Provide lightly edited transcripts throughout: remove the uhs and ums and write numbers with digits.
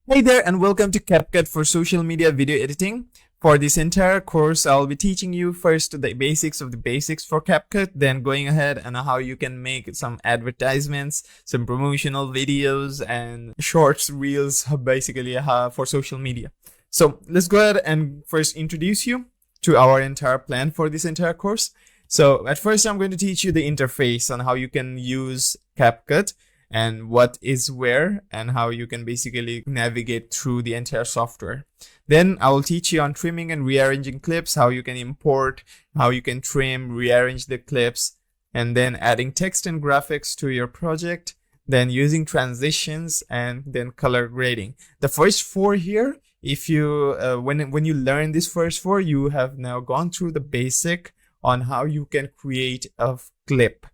Hey there and welcome to CapCut for social media video editing. For this entire course, I'll be teaching you first the basics of the basics for CapCut, then going ahead and how you can make some advertisements, some promotional videos and shorts, reels, basically for social media. So let's go ahead and first introduce you to our entire plan for this entire course. So at first, I'm going to teach you the interface on how you can use CapCut and what is where and how you can basically navigate through the entire software. Then I will teach you on trimming and rearranging clips, how you can import, how you can trim, rearrange the clips, and then adding text and graphics to your project, then using transitions, and then color grading. The first four here, if you when you learn these first four, you have now gone through the basic on how you can create a clip.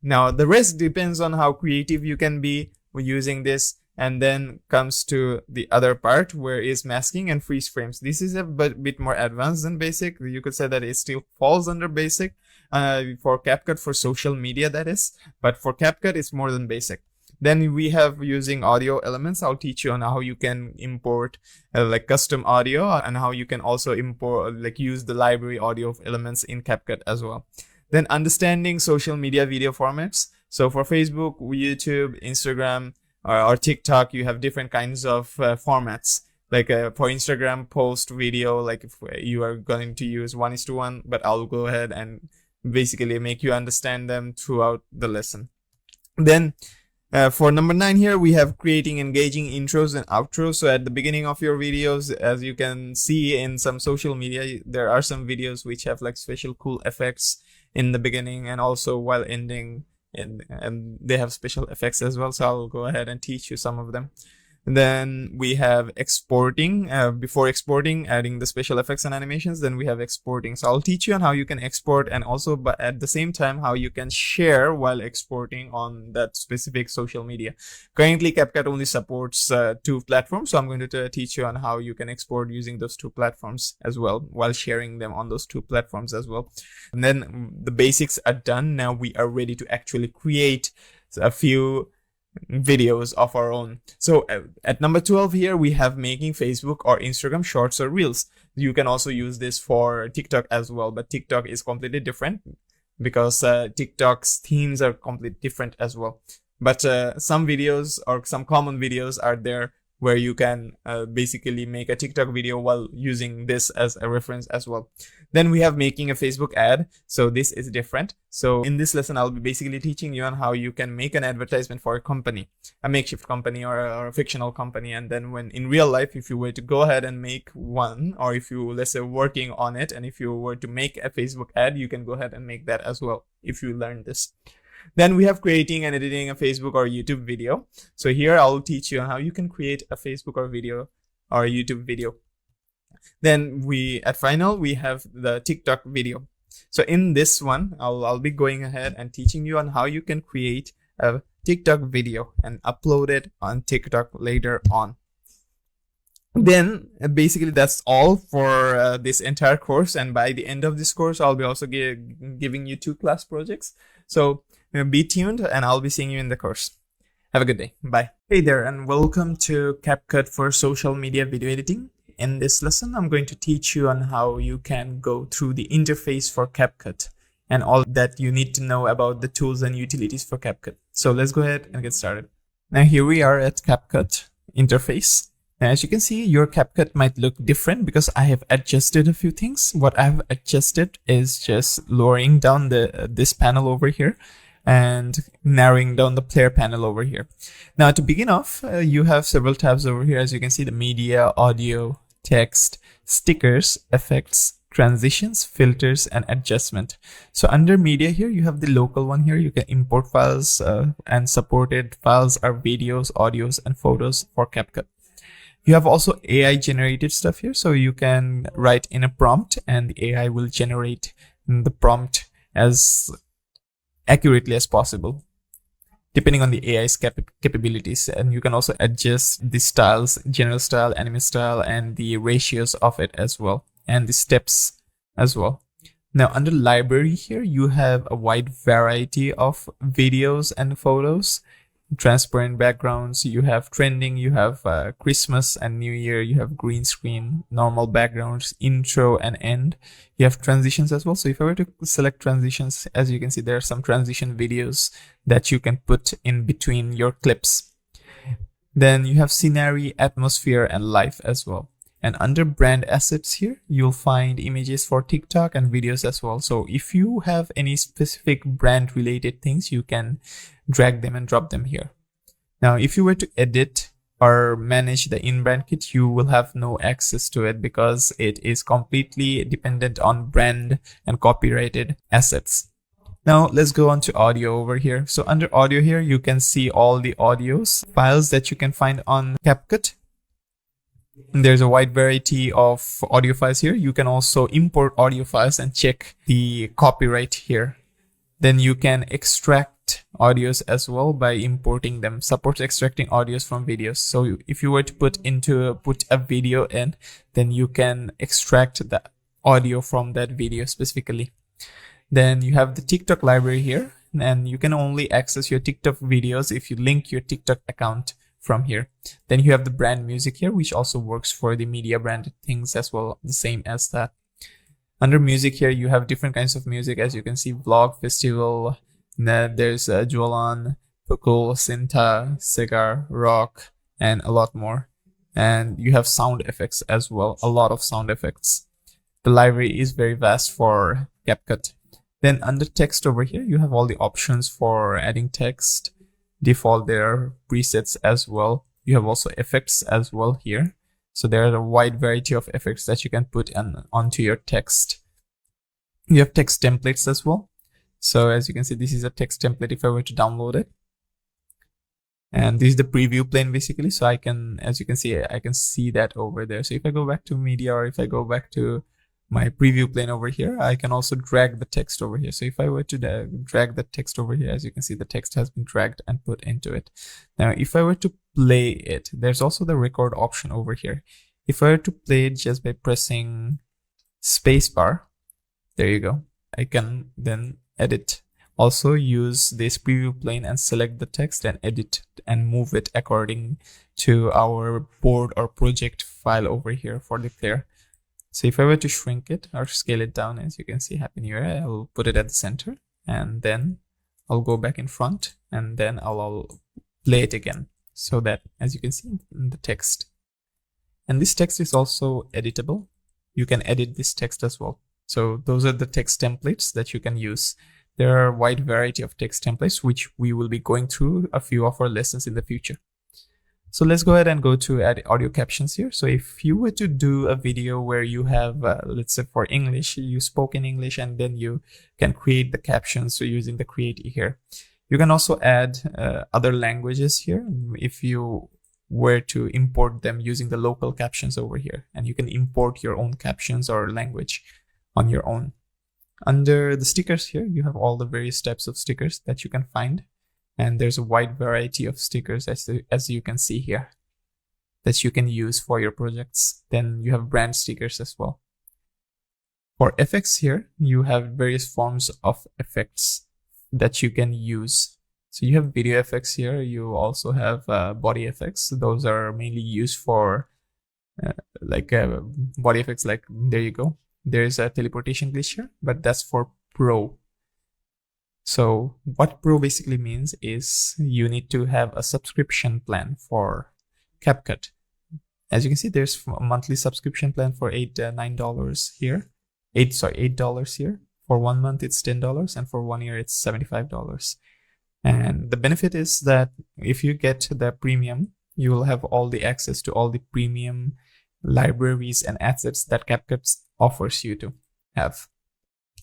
Now, the rest depends on how creative you can be using this, and then comes to the other part where is masking and freeze frames. This is a bit more advanced than basic. You could say that it still falls under basic for CapCut for social media, that is, but for CapCut it's more than basic. Then we have using audio elements. I'll teach you on how you can import like custom audio and how you can also import use the library audio of elements in CapCut as well. Then understanding social media video formats. So for Facebook, YouTube, Instagram, or TikTok, you have different kinds of formats. Like for Instagram post video, like if you are going to use 1:1, but I'll go ahead and basically make you understand them throughout the lesson. Then for number 9 here, we have creating engaging intros and outros. So at the beginning of your videos, as you can see in some social media, there are some videos which have like special cool effects in the beginning and also while ending, and they have special effects as well. So I'll go ahead and teach you some of them. And then we have exporting, before exporting, adding the special effects and animations. Then we have exporting. So I'll teach you on how you can export, and also but at the same time how you can share while exporting on that specific social media. Currently CapCut only supports 2 platforms, so I'm going to teach you on how you can export using those 2 platforms as well while sharing them on those 2 platforms as well. And then the basics are done. Now we are ready to actually create a few videos of our own. So at number 12 here, we have making Facebook or Instagram shorts or reels. You can also use this for TikTok as well, but TikTok is completely different because TikTok's themes are completely different as well. But some videos or some common videos are there where you can basically make a TikTok video while using this as a reference as well. Then we have making a Facebook ad. So this is different. So in this lesson, I'll be basically teaching you on how you can make an advertisement for a company, a makeshift company or a fictional company. And then when in real life, if you were to go ahead and make one, or if you, let's say, working on it, and if you were to make a Facebook ad, you can go ahead and make that as well if you learn this. Then we have creating and editing a Facebook or YouTube video. So here I'll teach you how you can create a Facebook or video or a YouTube video. Then at final, we have the TikTok video. So in this one, I'll be going ahead and teaching you on how you can create a TikTok video and upload it on TikTok later on. Then basically that's all for this entire course. And by the end of this course, I'll be also giving you 2 class projects. So be tuned and I'll be seeing you in the course. Have a good day. Bye. Hey there and welcome to CapCut for social media video editing. In this lesson, I'm going to teach you on how you can go through the interface for CapCut and all that you need to know about the tools and utilities for CapCut. So let's go ahead and get started. Now here we are at CapCut interface. Now, as you can see, your CapCut might look different because I have adjusted a few things. What I've adjusted is just lowering down this panel over here and narrowing down the player panel over here. Now to begin off, you have several tabs over here. As you can see, the media, audio, text, stickers, effects, transitions, filters, and adjustment. So under media here, you have the local one here. You can import files and supported files are videos, audios, and photos for CapCut. You have also AI generated stuff here. So you can write in a prompt and the AI will generate the prompt as accurately as possible, depending on the AI's capabilities. And you can also adjust the styles, general style, anime style, and the ratios of it as well, and the steps as well. Now under library here, you have a wide variety of videos and photos. transparent backgrounds, you have trending, you have Christmas and New Year, you have green screen, normal backgrounds, intro and end. You have transitions as well. So if I were to select transitions, as you can see, there are some transition videos that you can put in between your clips. Then you have scenery, atmosphere, and life as well. And under brand assets here, you'll find images for TikTok and videos as well. So if you have any specific brand related things, you can drag them and drop them here. Now, if you were to edit or manage the in-brand kit, you will have no access to it because it is completely dependent on brand and copyrighted assets. Now let's go on to audio over here. So under audio here, you can see all the audios files that you can find on CapCut. And there's a wide variety of audio files here. You can also import audio files and check the copyright here. Then you can extract audios as well by importing them. Supports extracting audios from videos. So if you were to put a video in, then you can extract the audio from that video specifically. Then you have the TikTok library here, and you can only access your TikTok videos if you link your TikTok account from here. Then you have the brand music here, which also works for the media branded things as well, the same as that. Under music here, you have different kinds of music, as you can see, vlog, festival, there's Jualan, Pukul, Sinta, Cigar, Rock, and a lot more. And you have sound effects as well, a lot of sound effects. The library is very vast for CapCut. Then under text over here, you have all the options for adding text. Default, there are presets as well. You have also effects as well here. So there are a wide variety of effects that you can put onto your text. You have text templates as well. So as you can see, this is a text template if I were to download it. And this is the preview plane basically. So I can, as you can see, I can see that over there. So if I go back to media, or if I go back to my preview plane over here, I can also drag the text over here. So if I were to drag the text over here, as you can see, the text has been dragged and put into it. Now, if I were to play it, there's also the record option over here. If I were to play it just by pressing spacebar, there you go. I can then edit. Also use this preview plane and select the text and edit and move it according to our board or project file over here for the player. So if I were to shrink it or scale it down, as you can see, Happy New Year, I'll put it at the center, and then I'll go back in front, and then I'll play it again. So that, as you can see in the text. And this text is also editable. You can edit this text as well. So those are the text templates that you can use. There are a wide variety of text templates, which we will be going through a few of our lessons in the future. So let's go ahead and go to add audio captions here. So if you were to do a video where you have, let's say for English, you spoke in English and then you can create the captions. So using the create here, you can also add other languages here if you were to import them using the local captions over here. And you can import your own captions or language on your own. Under the stickers here, you have all the various types of stickers that you can find. And there's a wide variety of stickers as you can see here that you can use for your projects. Then you have brand stickers as well. For effects here, you have various forms of effects that you can use. So you have video effects here. You also have body effects. Those are mainly used for body effects. Like there you go. There's a teleportation glitch here, but that's for Pro. So what Pro basically means is you need to have a subscription plan for CapCut. As you can see, there's a monthly subscription plan for $9 here. $8 here. For 1 month, it's $10, and for 1 year, it's $75. And the benefit is that if you get the premium, you will have all the access to all the premium libraries and assets that CapCut offers you to have.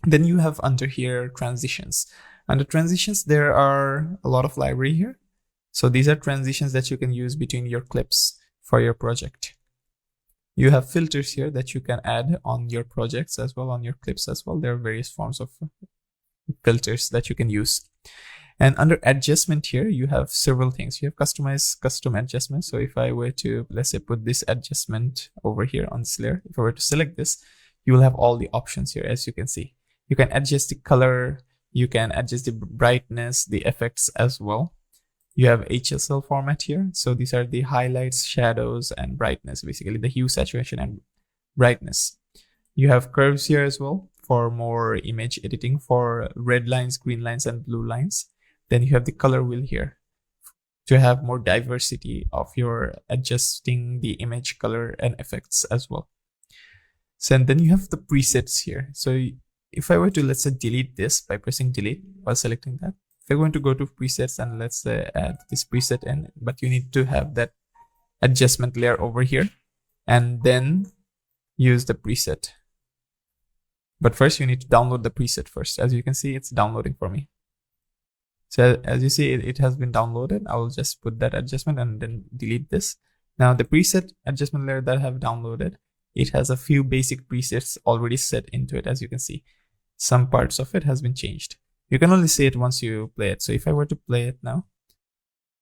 Then you have under here transitions. Under transitions, there are a lot of library here. So these are transitions that you can use between your clips for your project. You have filters here that you can add on your projects as well, on your clips as well. There are various forms of filters that you can use. And under adjustment here, you have several things. You have custom adjustments. So if I were to, let's say, put this adjustment over here on this layer, if I were to select this, you will have all the options here, as you can see. You can adjust the color, you can adjust the brightness, the effects as well. You have HSL format here. So these are the highlights, shadows, and brightness, basically the hue, saturation, and brightness. You have curves here as well for more image editing for red lines, green lines, and blue lines. Then you have the color wheel here to have more diversity of your adjusting the image color and effects as well. So and then you have the presets here. So if I were to, let's say, delete this by pressing delete while selecting that, if you're going to go to presets and let's say add this preset in, but you need to have that adjustment layer over here and then use the preset. But first you need to download the preset first. As you can see, it's downloading for me. So as you see, it has been downloaded. I will just put that adjustment and then delete this. Now the preset adjustment layer that I have downloaded, it has a few basic presets already set into it. As you can see, some parts of it has been changed. You can only see it once you play it. So if I were to play it now,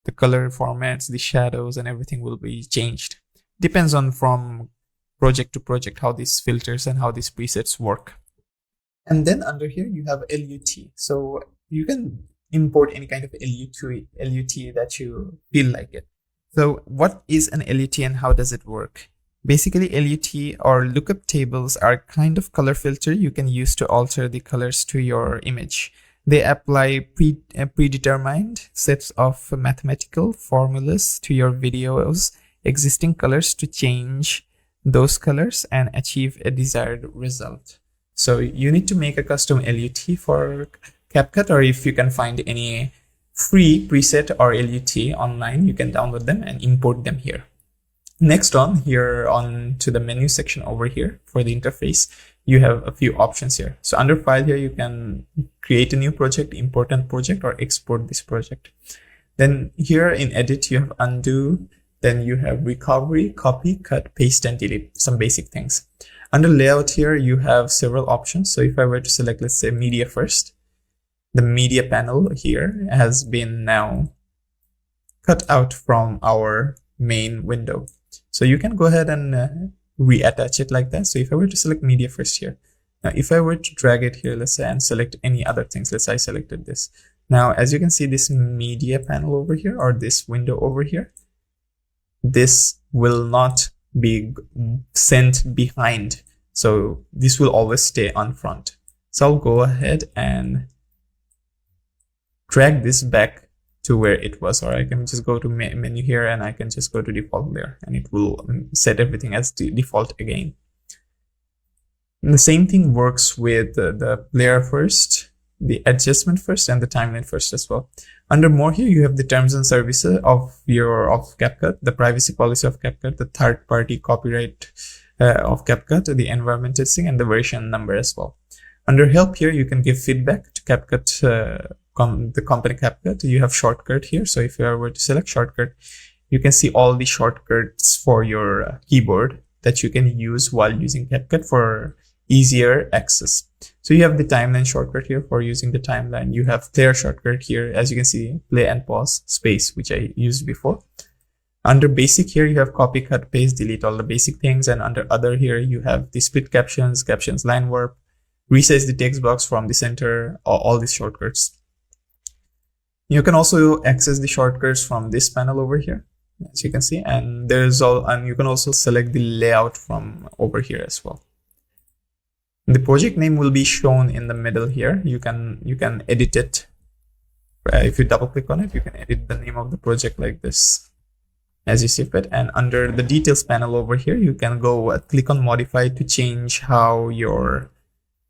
the color formats, the shadows, and everything will be changed. Depends on from project to project how these filters and how these presets work. And then under here you have LUT. So you can import any kind of LUT that you feel like it. So what is an LUT and how does it work? Basically, LUT or lookup tables are kind of color filter you can use to alter the colors to your image. They apply predetermined sets of mathematical formulas to your video's existing colors to change those colors and achieve a desired result. So you need to make a custom LUT for CapCut, or if you can find any free preset or LUT online, you can download them and import them here. Next on to the menu section over here for the interface, you have a few options here. So under file here, you can create a new project, import a project, or export this project. Then here in edit, you have undo. Then you have recovery, copy, cut, paste, and delete, some basic things. Under layout here, you have several options. So if I were to select, let's say, media first, the media panel here has been now cut out from our main window. So you can go ahead and reattach it like that. So if I were to select media first here, now if I were to drag it here, let's say, and select any other things, let's say I selected this. Now, as you can see, this media panel over here, or this window over here, this will not be sent behind. So this will always stay on front. So I'll go ahead and drag this back to where it was, or I can just go to menu here and I can just go to default layer and it will set everything as default again. And the same thing works with the layer first, the adjustment first, and the timeline first as well. Under more here, you have the terms and services of CapCut, the privacy policy of CapCut, the third-party copyright of CapCut, the environment testing, and the version number as well. Under help here, you can give feedback to CapCut, the company CapCut. You have shortcut here. So if you were to select shortcut, you can see all the shortcuts for your keyboard that you can use while using CapCut for easier access. So you have the timeline shortcut here for using the timeline. You have clear shortcut here, as you can see, play and pause, space, which I used before. Under basic here, you have copy, cut, paste, delete, all the basic things. And under other here, you have the split captions, line warp, resize the text box from the center, all these shortcuts. You can also access the shortcuts from this panel over here, as you can see, and you can also select the layout from over here as well. The project name will be shown in the middle here. You can edit it. If you double click on it, you can edit the name of the project like this, as you see fit. And under the details panel over here, you can go click on modify to change how your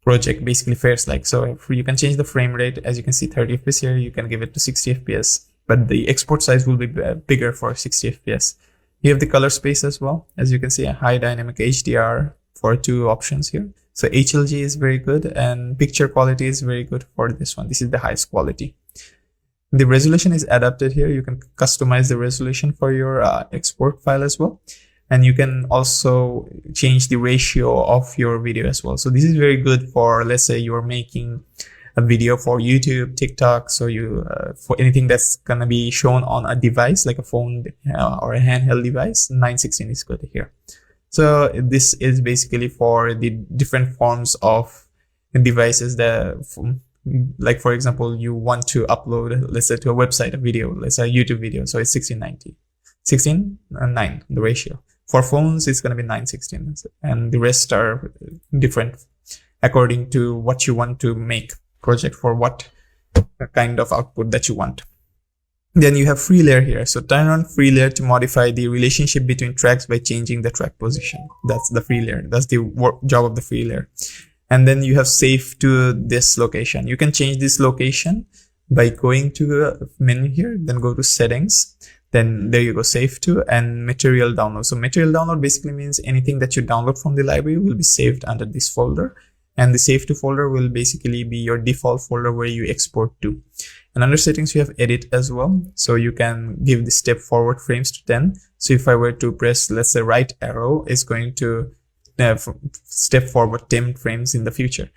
project basically fares like. So you can change the frame rate, as you can see 30 FPS here, you can give it to 60 FPS, but the export size will be bigger for 60 FPS. You have the color space as well, as you can see, a high dynamic HDR for 2 options here. So HLG is very good and picture quality is very good for this one. This is the highest quality. The resolution is adapted here. You can customize the resolution for your export file as well. And you can also change the ratio of your video as well. So this is very good for, let's say you're making a video for YouTube, TikTok. So for anything that's going to be shown on a device like a phone or a handheld device, 916 is good here. So this is basically for the different forms of devices, like for example, you want to upload, let's say, to a website, a video, let's say a YouTube video. So it's 16:90, 16 and 9, the ratio. For phones, it's going to be 9:16, and the rest are different according to what you want to make project, for what kind of output that you want. Then you have free layer here. So turn on free layer to modify the relationship between tracks by changing the track position. That's the free layer. That's the job of the free layer. And then you have save to this location. You can change this location by going to the menu here, then go to settings. Then there you go, save to, and material download. So material download basically means anything that you download from the library will be saved under this folder. And the save to folder will basically be your default folder where you export to. And under settings, you have edit as well. So you can give the step forward frames to 10. So if I were to press, let's say, right arrow, is going to step forward 10 frames in the future.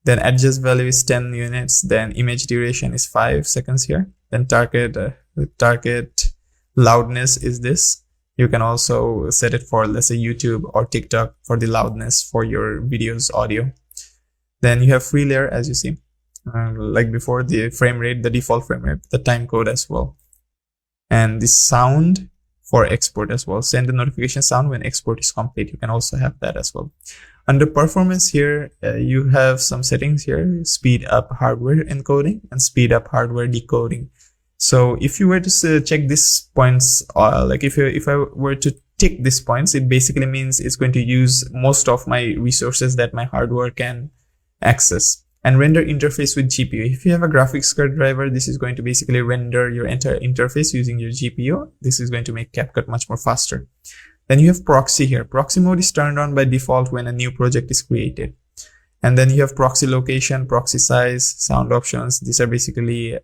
Then adjust value is 10 units. Then image duration is 5 seconds here. Then target loudness is this. You can also set it for, let's say, YouTube or TikTok for the loudness for your videos audio. Then you have free layer, as you see, like before, the frame rate, the default frame rate, the time code as well, and the sound for export as well. Send the notification sound when export is complete. You can also have that as well. Under performance here, you have some settings here: speed up hardware encoding and speed up hardware decoding. So if you were to check these points, like if I were to tick these points, it basically means it's going to use most of my resources that my hardware can access. And render interface with GPU. If you have a graphics card driver, this is going to basically render your entire interface using your GPU. This is going to make CapCut much more faster. Then you have proxy here. Proxy mode is turned on by default when a new project is created. And then you have proxy location, proxy size, sound options. These are basically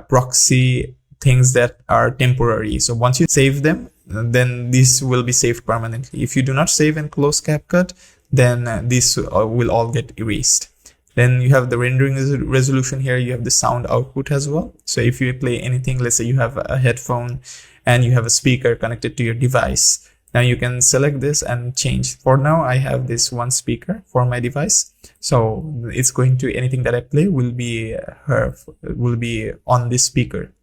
proxy things that are temporary. So once you save them, then this will be saved permanently. If you do not save and close CapCut, then this will all get erased. Then you have the rendering resolution here. You have the sound output as well. So if you play anything, let's say you have a headphone and you have a speaker connected to your device, now you can select this and change. For now, I have this one speaker for my device. So it's going to, anything that I play will be on this speaker.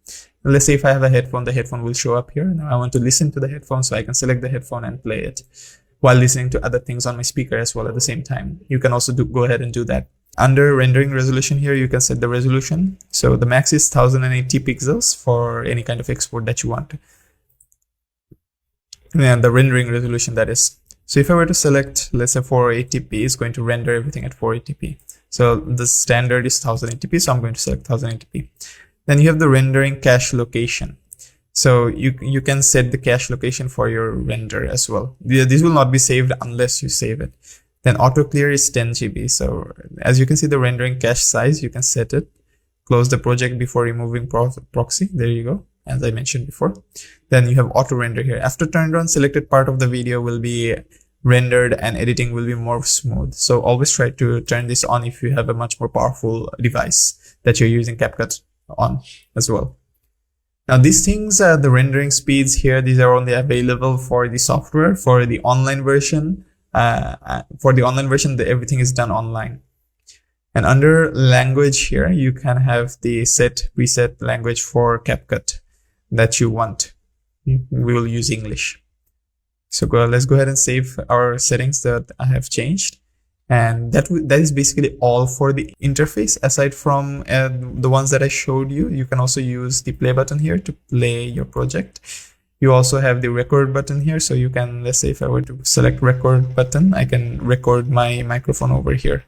Let's say if I have a headphone, the headphone will show up here. Now I want to listen to the headphone, so I can select the headphone and play it while listening to other things on my speaker as well at the same time. You can also go ahead and do that. Under rendering resolution here, you can set the resolution. So the max is 1080 pixels for any kind of export that you want. And the rendering resolution, that is. So if I were to select, let's say 480p, it's going to render everything at 480p. So the standard is 1080p, so I'm going to select 1080p. Then you have the rendering cache location. So you can set the cache location for your render as well. This will not be saved unless you save it. Then auto clear is 10 GB. So as you can see, the rendering cache size, you can set it. Close the project before removing proxy. There you go, as I mentioned before. Then you have auto render here. After turned on, selected part of the video will be rendered and editing will be more smooth. So always try to turn this on if you have a much more powerful device that you're using CapCut on as well. Now these things, the rendering speeds here, these are only available for the software. For the online version, everything is done online. And under language here, you can have the preset language for CapCut that you want. We will use English. So let's go ahead and save our settings that I have changed. And that is basically all for the interface. Aside from the ones that I showed you, you can also use the play button here to play your project. You also have the record button here. So you can, let's say if I were to select record button, I can record my microphone over here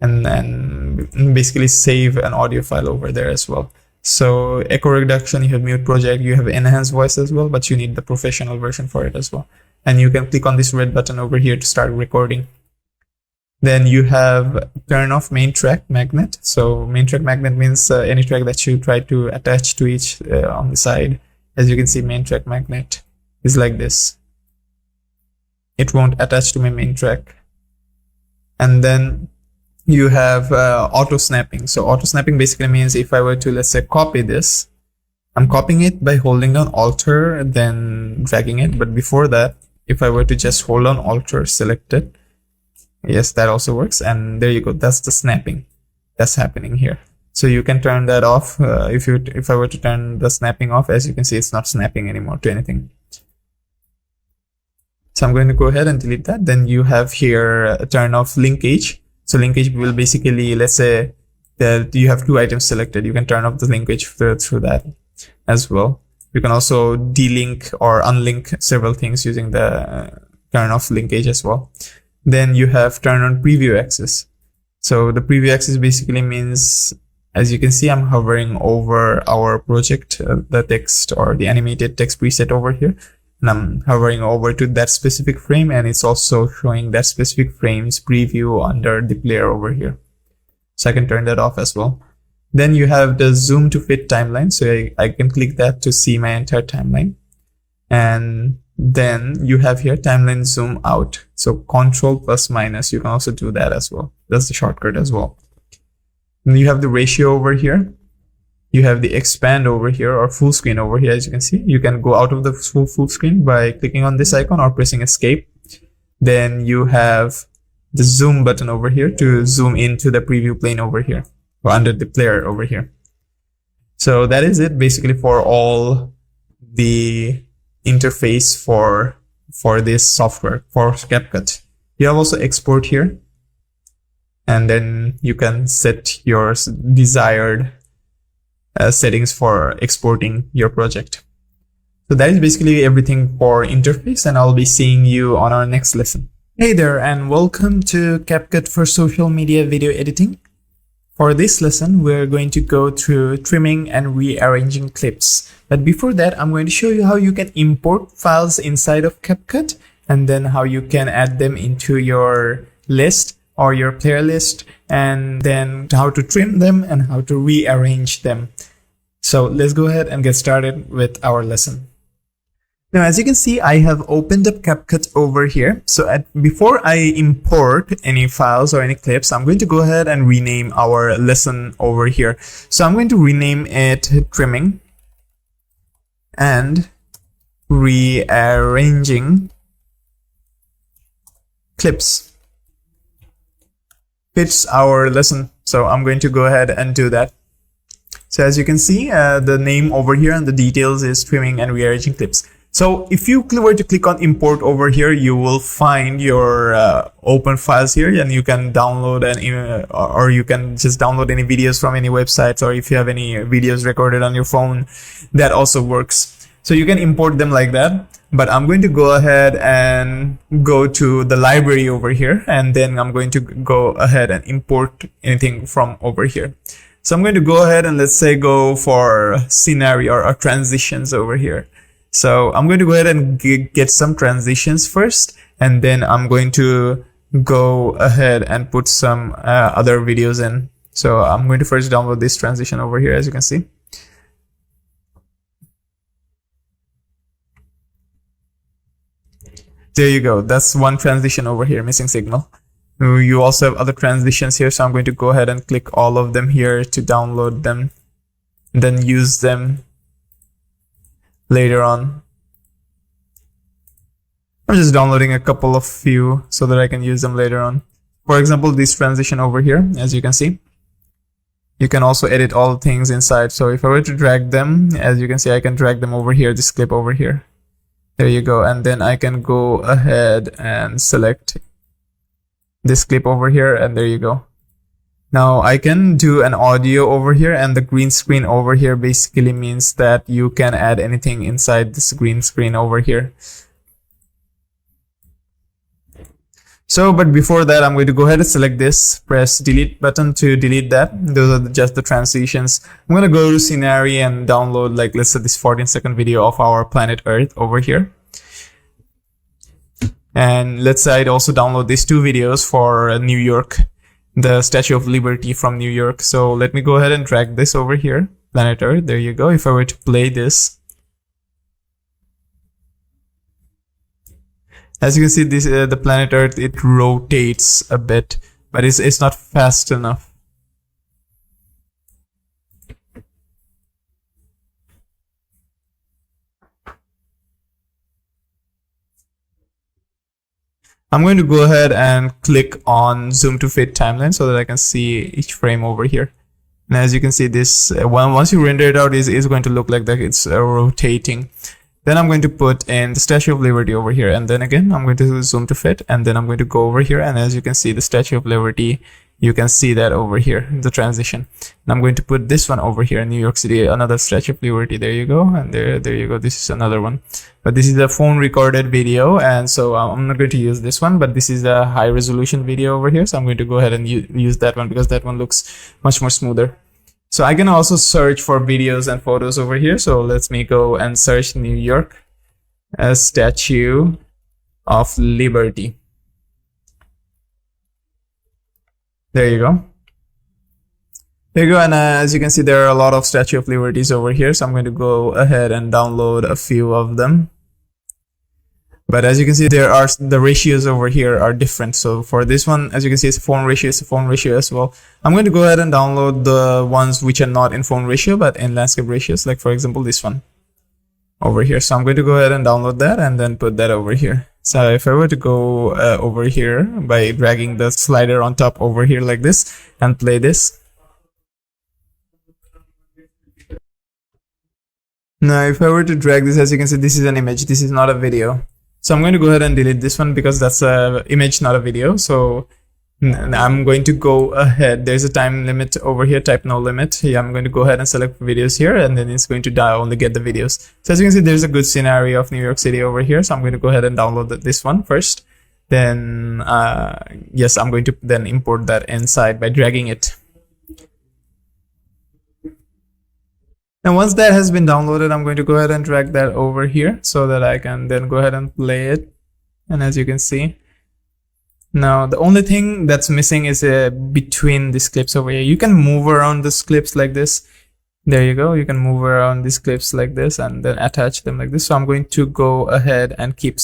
and then basically save an audio file over there as well. So echo reduction, you have mute project, you have enhanced voice as well, but you need the professional version for it as well. And you can click on this red button over here to start recording. Then you have turn off main track magnet. So main track magnet means any track that you try to attach to each on the side. As you can see, main track magnet is like this. It won't attach to my main track. And then you have auto snapping. So auto snapping basically means if I were to, let's say, copy this, I'm copying it by holding down Alt-er, then dragging it. But before that, if I were to just hold on Alt-er, select it, yes, that also works. And there you go. That's the snapping that's happening here. So you can turn that off. If I were to turn the snapping off, as you can see, it's not snapping anymore to anything. So I'm going to go ahead and delete that. Then you have here turn off linkage. So linkage will basically, let's say that you have 2 items selected. You can turn off the linkage through that as well. You can also delink or unlink several things using the turn off linkage as well. Then you have turn on preview access. So the preview access basically means, as you can see, I'm hovering over our project, the text or the animated text preset over here. And I'm hovering over to that specific frame, and it's also showing that specific frame's preview under the player over here. So I can turn that off as well. Then you have the zoom to fit timeline. So I can click that to see my entire timeline. And then you have here timeline zoom out. So control plus minus, you can also do that as well. That's the shortcut as well. And you have the ratio over here. You have the expand over here, or full screen over here. As you can see, you can go out of the full screen by clicking on this icon or pressing escape. Then you have the zoom button over here to zoom into the preview plane over here, or under the player over here. So that is it basically for all the interface for this software, for CapCut. You have also export here, and then you can set your desired settings for exporting your project. So that is basically everything for interface, and I'll be seeing you on our next lesson. Hey there, and welcome to CapCut for social media video editing. For this lesson, we're going to go through trimming and rearranging clips. But before that, I'm going to show you how you can import files inside of CapCut, and then how you can add them into your list or your player list, and then how to trim them and how to rearrange them. So let's go ahead and get started with our lesson. Now, as you can see, I have opened up CapCut over here. So before I import any files or any clips, I'm going to go ahead and rename our lesson over here. So I'm going to rename it trimming and rearranging clips. Fits our lesson. So I'm going to go ahead and do that. So as you can see, the name over here and the details is trimming and rearranging clips. So if you were to click on import over here, you will find your open files here, and you can download or you can just download any videos from any websites, or if you have any videos recorded on your phone, that also works. So you can import them like that. But I'm going to go ahead and go to the library over here, and then I'm going to go ahead and import anything from over here. So I'm going to go ahead and let's say go for scenario or transitions over here. So I'm going to go ahead and get some transitions first, and then I'm going to go ahead and put some other videos in. So I'm going to first download this transition over here, as you can see. There you go. That's one transition over here, missing signal. You also have other transitions here, so I'm going to go ahead and click all of them here to download them, and then use them later on. I'm just downloading a couple of few so that I can use them later on. For example, this transition over here, as you can see, you can also edit all things inside. So if I were to drag them, as you can see, I can drag them over here, this clip over here. There you go. And then I can go ahead and select this clip over here, and there you go. Now I can do an audio over here, and the green screen over here basically means that you can add anything inside this green screen over here. So, but before that, I'm going to go ahead and select this, press delete button to delete that. Those are just the transitions. I'm going to go to scenario and download, like, let's say this 14-second video of our planet Earth over here. And let's say I'd also download these 2 videos for New York, the Statue of Liberty from New York. So let me go ahead and drag this over here, planet Earth. There you go. If I were to play this, as you can see, this the planet Earth, it rotates a bit, but it's not fast enough. I'm going to go ahead and click on zoom to fit timeline so that I can see each frame over here. And as you can see, this once you render it out, is going to look like that. It's rotating. Then I'm going to put in the Statue of Liberty over here, and then again I'm going to zoom to fit, and then I'm going to go over here, and as you can see, the Statue of Liberty, you can see that over here, the transition. And I'm going to put this one over here in New York City, another Statue of Liberty. There you go, and there you go. This is another one, but this is a phone recorded video, and so I'm not going to use this one, but this is a high resolution video over here, so I'm going to go ahead and use that one because that one looks much more smoother. So I can also search for videos and photos over here. So let me go and search New York as Statue of Liberty. There you go. There you go. And as you can see, there are a lot of Statue of Liberties over here. So I'm going to go ahead and download a few of them. But as you can see, the ratios over here are different. So for this one, as you can see, it's a phone ratio, as well. I'm going to go ahead and download the ones which are not in phone ratio, but in landscape ratios, like for example, this one over here. So I'm going to go ahead and download that and then put that over here. So if I were to go over here by dragging the slider on top over here like this and play this. Now, if I were to drag this, as you can see, this is an image. This is not a video. So I'm going to go ahead and delete this one because that's a image, not a video. So I'm going to go ahead. There's a time limit over here, type no limit. Yeah, I'm going to go ahead and select videos here, and then it's going to only get the videos. So as you can see, there's a good scenario of New York City over here. So I'm going to go ahead and download this one first. Then, yes, I'm going to then import that inside by dragging it. And once that has been downloaded, I'm going to go ahead and drag that over here so that I can then go ahead and play it. And as you can see, now the only thing that's missing is between these clips over here. You can move around these clips like this. There you go. You can move around these clips like this and then attach them like this. So I'm going to go ahead and keep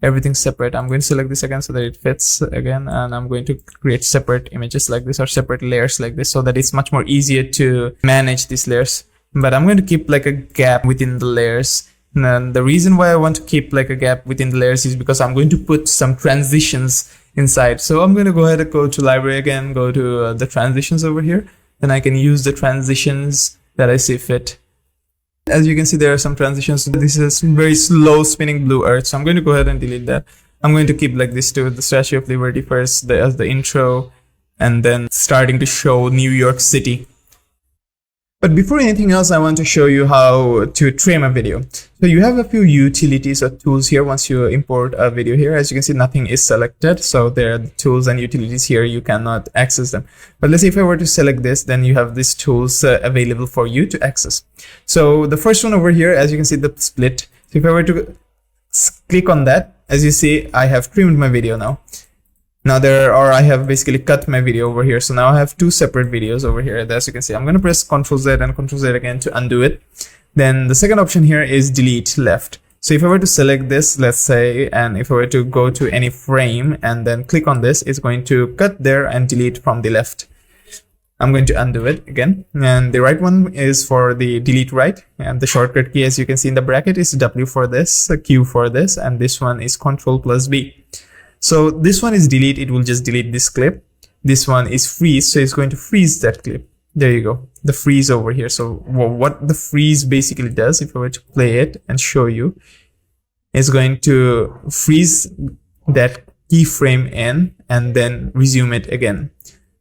everything separate. I'm going to select this again so that it fits again, and I'm going to create separate images like this or separate layers like this so that it's much more easier to manage these layers. But I'm going to keep like a gap within the layers. And the reason why I want to keep like a gap within the layers is because I'm going to put some transitions inside. So I'm going to go ahead and go to library again, go to the transitions over here, and I can use the transitions that I see fit. As you can see, there are some transitions. This is very slow spinning blue earth. So I'm going to go ahead and delete that. I'm going to keep like this to the Statue of Liberty first as the intro, and then starting to show New York City. But before anything else, I want to show you how to trim a video. So you have a few utilities or tools here once you import a video here. As you can see, nothing is selected. So there are the tools and utilities here. You cannot access them. But let's say if I were to select this, then you have these tools available for you to access. So the first one over here, as you can see, the split. So if I were to click on that, as you see, I have trimmed my video now. Now I have basically cut my video over here. So now I have two separate videos over here. As you can see, I'm going to press Ctrl Z and Ctrl Z again to undo it. Then the second option here is delete left. So if I were to select this, let's say, and if I were to go to any frame and then click on this, it's going to cut there and delete from the left. I'm going to undo it again. And the right one is for the delete right. And the shortcut key, as you can see in the bracket, is W for this, Q for this, and this one is Ctrl+B. So this one is delete, it will just delete this clip. This one is freeze, so it's going to freeze that clip. There you go, the freeze over here. So what the freeze basically does, if I were to play it and show you, is going to freeze that keyframe in and then resume it again.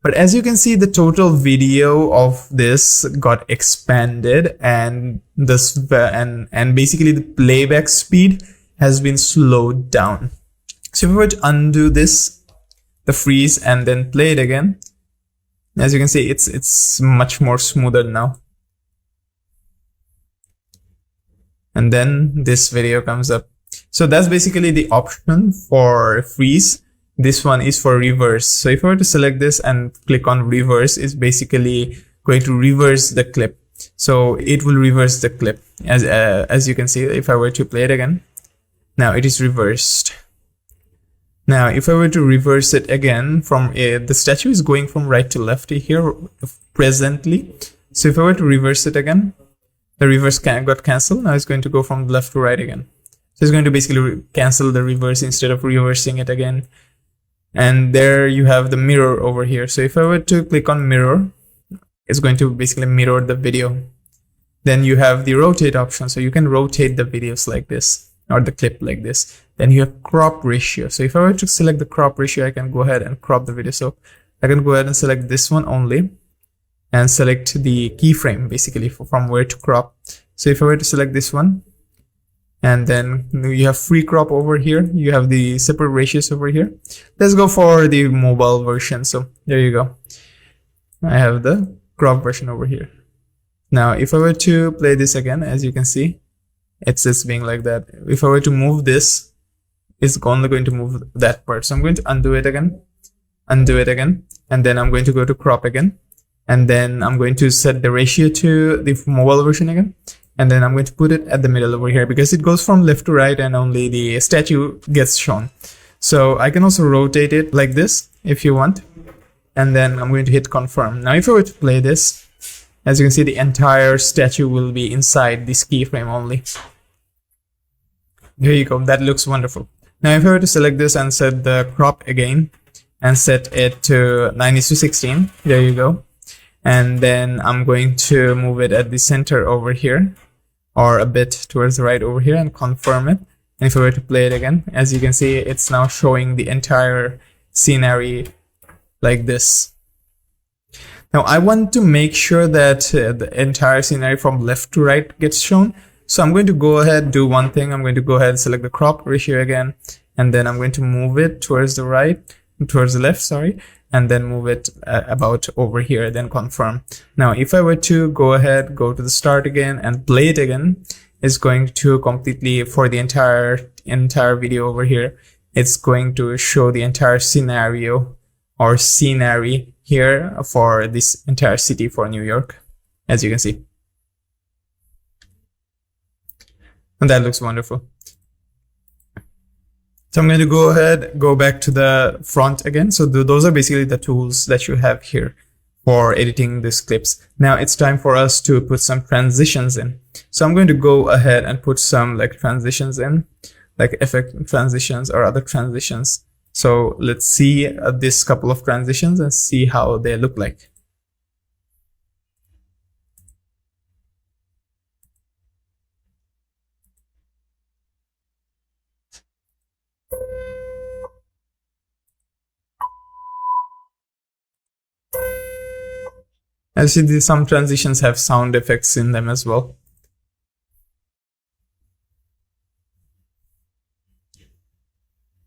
But as you can see, the total video of this got expanded, and basically the playback speed has been slowed down. So if we were to undo this, the freeze, and then play it again, as you can see, it's much more smoother now. And then this video comes up. So that's basically the option for freeze. This one is for reverse. So if I were to select this and click on reverse, it's basically going to reverse the clip. So it will reverse the clip. As you can see, if I were to play it again, now it is reversed. Now, if I were to reverse it again, from the statue is going from right to left here presently. So if I were to reverse it again, the reverse got cancelled. Now it's going to go from left to right again. So it's going to basically cancel the reverse instead of reversing it again. And there you have the mirror over here. So if I were to click on mirror, It's going to basically mirror the video. Then you have the rotate option. So you can rotate the videos like this, or the clip like this. Then you have crop ratio. So if I were to select the crop ratio, I can go ahead and crop the video. So I can go ahead and select this one only and select the keyframe basically from where to crop. So if I were to select this one, and then you have free crop over here, you have the separate ratios over here. Let's go for the mobile version. So there you go. I have the crop version over here. Now, if I were to play this again, as you can see, it's just being like that. If I were to move this, it's only going to move that part. So I'm going to undo it again, and then I'm going to go to crop again. And then I'm going to set the ratio to the mobile version again. And then I'm going to put it at the middle over here because it goes from left to right and only the statue gets shown. So I can also rotate it like this if you want. And then I'm going to hit confirm. Now, if I were to play this, as you can see, the entire statue will be inside this keyframe only. There you go. That looks wonderful. Now, if I were to select this and set the crop again and set it to 9:16, there you go. And then I'm going to move it at the center over here, or a bit towards the right over here, and confirm it. And if I were to play it again, as you can see, it's now showing the entire scenery like this. Now, I want to make sure that the entire scenery from left to right gets shown. So I'm going to go ahead and do one thing. I'm going to go ahead and select the crop ratio again, and then I'm going to move it towards the right, towards the left, sorry, and then move it about over here, then confirm. Now, if I were to go ahead, go to the start again and play it again, it's going to completely, for the entire video over here, it's going to show the entire scenario or scenery here for this entire city for New York, as you can see. And that looks wonderful. So I'm going to go ahead, go back to the front again. So those are basically the tools that you have here for editing these clips. Now it's time for us to put some transitions in. So I'm going to go ahead and put some like transitions in, like effect transitions or other transitions. So let's see this couple of transitions and see how they look like. As you see, some transitions have sound effects in them as well.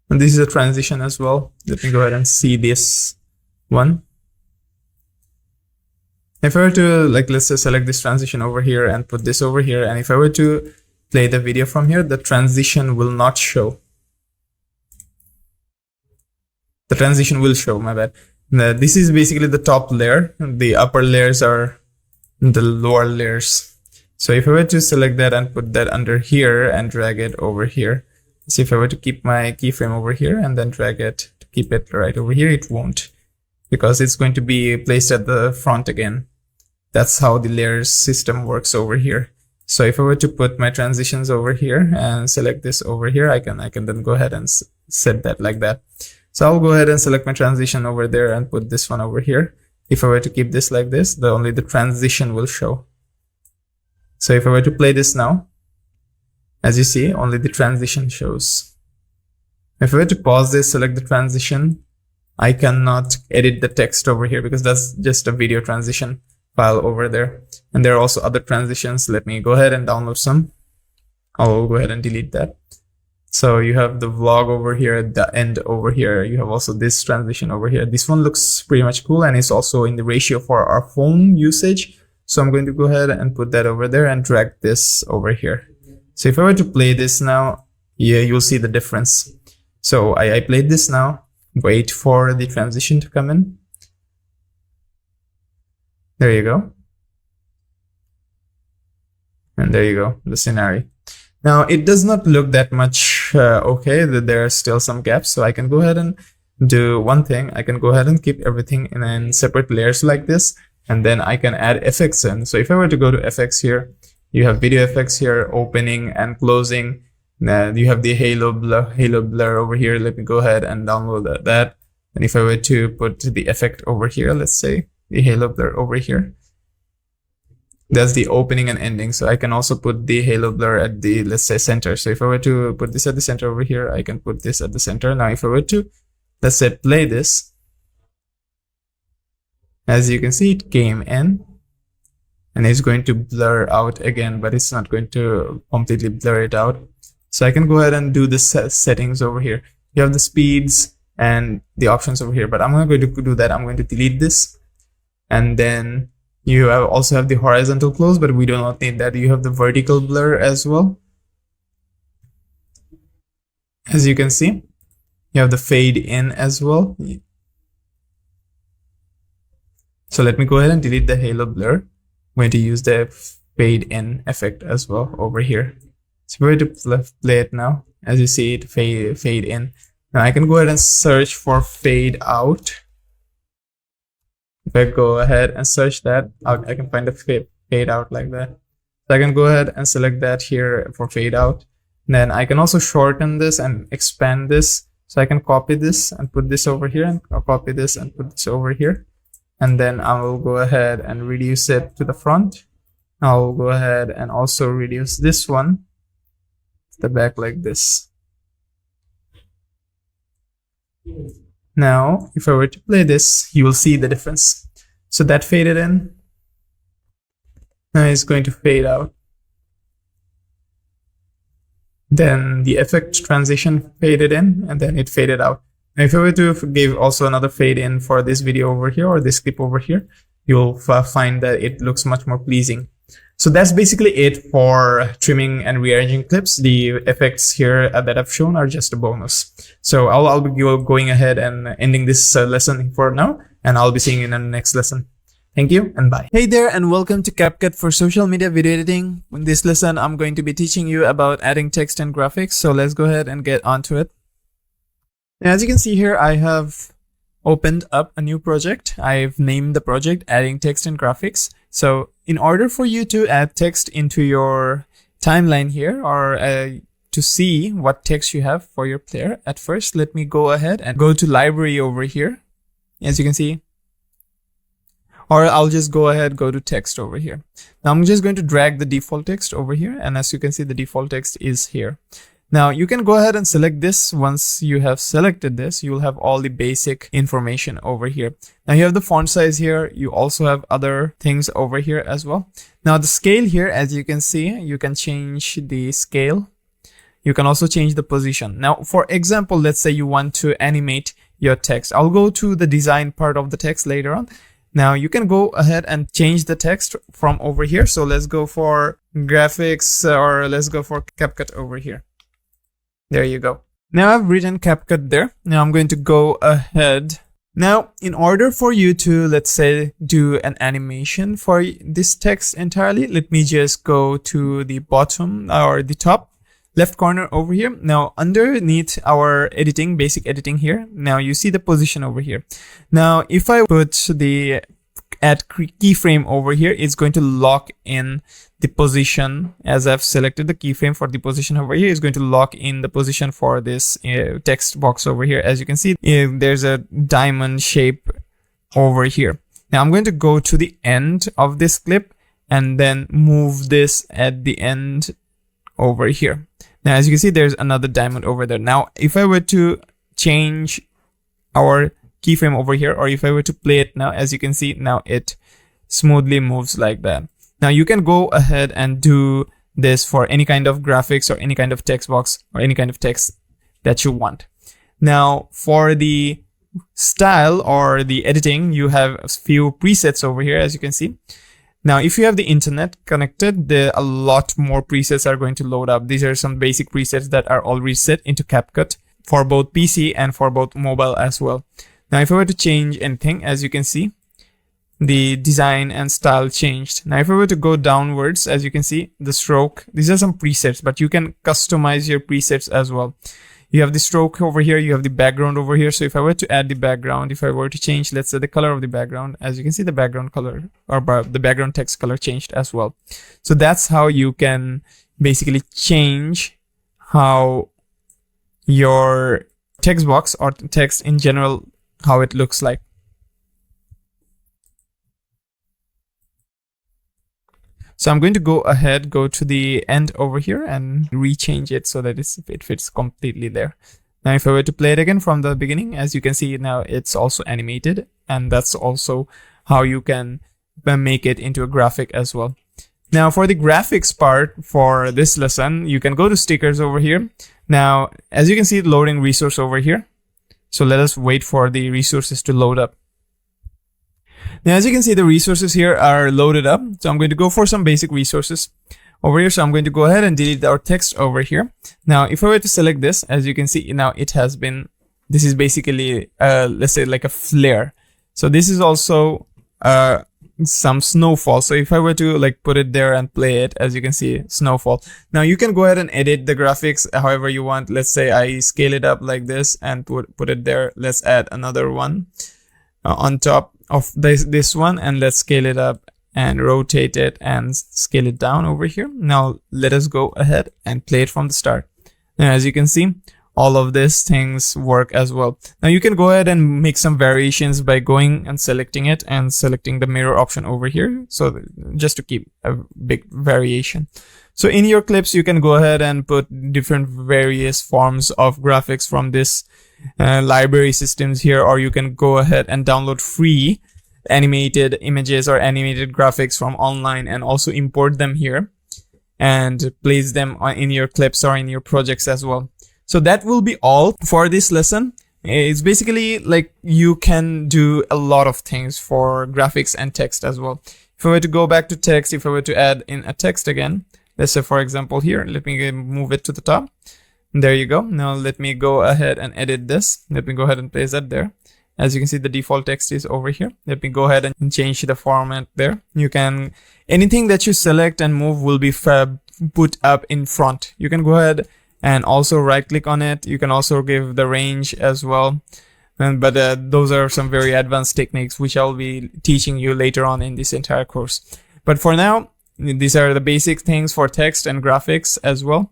And this is a transition as well. Let me go ahead and see this one. If I were to, like, let's just select this transition over here and put this over here. And if I were to play the video from here, the transition will not show. The transition will show, my bad. This is basically the top layer. The upper layers are the lower layers. So if I were to select that and put that under here and drag it over here. So if I were to keep my keyframe over here and then drag it to keep it right over here, it won't, because it's going to be placed at the front again. That's how the layers system works over here. So if I were to put my transitions over here and select this over here, I can then go ahead and set that like that. So I'll go ahead and select my transition over there and put this one over here. If I were to keep this like this, only the transition will show. So if I were to play this now, as you see, only the transition shows. If I were to pause this, select the transition, I cannot edit the text over here because that's just a video transition file over there. And there are also other transitions. Let me go ahead and download some. I'll go ahead and delete that. So you have the vlog over here, the end over here. You have also this transition over here. This one looks pretty much cool, and it's also in the ratio for our phone usage. So I'm going to go ahead and put that over there and drag this over here. So if I were to play this now, yeah, you'll see the difference. So I played this now, wait for the transition to come in. There you go. And there you go, the scenario. Now it does not look that much okay, that there are still some gaps. So I can go ahead and do one thing. I can go ahead and keep everything in separate layers like this. And then I can add effects in. So if I were to go to effects here, you have video effects here, opening and closing. You have the halo blur over here. Let me go ahead and download that. And if I were to put the effect over here, let's say the halo blur over here, That's the opening and ending. So I can also put the halo blur at the, let's say, center. So if I were to put this at the center over here, I can put this at the center. Now, if I were to, let's say, play this, as you can see, it came in and it's going to blur out again, but it's not going to completely blur it out. So I can go ahead and do the settings over here. You have the speeds and the options over here, but I'm not going to do that. I'm going to delete this. And then you also have the horizontal close, but we do not need that. You have the vertical blur as well. As you can see, you have the fade in as well. So let me go ahead and delete the halo blur. I'm going to use the fade in effect as well over here. So we're going to play it now. As you see it fade in. Now I can go ahead and search for fade out. If I go ahead and search that, I can find a fade out like that. So I can go ahead and select that here for fade out. And then I can also shorten this and expand this. So I can copy this and put this over here, and I'll copy this and put this over here. And then I will go ahead and reduce it to the front. I'll go ahead and also reduce this one to the back like this. Now, if I were to play this, you will see the difference. So that faded in. Now it's going to fade out. Then the effect transition faded in, and then it faded out. Now, if I were to give also another fade in for this video over here, or this clip over here, you'll find that it looks much more pleasing. So that's basically it for trimming and rearranging clips. The effects here that I've shown are just a bonus. So I'll be going ahead and ending this lesson for now, and I'll be seeing you in the next lesson. Thank you and bye. Hey there, and welcome to CapCut for social media video editing. In this lesson, I'm going to be teaching you about adding text and graphics. So let's go ahead and get onto it. As you can see here, I have opened up a new project. I've named the project Adding Text and Graphics. So in order for you to add text into your timeline here, or to see what text you have for your player, at first, let me go ahead and go to library over here. As you can see, or I'll just go to text over here. Now I'm just going to drag the default text over here. And as you can see, the default text is here. Now you can go ahead and select this. Once you have selected this, you will have all the basic information over here. Now you have the font size here. You also have other things over here as well. Now the scale here, as you can see, you can change the scale. You can also change the position. Now, for example, let's say you want to animate your text. I'll go to the design part of the text later on. Now you can go ahead and change the text from over here. So let's go for graphics, or let's go for CapCut over here. There you go. Now I've written CapCut there. Now I'm going to go ahead. Now, in order for you to, let's say, do an animation for this text entirely, let me just go to the bottom or the top left corner over here. Now, underneath our editing, basic editing here, now you see the position over here. Now, if I put the add keyframe over here, it's going to lock in the position. As I've selected the keyframe for the position over here, is going to lock in the position for this text box over here. As you can see, there's a diamond shape over here. Now I'm going to go to the end of this clip and then move this at the end over here. Now, as you can see, there's another diamond over there. Now, if I were to change our keyframe over here, or if I were to play it now, as you can see, now it smoothly moves like that. Now you can go ahead and do this for any kind of graphics or any kind of text box or any kind of text that you want. Now for the style or the editing, you have a few presets over here, as you can see. Now, if you have the internet connected, a lot more presets are going to load up. These are some basic presets that are already set into CapCut for both PC and for both mobile as well. Now, if I were to change anything, as you can see, the design and style changed. Now, if I were to go downwards, as you can see, the stroke, these are some presets, but you can customize your presets as well. You have the stroke over here, you have the background over here. So if I were to add the background, if I were to change, let's say, the color of the background, as you can see, the background color or the background text color changed as well. So that's how you can basically change how your text box or text in general, how it looks like. So I'm going to go ahead, go to the end over here and rechange it so that it fits completely there. Now, if I were to play it again from the beginning, as you can see now, it's also animated, and that's also how you can make it into a graphic as well. Now, for the graphics part for this lesson, you can go to stickers over here. Now, as you can see, loading resource over here. So let us wait for the resources to load up. Now, as you can see, the resources here are loaded up. So I'm going to go for some basic resources over here. So I'm going to go ahead and delete our text over here. Now, if I were to select this, as you can see, now it has been, this is basically, let's say like a flare. So this is also some snowfall. So if I were to like put it there and play it, as you can see, snowfall. Now you can go ahead and edit the graphics however you want. Let's say I scale it up like this and put it there. Let's add another one on top of this one, and let's scale it up and rotate it and scale it down over here. Now let us go ahead and play it from the start. Now, as you can see, all of these things work as well. Now you can go ahead and make some variations by going and selecting it and selecting the mirror option over here. So just to keep a big variation. So in your clips, you can go ahead and put different various forms of graphics from this library systems here, or you can go ahead and download free animated images or animated graphics from online and also import them here and place them in your clips or in your projects as well. So that will be all for this lesson. It's basically like you can do a lot of things for graphics and text as well. If I were to go back to text, if I were to add in a text again, let's say for example here, let me move it to the top. There you go. Now let me go ahead and edit this. Let me go ahead and place that there. As you can see, the default text is over here. Let me go ahead and change the format there. You can, anything that you select and move will be put up in front. You can go ahead and also right click on it. You can also give the range as well. But those are some very advanced techniques which I'll be teaching you later on in this entire course. But for now, these are the basic things for text and graphics as well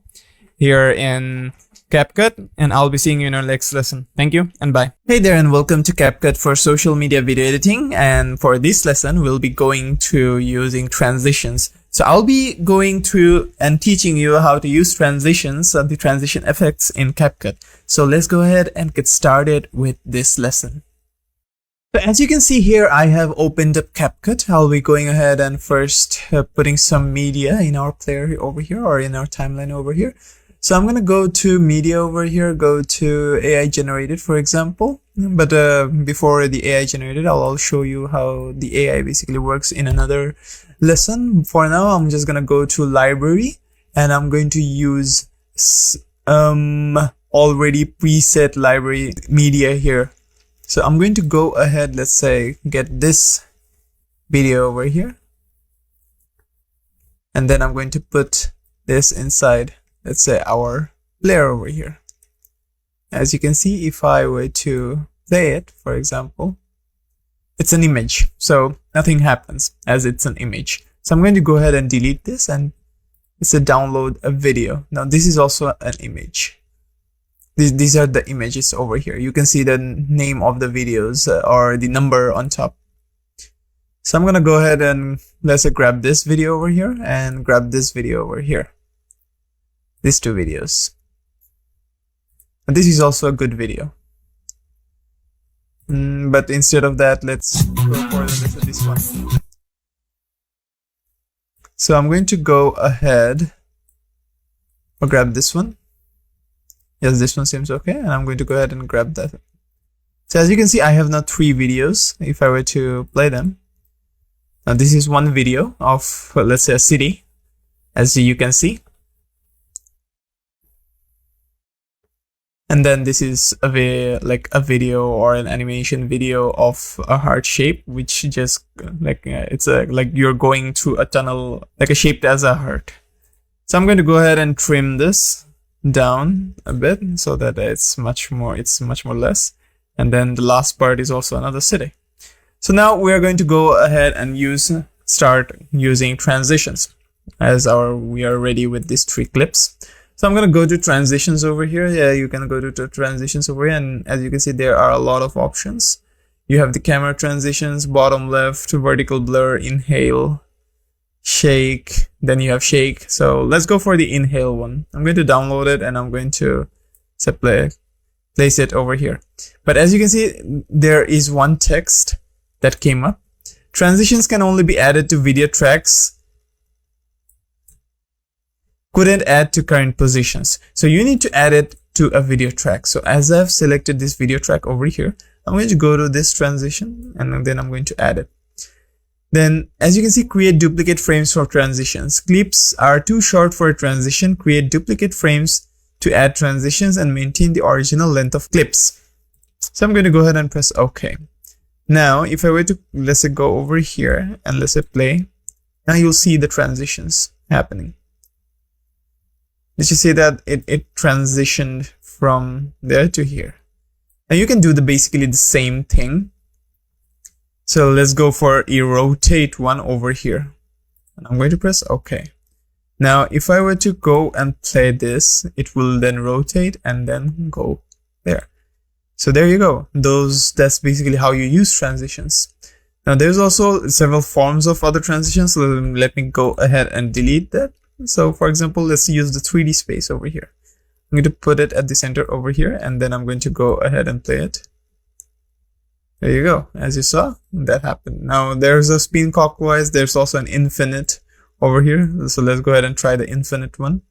here in CapCut, and I'll be seeing you in our next lesson. Thank you and bye. Hey there, and welcome to CapCut for social media video editing. And for this lesson, we'll be going to using transitions. So I'll be going through and teaching you how to use transitions, the transition effects in CapCut. So let's go ahead and get started with this lesson. So as you can see here, I have opened up CapCut. I'll be going ahead and first putting some media in our player over here or in our timeline over here. So I'm going to go to media over here, go to AI generated, for example. But before the AI generated, I'll show you how the AI basically works in another lesson. For now, I'm just going to go to library and I'm going to use already preset library media here. So I'm going to go ahead, let's say, get this video over here. And then I'm going to put this inside, let's say, our player over here. As you can see, if I were to play it, for example, it's an image. So nothing happens as it's an image. So I'm going to go ahead and delete this, and it's a download a video. Now this is also an image. These are the images over here. You can see the name of the videos or the number on top. So I'm going to go ahead and let's say grab this video over here and grab this video over here. These two videos. And this is also a good video. But instead of that, let's go for this one. So I'm going to go ahead or grab this one. Yes, this one seems okay, and I'm going to go ahead and grab that. So as you can see, I have now 3 videos if I were to play them. Now this is one video of, let's say, a city, as you can see. And then this is a video or an animation video of a heart shape, which just like it's like you're going through a tunnel, like a shaped as a heart. So I'm going to go ahead and trim this down a bit so that it's much more less. And then the last part is also another city. So now we are going to go ahead and start using transitions as we are ready with these 3 clips. So I'm going to go to transitions over here. Yeah, you can go to transitions over here, and as you can see, there are a lot of options. You have the camera transitions, bottom left, vertical blur, inhale, shake, then you have shake. So let's go for the inhale one. I'm going to download it and I'm going to place it over here. But as you can see, there is one text that came up. Transitions can only be added to video tracks. Couldn't add to current positions. So you need to add it to a video track. So as I've selected this video track over here, I'm going to go to this transition and then I'm going to add it. Then as you can see, create duplicate frames for transitions. Clips are too short for a transition. Create duplicate frames to add transitions and maintain the original length of clips. So I'm going to go ahead and press OK. Now, if I were to, let's say, go over here and let's say play, now you'll see the transitions happening. Did you see that it transitioned from there to here? Now you can do basically the same thing. So let's go for a rotate one over here. And I'm going to press OK. Now, if I were to go and play this, it will then rotate and then go there. So there you go. That's basically how you use transitions. Now, there's also several forms of other transitions. So let me go ahead and delete that. So for example, let's use the 3D space over here. I'm going to put it at the center over here, and then I'm going to go ahead and play it. There you go. As you saw, that happened. Now there's a spin clockwise. There's also an infinite over here. So let's go ahead and try the infinite one.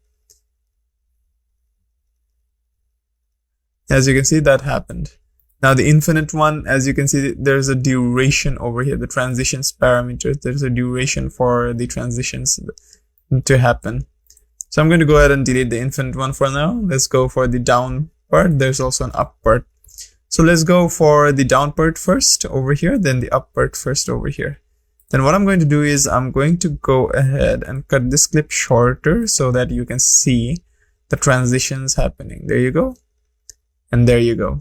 As you can see, that happened. Now the infinite one, as you can see, there's a duration over here. The transitions parameters, there's a duration for the transitions to happen. So I'm going to go ahead and delete the infinite one for now. Let's go for the down part. There's also an up part. So let's go for the down part first over here, then the up part first over here. Then what I'm going to do is I'm going to go ahead and cut this clip shorter so that you can see the transitions happening. There you go. And there you go.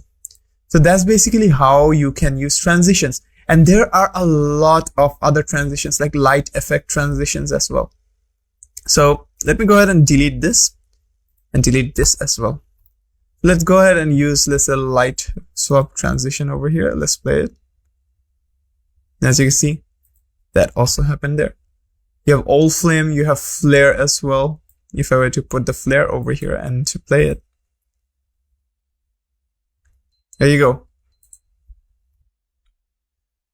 So that's basically how you can use transitions. And there are a lot of other transitions, like light effect transitions as well. So let me go ahead and delete this and delete this as well. Let's go ahead and use, let's say, light swap transition over here. Let's play it. As you can see, that also happened there. You have all flame, you have flare as well. If I were to put the flare over here and to play it. There you go.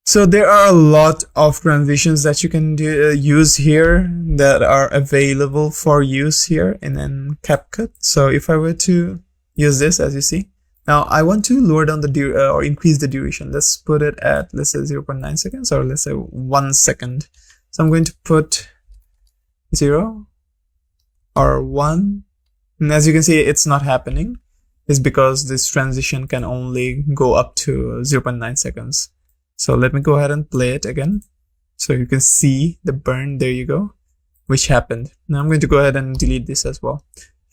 So there are a lot of transitions that you can use here that are available for use here in CapCut. So if I were to use this, as you see, now I want to lower down the or increase the duration. Let's put it at, let's say, 0.9 seconds, or let's say 1 second. So I'm going to put 0 or 1. And as you can see, it's not happening. It's because this transition can only go up to 0.9 seconds. So let me go ahead and play it again. So you can see the burn. There you go, which happened. Now I'm going to go ahead and delete this as well.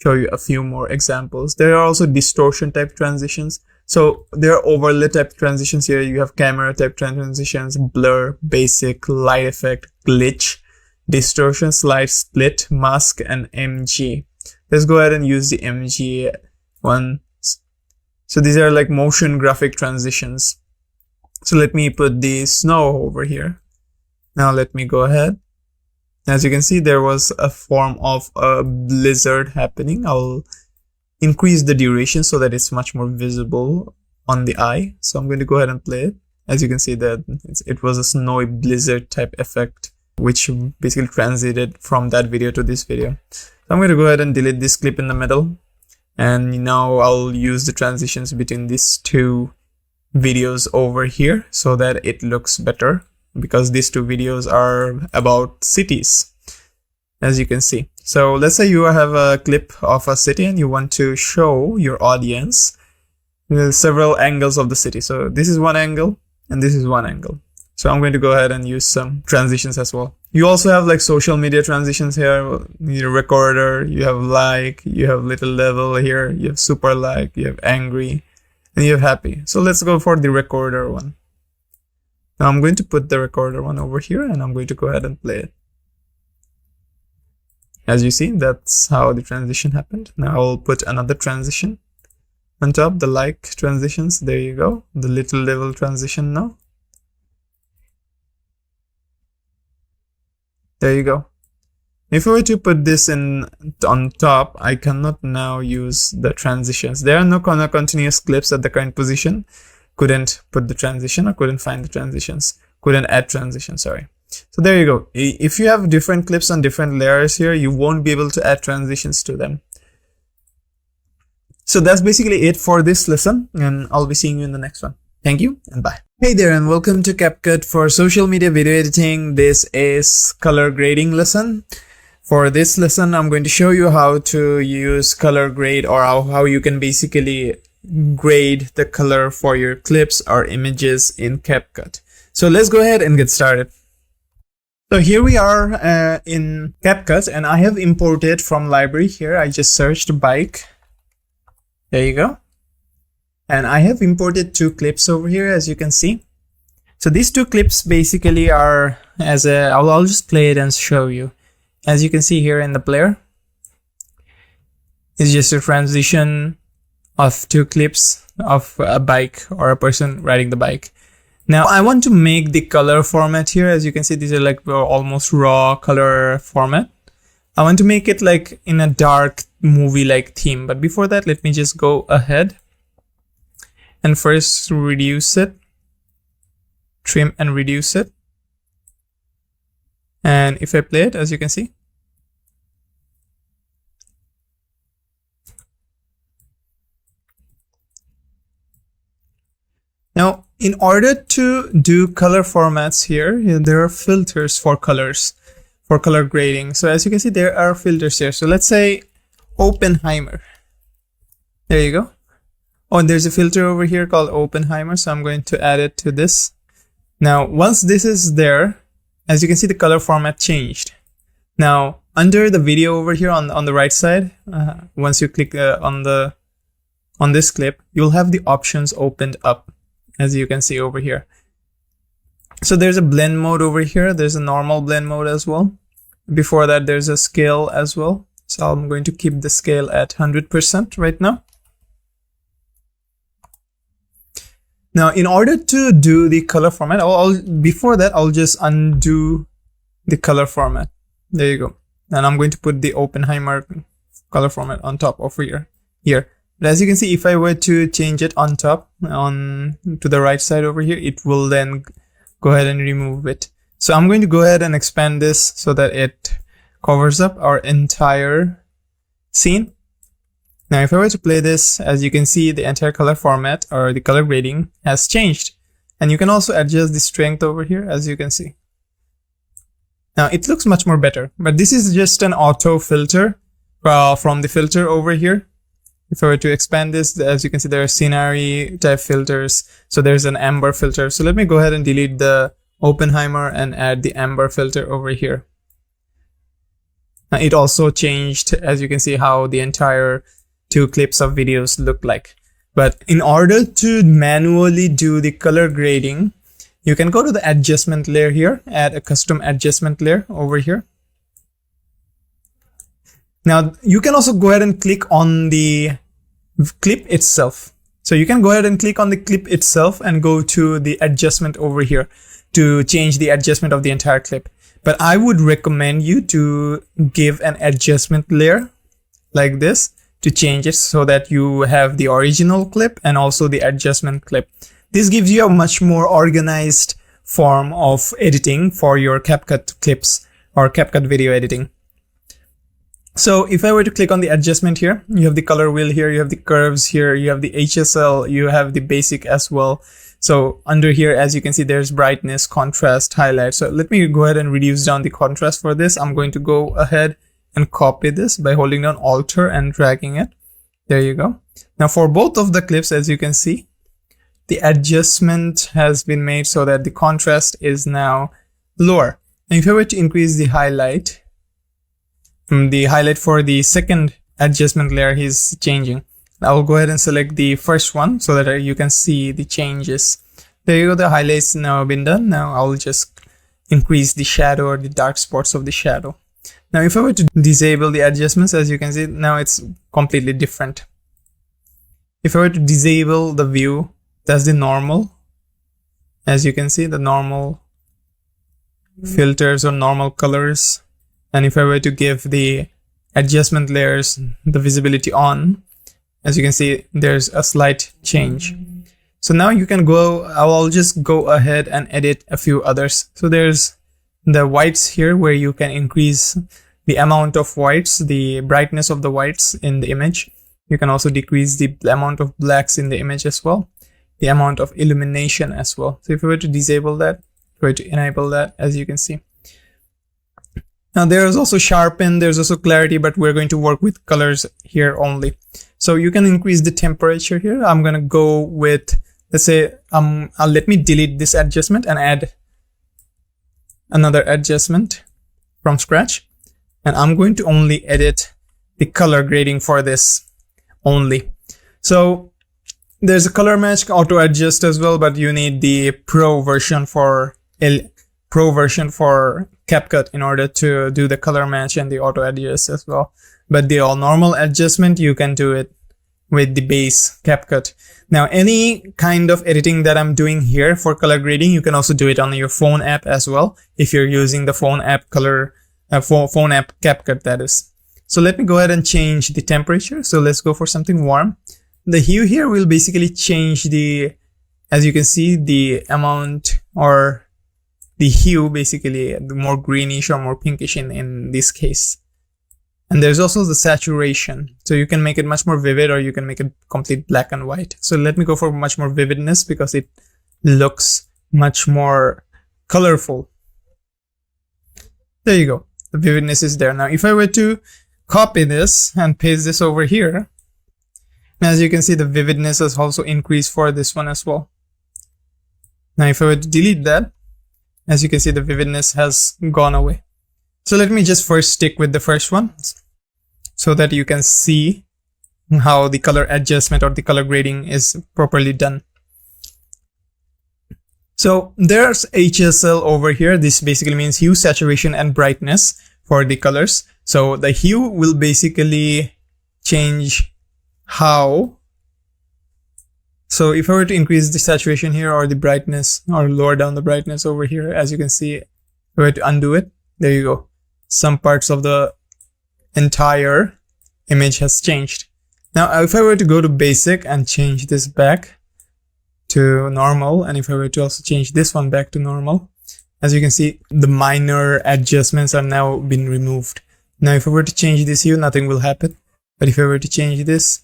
Show you a few more examples. There are also distortion type transitions. So there are overlay type transitions here. You have camera type transitions, blur, basic, light effect, glitch, distortion, slide, split, mask, and MG. Let's go ahead and use the MG one. So these are like motion graphic transitions. So let me put the snow over here. Now let me go ahead. As you can see, there was a form of a blizzard happening. I'll increase the duration so that it's much more visible on the eye. So I'm going to go ahead and play it. As you can see that it was a snowy blizzard type effect, which basically transited from that video to this video. So I'm going to go ahead and delete this clip in the middle. And now I'll use the transitions between these two videos over here so that it looks better, because these two videos are about cities, as you can see. So let's say you have a clip of a city and you want to show your audience several angles of the city. So this is one angle and this is one angle. So I'm going to go ahead and use some transitions as well. You also have like social media transitions here. Your recorder, you have like, you have little level here, you have super like, you have angry, and you have happy. So let's go for the recorder one. Now I'm going to put the recorder one over here and I'm going to go ahead and play it. As you see, that's how the transition happened. Now I'll put another transition on top, the like transitions. There you go, the little level transition now. There you go. If I were to put this in on top, I cannot now use the transitions. There are no continuous clips at the current position. Couldn't put the transition, or couldn't find the transitions. Couldn't add transition, sorry. So there you go. If you have different clips on different layers here, you won't be able to add transitions to them. So that's basically it for this lesson, and I'll be seeing you in the next one. Thank you and bye. Hey there, and welcome to CapCut for social media video editing. This is color grading lesson. For this lesson, I'm going to show you how to use color grade, or how you can basically grade the color for your clips or images in CapCut. So let's go ahead and get started. So here we are in CapCut, and I have imported from library here. I just searched bike. There you go. And I have imported 2 clips over here, as you can see. So these 2 clips basically are I'll just play it and show you. As you can see here in the player, it's just a transition of 2 clips of a bike or a person riding the bike. Now I want to make the color format here. As you can see, these are like almost raw color format. I want to make it like in a dark movie-like theme. But before that, let me just go ahead and first reduce it, trim and reduce it. And if I play it, as you can see, now in order to do color formats here, there are filters for colors, for color grading. So as you can see, there are filters here. So let's say Oppenheimer. There you go. Oh, and there's a filter over here called Oppenheimer. So I'm going to add it to this. Now, once this is there, as you can see, the color format changed. Now, under the video over here on the right side, once you click on this clip, you'll have the options opened up, as you can see over here. So there's a blend mode over here. There's a normal blend mode as well. Before that, there's a scale as well. So I'm going to keep the scale at 100% right now. Now, in order to do the color format, before that, I'll just undo the color format. There you go. And I'm going to put the Oppenheimer color format on top over here. But as you can see, if I were to change it on top, to the right side over here, it will then go ahead and remove it. So I'm going to go ahead and expand this so that it covers up our entire scene. Now, if I were to play this, as you can see, the entire color format or the color grading has changed. And you can also adjust the strength over here, as you can see. Now, it looks much more better, but this is just an auto filter from the filter over here. If I were to expand this, as you can see, there are scenery type filters. So there's an amber filter. So let me go ahead and delete the Oppenheimer and add the amber filter over here. Now, it also changed, as you can see, how the entire 2 clips of videos look like. But in order to manually do the color grading, you can go to the adjustment layer here, add a custom adjustment layer over here. Now, you can also go ahead and click on the clip itself. So you can go ahead and click on the clip itself and go to the adjustment over here to change the adjustment of the entire clip. But I would recommend you to give an adjustment layer like this to change it so that you have the original clip and also the adjustment clip. This gives you a much more organized form of editing for your CapCut clips or CapCut video editing. So if I were to click on the adjustment here, you have the color wheel here, you have the curves here, you have the HSL, you have the basic as well. So under here, as you can see, there's brightness, contrast, highlight. So let me go ahead and reduce down the contrast for this. I'm going to go ahead and copy this by holding down Alt and dragging it. There you go. Now for both of the clips, as you can see, the adjustment has been made so that the contrast is now lower. Now if I were to increase the highlight for the second adjustment layer is changing. I'll go ahead and select the first one so that you can see the changes. There you go, the highlights now been done. Now I'll just increase the shadow or the dark spots of the shadow. Now if I were to disable the adjustments, as you can see, now it's completely different. If I were to disable the view, that's the normal. As you can see, the normal filters or normal colors. And if I were to give the adjustment layers the visibility on, as you can see, there's a slight change. So now you can go, I'll just go ahead and edit a few others. So there's the whites here where you can increase the amount of whites, the brightness of the whites in the image. You can also decrease the amount of blacks in the image as well, the amount of illumination as well. So if we were to disable that, if we were to enable that, as you can see. Now there's also sharpen, there's also clarity, but we're going to work with colors here only. So you can increase the temperature here. I'm going to go with, let's say, let me delete this adjustment and add another adjustment from scratch. And I'm going to only edit the color grading for this only. So there's a color match auto adjust as well, but you need the pro version for CapCut in order to do the color match and the auto adjust as well. But the all normal adjustment, you can do it with the base CapCut. Now, any kind of editing that I'm doing here for color grading, you can also do it on your phone app as well, if you're using the phone app phone app CapCut, that is. So let me go ahead and change the temperature. So let's go for something warm. The hue here will basically change the, as you can see, the amount or the hue, basically the more greenish or more pinkish in this case. And there's also the saturation. So you can make it much more vivid or you can make it complete black and white. So let me go for much more vividness because it looks much more colorful. There you go. The vividness is there. Now, if I were to copy this and paste this over here, as you can see, the vividness has also increased for this one as well. Now, if I were to delete that, as you can see, the vividness has gone away. So let me just first stick with the first one so that you can see how the color adjustment or the color grading is properly done. So there's HSL over here. This basically means hue, saturation, and brightness for the colors. So the hue will basically change how. So if I were to increase the saturation here or the brightness or lower down the brightness over here, as you can see, if I were to undo it, there you go. Some parts of the entire image has changed. Now, if I were to go to basic and change this back to normal, and if I were to also change this one back to normal, as you can see, the minor adjustments are now been removed. Now, if I were to change this hue, nothing will happen. But if I were to change this,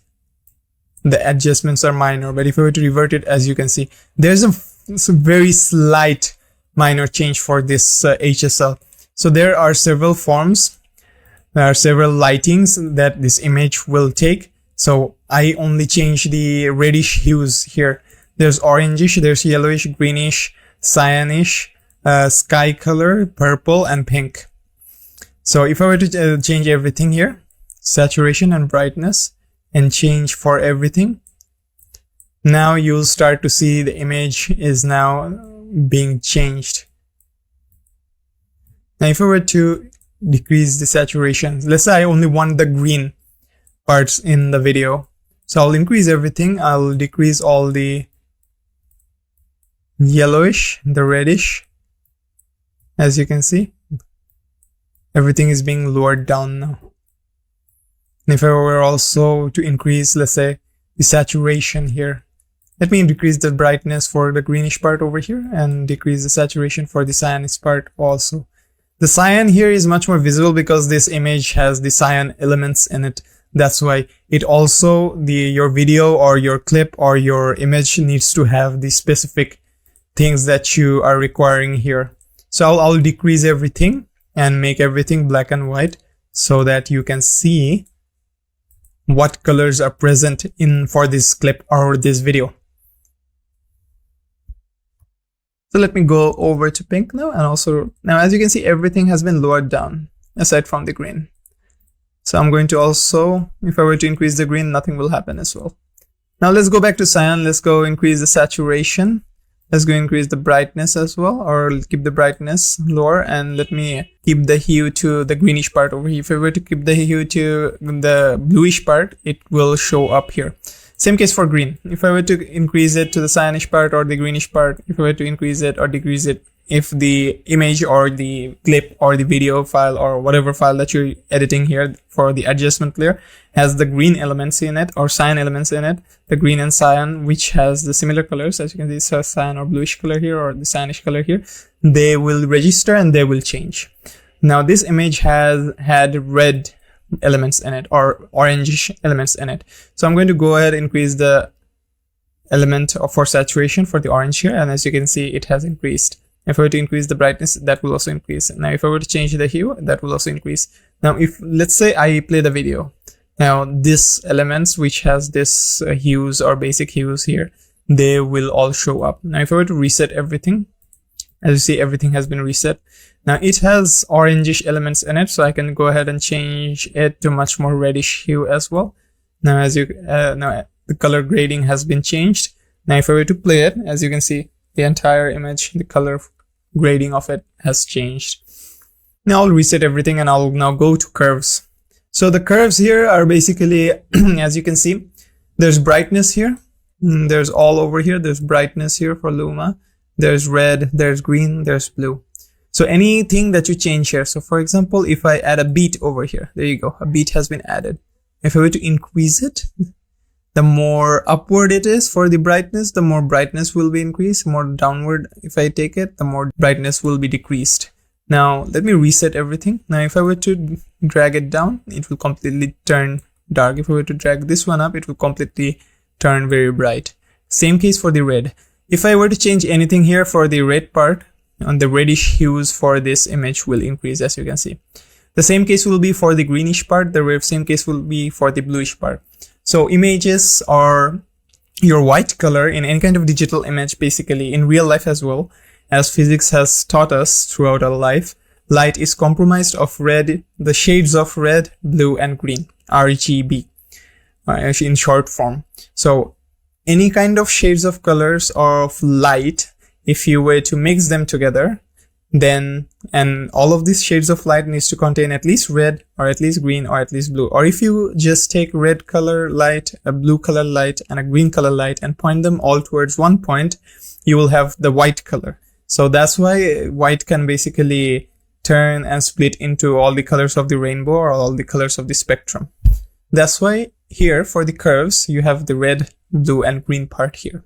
the adjustments are minor. But if I were to revert it, as you can see, there's a very slight minor change for this HSL. So there are several forms, there are several lightings that this image will take. So I only change the reddish hues here. There's orangish, there's yellowish, greenish, cyanish, sky color, purple, and pink. So if I were to change everything here, saturation and brightness, and change for everything, now you'll start to see the image is now being changed. Now, if I were to decrease the saturation, let's say I only want the green parts in the video. So I'll increase everything. I'll decrease all the yellowish, the reddish. As you can see, everything is being lowered down now. And if I were also to increase, let's say, the saturation here, let me decrease the brightness for the greenish part over here and decrease the saturation for the cyanish part also. The cyan here is much more visible because this image has the cyan elements in it. That's why it also, your video or your clip or your image needs to have the specific things that you are requiring here. So I'll decrease everything and make everything black and white so that you can see what colors are present for this clip or this video. So let me go over to pink now, and also now as you can see, everything has been lowered down aside from the green. So I'm going to also, if I were to increase the green, nothing will happen as well. Now let's go back to cyan. Let's go increase the saturation. Let's go increase the brightness as well, or keep the brightness lower, and let me keep the hue to the greenish part over here. If I were to keep the hue to the bluish part, it will show up here. Same case for green. If I were to increase it to the cyanish part or the greenish part, if I were to increase it or decrease it, if the image or the clip or the video file or whatever file that you're editing here for the adjustment layer has the green elements in it or cyan elements in it, the green and cyan, which has the similar colors, as you can see, so cyan or bluish color here or the cyanish color here, they will register and they will change. Now this image has had red elements in it or orangish elements in it. So I'm going to go ahead and increase the element for saturation for the orange here, and as you can see, it has increased. If I were to increase the brightness, that will also increase. Now if I were to change the hue, that will also increase. Now if, let's say I play the video, now this elements which has this hues or basic hues here, they will all show up. Now if I were to reset everything, as you see, everything has been reset. Now it has orangish elements in it, so I can go ahead and change it to much more reddish hue as well. Now as you now the color grading has been changed. Now if I were to play it, as you can see, the entire image, the color grading of it has changed. Now I'll reset everything and I'll now go to curves. So the curves here are basically, as you can see, there's brightness here, there's all over here, there's brightness here for Luma, there's red, there's green, there's blue. So anything that you change here, so for example, if I add a beat over here, there you go, a beat has been added. If I were to increase it, the more upward it is for the brightness, the more brightness will be increased. More downward, if I take it, the more brightness will be decreased. Now, let me reset everything. Now, if I were to drag it down, it will completely turn dark. If I were to drag this one up, it will completely turn very bright. Same case for the red. If I were to change anything here for the red part, on the reddish hues for this image will increase, as you can see. The same case will be for the greenish part. The same case will be for the bluish part. So images are your white color in any kind of digital image, basically in real life as well, as physics has taught us throughout our life. Light is comprised of red, the shades of red, blue, and green, RGB, in short form. So any kind of shades of colors or of light, if you were to mix them together, then, and all of these shades of light needs to contain at least red or at least green or at least blue. Or if you just take red color light, a blue color light, and a green color light and point them all towards one point, you will have the white color. So that's why white can basically turn and split into all the colors of the rainbow or all the colors of the spectrum. That's why here for the curves, you have the red, blue, and green part here.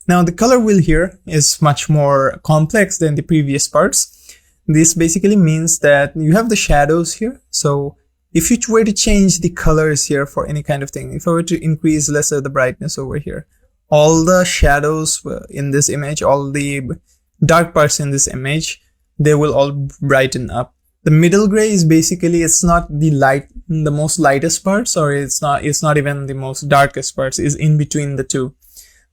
Now the color wheel here is much more complex than the previous parts. This basically means that you have the shadows here. So if you were to change the colors here for any kind of thing, if I were to increase, let's say, the brightness over here, all the shadows in this image, all the dark parts in this image, they will all brighten up. The middle gray is basically, it's not the most lightest parts, or it's not even the most darkest parts, is in between the two.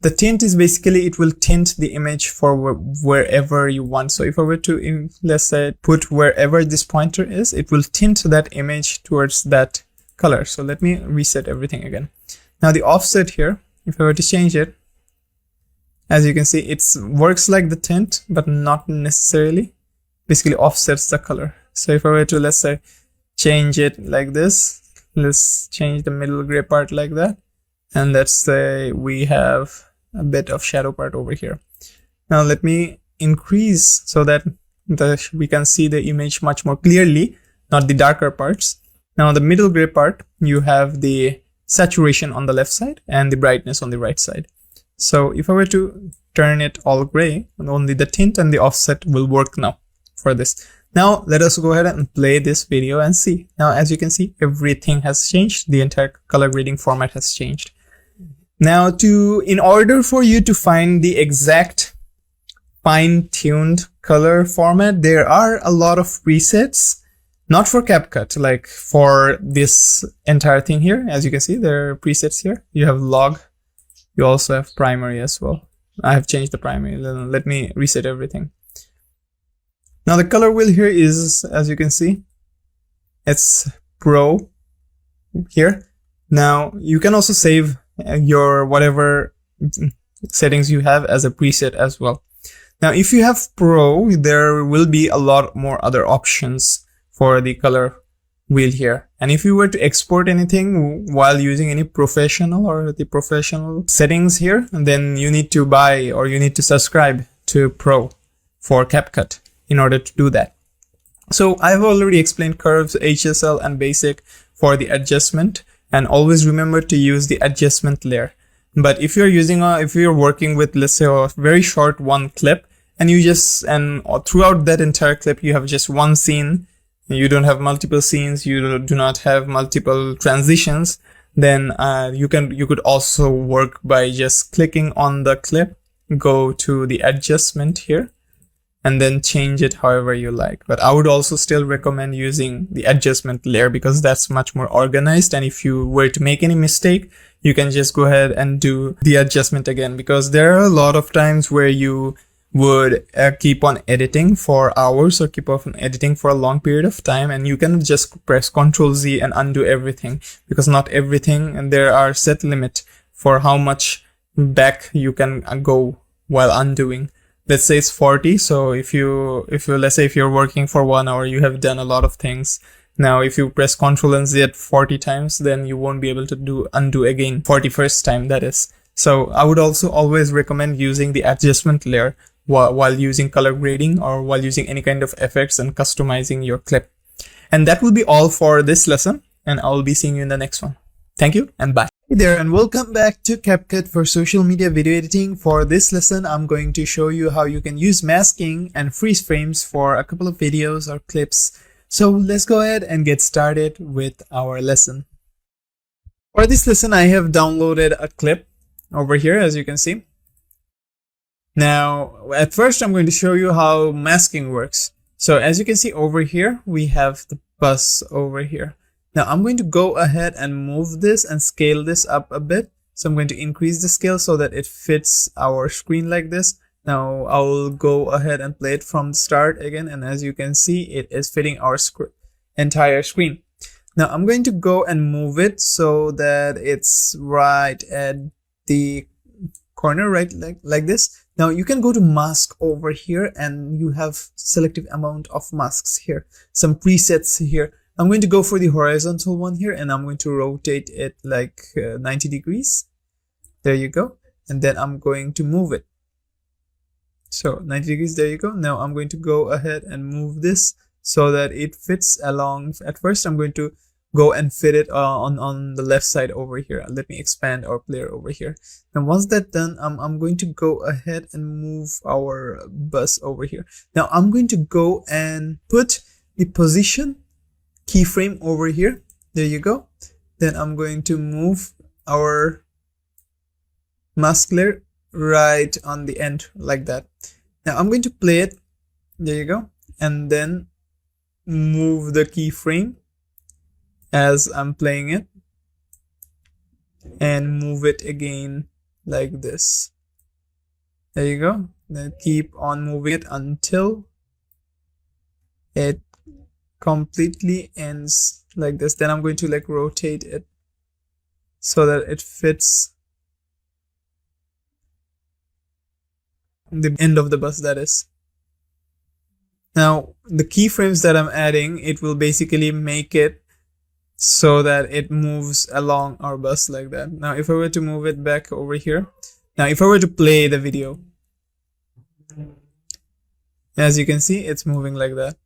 The tint is basically, it will tint the image for wherever you want. So if I were to, let's say, put wherever this pointer is, it will tint that image towards that color. So let me reset everything again. Now the offset here, if I were to change it, as you can see, it works like the tint, but not necessarily. Basically offsets the color. So if I were to, let's say, change it like this, let's change the middle gray part like that. And let's say we have a bit of shadow part over here. Now let me increase so that we can see the image much more clearly, not the darker parts. Now the middle gray part, you have the saturation on the left side and the brightness on the right side. So if I were to turn it all gray, only the tint and the offset will work now for this. Now let us go ahead and play this video and see. Now as you can see, everything has changed. The entire color grading format has changed. Now in order for you to find the exact fine-tuned color format, there are a lot of presets, not for CapCut, like for this entire thing here. As you can see, there are presets here. You have log, you also have primary as well. I have changed the primary. Let me reset everything. Now the color wheel here is, as you can see, it's Pro here. Now you can also save your whatever settings you have as a preset as well. Now if you have Pro, there will be a lot more other options for the color wheel here. And if you were to export anything while using any professional or the professional settings here, then you need to buy or you need to subscribe to Pro for CapCut in order to do that. So I've already explained curves, HSL and basic for the adjustment, and always remember to use the adjustment layer. But if you're if you're working with, let's say, a very short one clip, and throughout that entire clip you have just one scene, you don't have multiple scenes, you do not have multiple transitions, then you could also work by just clicking on the clip, go to the adjustment here, and then change it however you like. But I would also still recommend using the adjustment layer because that's much more organized, and if you were to make any mistake, you can just go ahead and do the adjustment again, because there are a lot of times where you would keep on editing for hours or keep on editing for a long period of time, and you can just press Ctrl Z and undo everything, because not everything, and there are set limit for how much back you can go while undoing. Let's say it's 40. So let's say if you're working for 1 hour, you have done a lot of things. Now, if you press Ctrl and Z 40 times, then you won't be able to undo again 41st time, that is. So I would also always recommend using the adjustment layer while using color grading or while using any kind of effects and customizing your clip. And that will be all for this lesson, and I'll be seeing you in the next one. Thank you and bye. Hey there, and welcome back to CapCut for social media video editing. For this lesson, I'm going to show you how you can use masking and freeze frames for a couple of videos or clips. So let's go ahead and get started with our lesson. For this lesson, I have downloaded a clip over here, as you can see. Now, at first, I'm going to show you how masking works. So as you can see over here, we have the bus over here. Now I'm going to go ahead and move this and scale this up a bit. So I'm going to increase the scale so that it fits our screen like this. Now I'll go ahead and play it from the start again. And as you can see, it is fitting our entire screen. Now I'm going to go and move it so that it's right at the corner, right, like this. Now you can go to mask over here and you have selective amount of masks here, some presets here. I'm going to go for the horizontal one here, and I'm going to rotate it like 90 degrees. There you go. And then I'm going to move it. So 90 degrees, there you go. Now I'm going to go ahead and move this so that it fits along. At first, I'm going to go and fit it on the left side over here. Let me expand our player over here. And once that's done, I'm going to go ahead and move our bus over here. Now I'm going to go and put the position keyframe over here. There you go. Then I'm going to move our mask layer right on the end like that. Now I'm going to play it. There you go. And then move the keyframe as I'm playing it and move it again like this. There you go. Then keep on moving it until it completely ends like this. Then I'm going to like rotate it so that it fits the end of the bus, that is. Now the keyframes that I'm adding, it will basically make it so that it moves along our bus like that. Now if I were to move it back over here, now if I were to play the video, as you can see, it's moving like that.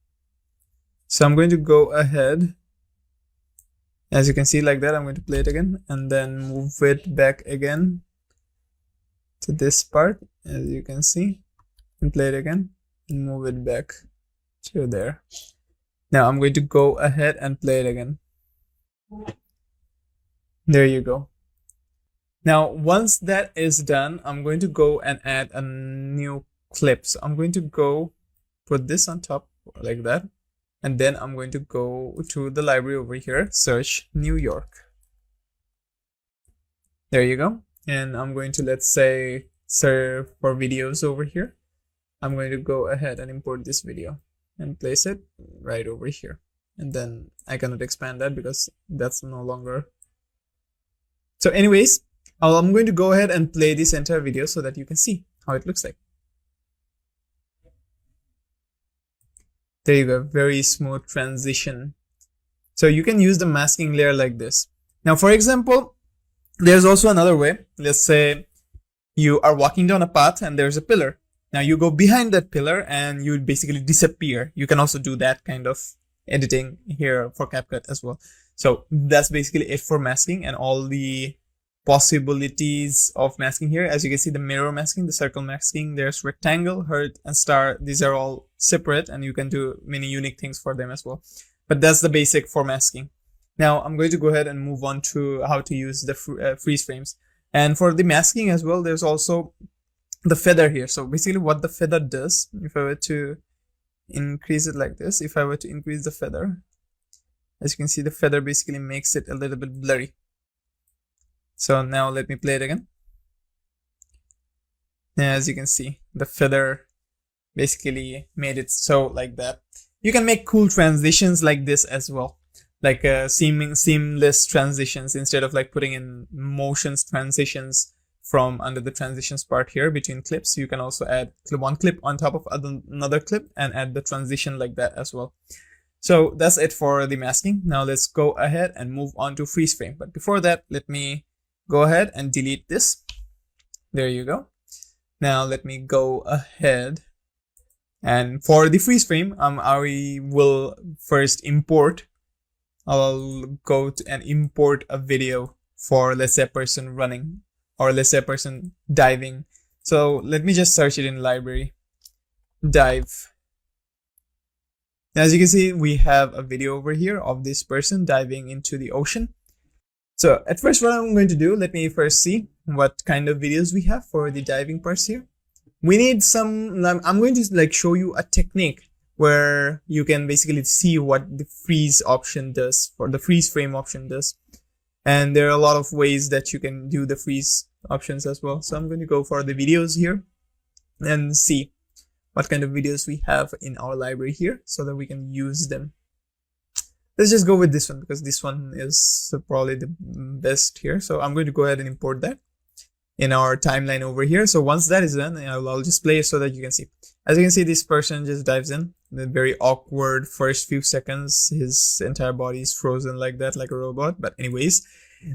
So I'm going to go ahead, as you can see like that. I'm going to play it again and then move it back again to this part, as you can see, and play it again and move it back to there. Now I'm going to go ahead and play it again. There you go. Now once that is done, I'm going to go and add a new clip. So I'm going to go put this on top like that. And then I'm going to go to the library over here, search New York. There you go. And I'm going to, let's say, search for videos over here. I'm going to go ahead and import this video and place it right over here. And then I cannot expand that because that's no longer. So anyways, I'm going to go ahead and play this entire video so that you can see how it looks like. There you go, very smooth transition. So you can use the masking layer like this. Now, for example, there's also another way. Let's say you are walking down a path and there's a pillar. Now you go behind that pillar and you basically disappear. You can also do that kind of editing here for CapCut as well. So that's basically it for masking and all the possibilities of masking here. As you can see, the mirror masking, the circle masking, there's rectangle, heart, and star. These are all separate and you can do many unique things for them as well. But that's the basic for masking. Now I'm going to go ahead and move on to how to use the freeze frames. And for the masking as well, there's also the feather here. So basically what the feather does, if I were to increase it like this, if I were to increase the feather, as you can see, the feather basically makes it a little bit blurry. So now let me play it again. As you can see, the feather basically made it so like that. You can make cool transitions like this as well, like seamless transitions, instead of like putting in motions transitions from under the transitions part here between clips. You can also add one clip on top of another clip and add the transition like that as well. So that's it for the masking. Now let's go ahead and move on to freeze frame. But before that, let me go ahead and delete this. There you go. Now let me go ahead, and for the freeze frame, I will first import. I'll go to and import a video for, let's say, a person running, or let's say a person diving. So let me just search it in library, dive. As you can see, we have a video over here of this person diving into the ocean. So at first, what I'm going to do, let me first see what kind of videos we have for the diving parts here. We need some, I'm going to like show you a technique where you can basically see what the freeze option does, or the freeze frame option does. And there are a lot of ways that you can do the freeze options as well. So I'm going to go for the videos here and see what kind of videos we have in our library here so that we can use them. Let's just go with this one because this one is probably the best here. So I'm going to go ahead and import that in our timeline over here. So once that is done, I'll just play it so that you can see. As you can see, this person just dives in. The very awkward first few seconds, his entire body is frozen like that, like a robot. But anyways,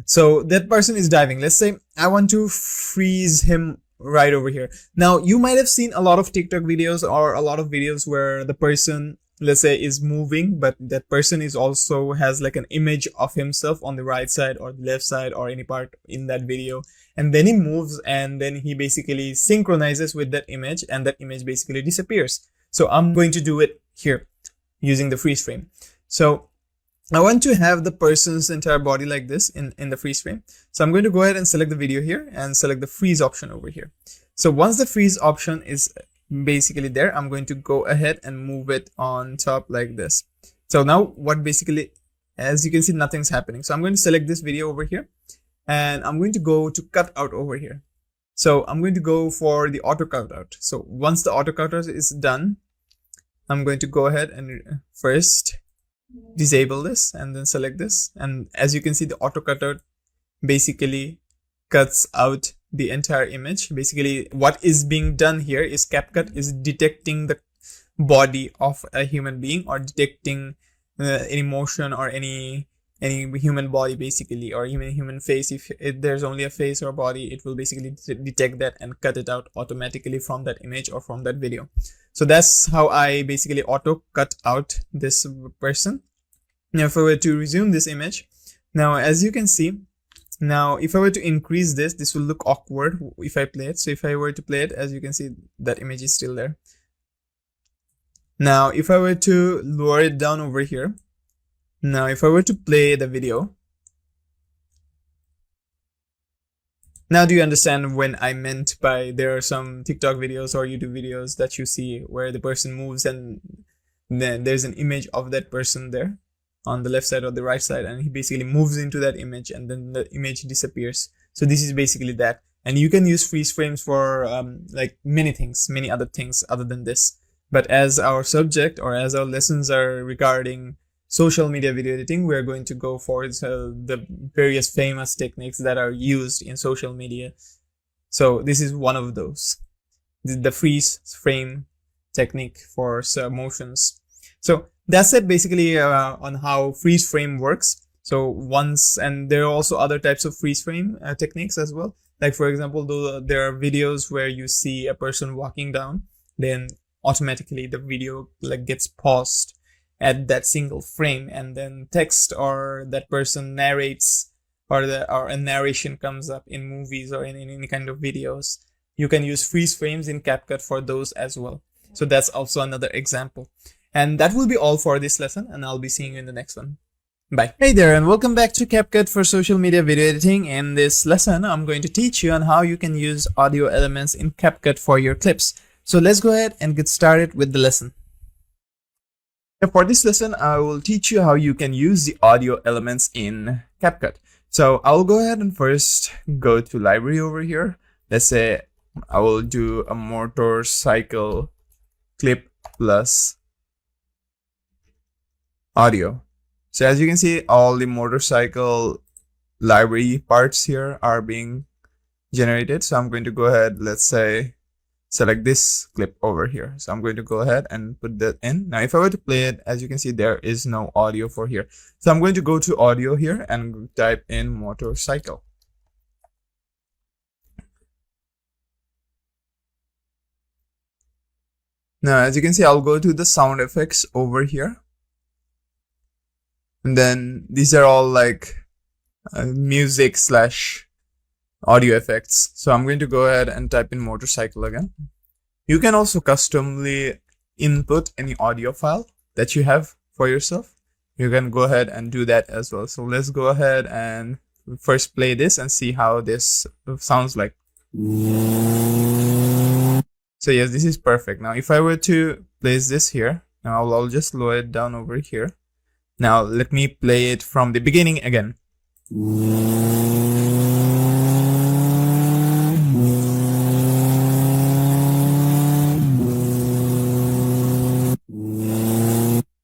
so that person is diving. Let's say I want to freeze him right over here. Now, you might have seen a lot of TikTok videos or a lot of videos where the person, let's say, is moving, but that person is also has like an image of himself on the right side or the left side or any part in that video. And then he moves and then he basically synchronizes with that image and that image basically disappears. So I'm going to do it here using the freeze frame. So I want to have the person's entire body like this in the freeze frame. So I'm going to go ahead and select the video here and select the freeze option over here. So once the freeze option is basically there, I'm going to go ahead and move it on top like this. So now what basically, as you can see, nothing's happening. So I'm going to select this video over here and I'm going to go to cut out over here. So I'm going to go for the auto cutout. So once the auto cutout is done, I'm going to go ahead and first disable this and then select this. And as you can see, the auto cutout basically cuts out the entire image. Basically, what is being done here is CapCut is detecting the body of a human being or detecting any motion or any human body basically, or even human face. If there's only a face or body, it will basically detect that and cut it out automatically from that image or from that video. So that's how I basically auto cut out this person. Now if I were to resume this image, now as you can see, now if I were to increase this, this will look awkward if I play it. So if I were to play it, as you can see, that image is still there. Now if I were to lower it down over here, now if I were to play the video, now do you understand when I meant by there are some TikTok videos or YouTube videos that you see where the person moves and then there's an image of that person there on the left side or the right side, and he basically moves into that image and then the image disappears. So this is basically that. And you can use freeze frames for like many things, many other things other than this. But as our subject or as our lessons are regarding social media video editing, we're going to go for the various famous techniques that are used in social media. So this is one of those, the freeze frame technique for motions. So That's it basically on how freeze frame works. So once, and there are also other types of freeze frame techniques as well. Like for example, though there are videos where you see a person walking down, then automatically the video like gets paused at that single frame, and then text or that person narrates, or a narration comes up in movies or in any kind of videos. You can use freeze frames in CapCut for those as well. So that's also another example. And that will be all for this lesson, and I'll be seeing you in the next one. Bye. Hey there, and welcome back to CapCut for social media video editing. In this lesson, I'm going to teach you on how you can use audio elements in CapCut for your clips. So let's go ahead and get started with the lesson. For this lesson, I will teach you how you can use the audio elements in CapCut. So I'll go ahead and first go to library over here. Let's say I will do a motorcycle clip plus audio. So as you can see, all the motorcycle library parts here are being generated. So I'm going to go ahead, let's say, select this clip over here. So I'm going to go ahead and put that in. Now, if I were to play it, as you can see, there is no audio for here. So I'm going to go to audio here and type in motorcycle. Now, as you can see, I'll go to the sound effects over here. And then these are all like music / audio effects. So I'm going to go ahead and type in motorcycle again. You can also customly input any audio file that you have for yourself. You can go ahead and do that as well. So let's go ahead and first play this and see how this sounds like. So yes, this is perfect. Now, if I were to place this here, now I'll just lower it down over here. Now, let me play it from the beginning again.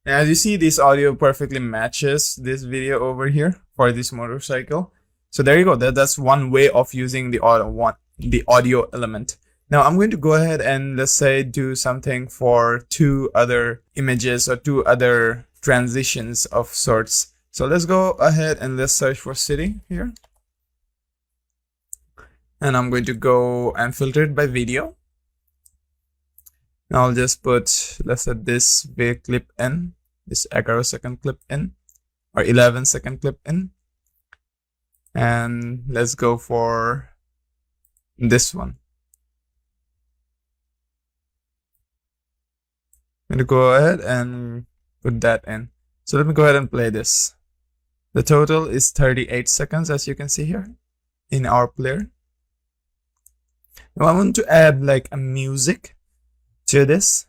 As you see, this audio perfectly matches this video over here for this motorcycle. So there you go. That's one way of using the audio element. Now I'm going to go ahead and, let's say, do something for two other images or two other transitions of sorts. So let's go ahead and let's search for city here. And I'm going to go and filter it by video. Now I'll just put, let's say, this big clip in, this 11-second clip in, or 11-second clip in. And let's go for this one. I'm going to go ahead and put that in. So let me go ahead and play this. The total is 38 seconds, as you can see here in our player. Now I want to add like a music to this,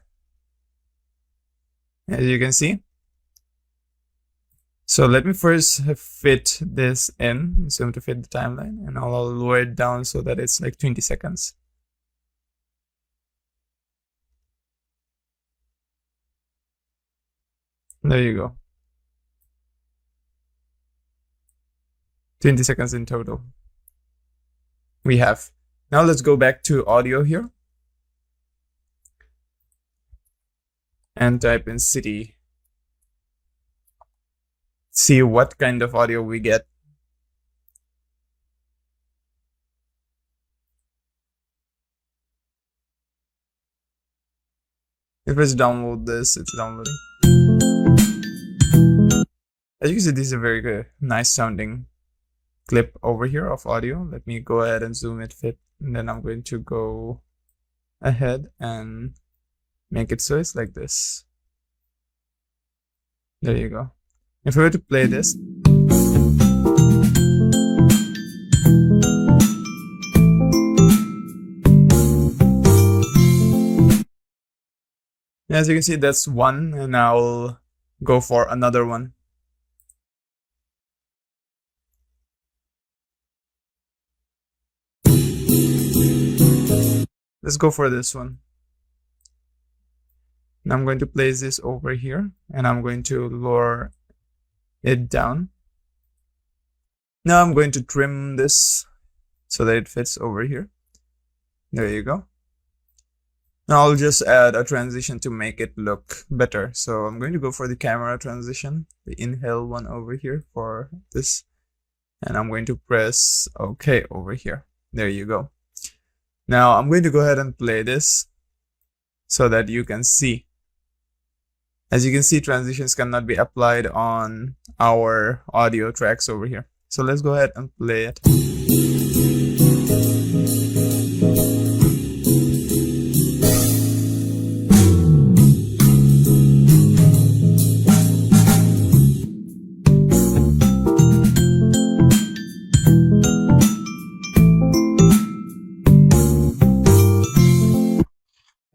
as you can see. So let me first fit this in, zoom to fit the timeline, and I'll lower it down so that it's like 20 seconds. There you go. 20 seconds in total. We have. Now let's go back to audio here. And type in city. See what kind of audio we get. If it's download this, it's downloading. As you can see, this is a very good, nice sounding clip over here of audio. Let me go ahead and zoom it fit, and then I'm going to go ahead and make it so it's like this. There you go. If we were to play this, as you can see, that's one, and I'll go for another one. Let's go for this one. Now I'm going to place this over here, and I'm going to lower it down. Now I'm going to trim this so that it fits over here. There you go. Now I'll just add a transition to make it look better. So I'm going to go for the camera transition, the inhale one over here for this. And I'm going to press OK over here. There you go. Now I'm going to go ahead and play this so that you can see. As you can see, transitions cannot be applied on our audio tracks over here. So let's go ahead and play it.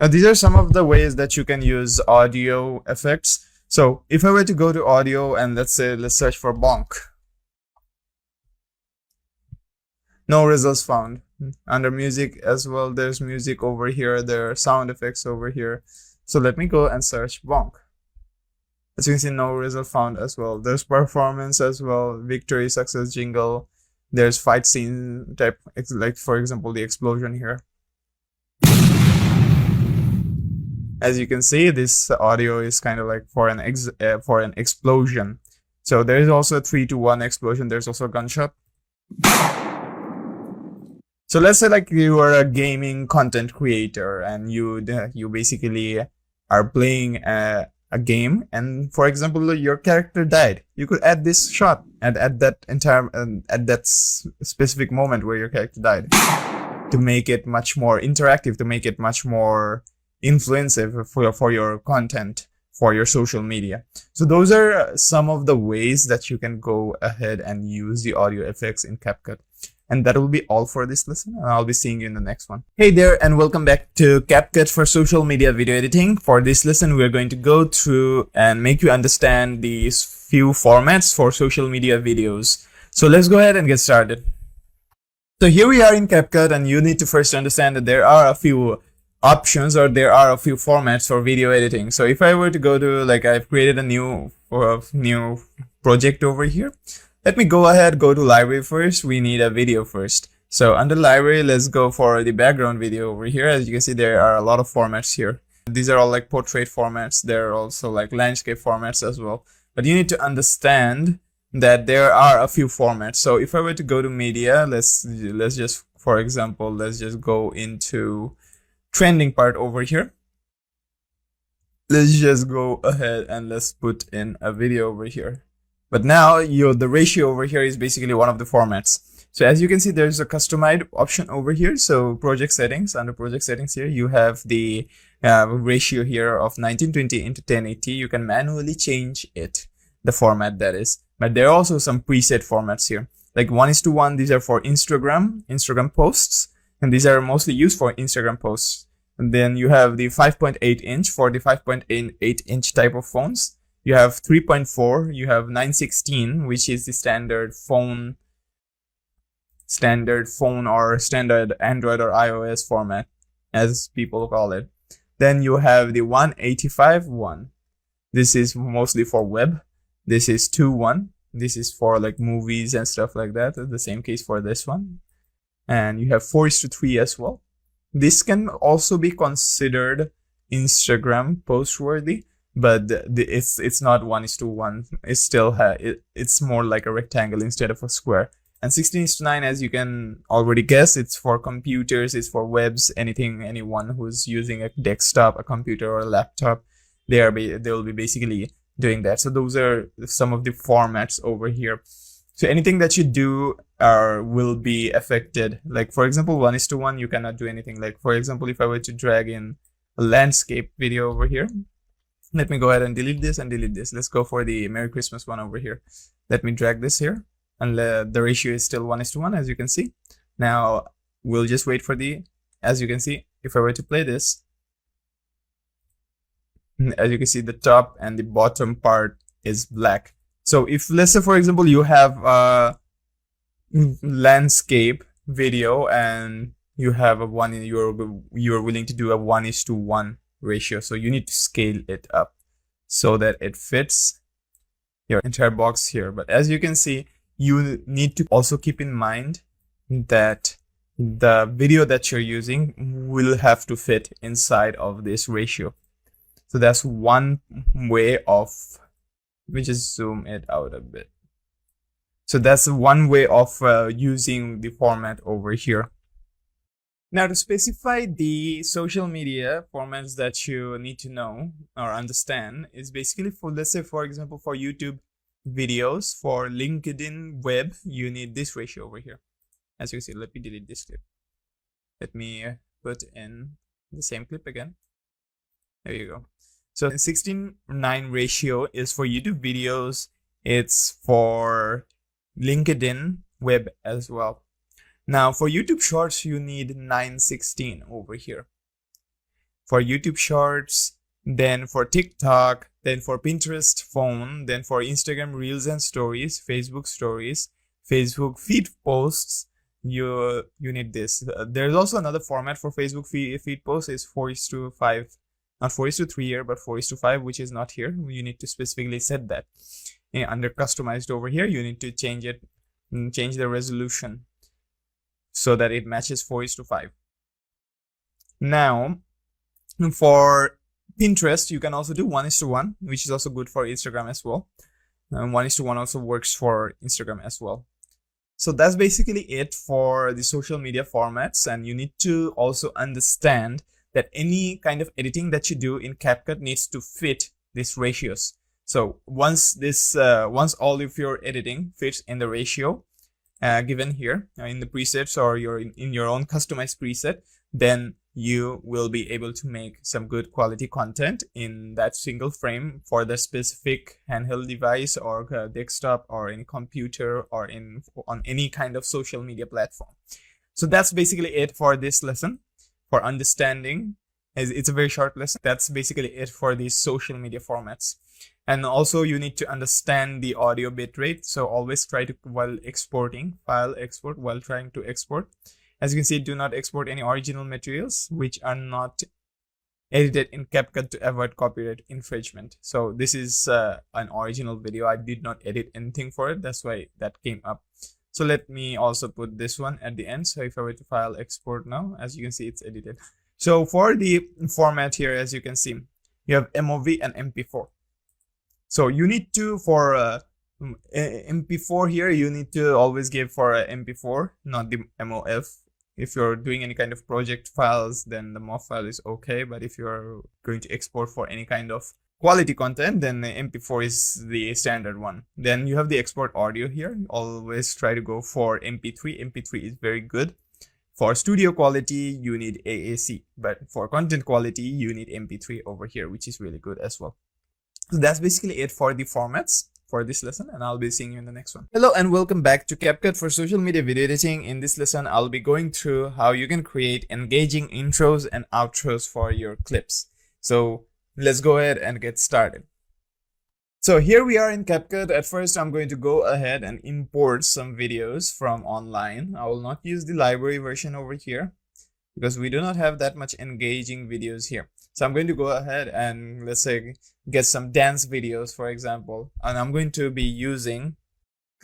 These are some of the ways that you can use audio effects. So if I were to go to audio and let's search for bonk. No results found. Under music as well, there's music over here. There are sound effects over here. So let me go and search bonk. As you can see, no result found as well. There's performance as well. Victory, success, jingle. There's fight scene type, like for example, the explosion here. As you can see, this audio is kind of like for an explosion. So there's also a 3-to-1 explosion. There's also a gunshot. So let's say like you are a gaming content creator and you basically are playing a game, and for example your character died. You could add this shot at that specific moment where your character died to make it much more interactive, to make it much more influensive for your content, for your social media. So those are some of the ways that you can go ahead and use the audio effects in CapCut. And that will be all for this lesson, and I'll be seeing you in the next one. Hey there, and welcome back to CapCut for social media video editing. For this lesson, we're going to go through and make you understand these few formats for social media videos. So let's go ahead and get started. So here we are in CapCut, and you need to first understand that there are a few options, or there are a few formats for video editing. So if I were to go to, like, I've created a new project over here. Let me go ahead, go to library first. We need a video first. So under library, let's go for the background video over here. As you can see, there are a lot of formats here. These are all like portrait formats. There are also like landscape formats as well. But you need to understand that there are a few formats. So if I were to go to media, let's just, for example, let's just go into trending part over here. Let's just go ahead and let's put in a video over here. But now the ratio over here is basically one of the formats. So as you can see, there's a customized option over here. So project settings, under project settings here, you have the ratio here of 1920 into 1080. You can manually change it, the format that is. But there are also some preset formats here, like 1:1. These are for Instagram posts, and these are mostly used for Instagram posts. And then you have the 5.8 inch for the 5.8 inch type of phones. You have 3.4, you have 916, which is the standard phone or standard Android or iOS format, as people call it. Then you have the 185.1. This is mostly for web. This is 2.1. This is for like movies and stuff like that. The same case for this one. And you have 4:3 as well. This can also be considered Instagram post worthy, but it's not 1:1. It's still it's more like a rectangle instead of a square. And 16:9, as you can already guess, it's for computers, it's for webs, anyone who's using a desktop, a computer, or a laptop, they will be basically doing that. So those are some of the formats over here. So anything that you do will be affected. Like for example, 1:1, you cannot do anything. Like for example, if I were to drag in a landscape video over here, let me go ahead and delete this and delete this. Let's go for the Merry Christmas one over here. Let me drag this here, and the ratio is still 1:1, as you can see. Now we'll just wait for as you can see, if I were to play this, as you can see, the top and the bottom part is black. So if, let's say for example, you have a landscape video and you have you're willing to do a 1:1 ratio, so you need to scale it up so that it fits your entire box here. But as you can see, you need to also keep in mind that the video that you're using will have to fit inside of this ratio. So that's one way of, let me just zoom it out a bit. So that's one way of using the format over here. Now, to specify the social media formats that you need to know or understand is basically for, let's say, for example, for YouTube videos, for LinkedIn web, you need this ratio over here. As you can see, let me delete this clip. Let me put in the same clip again. There you go. So 16:9 ratio is for YouTube videos. It's for LinkedIn web as well. Now for YouTube Shorts, you need 9:16 over here. For YouTube Shorts, then for TikTok, then for Pinterest phone, then for Instagram Reels and Stories, Facebook Stories, Facebook feed posts, you need this. There's also another format for Facebook feed posts is 4:5, not 4:3 here, but 4:5, which is not here. You need to specifically set that. Under customized over here, you need to change it, change the resolution so that it matches 4:5. Now, for Pinterest, you can also do 1:1, which is also good for Instagram as well. 1:1 also works for Instagram as well. So that's basically it for the social media formats. And you need to also understand that any kind of editing that you do in CapCut needs to fit these ratios. So once all of your editing fits in the ratio given here in the presets, or you're in your own customized preset, then you will be able to make some good quality content in that single frame for the specific handheld device or desktop or in computer or on any kind of social media platform. So that's basically it for this lesson. For understanding, it's a very short lesson. That's basically it for these social media formats. And also you need to understand the audio bitrate. So always try to, while exporting, file export while trying to export. As you can see, do not export any original materials which are not edited in CapCut to avoid copyright infringement. So this is an original video. I did not edit anything for it. That's why that came up. So let me also put this one at the end. So if I were to file export now, as you can see, it's edited. So for the format here, as you can see, you have MOV and MP4. So you need to, for MP4 here, you need to always give for MP4, not the MOF. If you're doing any kind of project files, then the MOF file is okay. But if you're going to export for any kind of quality content, then the MP4 is the standard one. Then you have the export audio here. Always try to go for MP3. MP3 is very good. For studio quality, you need AAC. But for content quality, you need MP3 over here, which is really good as well. So that's basically it for the formats for this lesson, and I'll be seeing you in the next one. Hello and welcome back to CapCut for social media video editing. In this lesson, I'll be going through how you can create engaging intros and outros for your clips. So let's go ahead and get started. So here we are in CapCut. At first, I'm going to go ahead and import some videos from online. I will not use the library version over here because we do not have that much engaging videos here. So I'm going to go ahead and, let's say, get some dance videos, for example. And I'm going to be using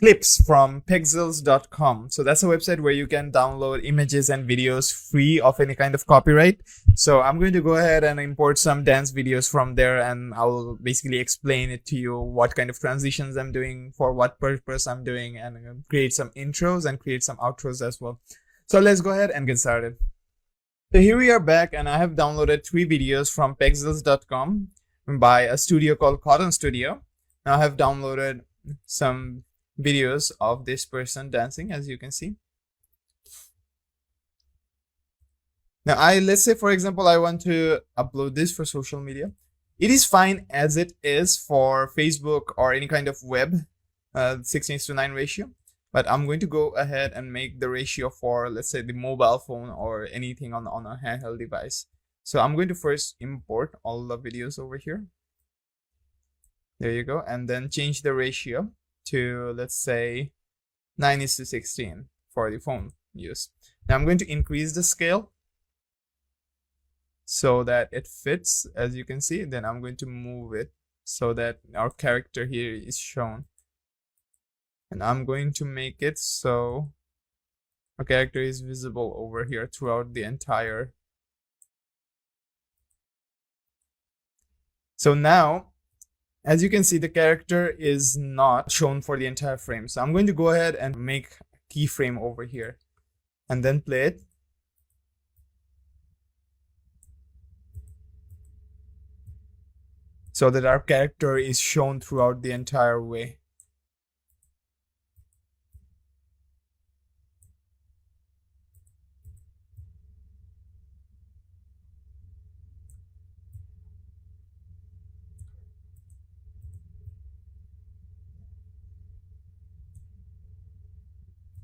clips from pexels.com. So that's a website where you can download images and videos free of any kind of copyright. So I'm going to go ahead and import some dance videos from there, and I'll basically explain it to you what kind of transitions I'm doing, for what purpose I'm doing, and create some intros and create some outros as well. So let's go ahead and get started. So here we are back, and I have downloaded 3 videos from pexels.com by a studio called Cotton Studio. Now I have downloaded some videos of this person dancing, as you can see. Now let's say, for example, I want to upload this for social media. It is fine as it is for Facebook or any kind of web, 16:9 ratio. But I'm going to go ahead and make the ratio for, let's say, the mobile phone or anything on a handheld device. So I'm going to first import all the videos over here. There you go. And then change the ratio to, let's say, 9:16 for the phone use. Now I'm going to increase the scale so that it fits, as you can see. Then I'm going to move it so that our character here is shown. And I'm going to make it so our character is visible over here throughout the entire. So now, as you can see, the character is not shown for the entire frame. So I'm going to go ahead and make a keyframe over here and then play it. So that our character is shown throughout the entire way.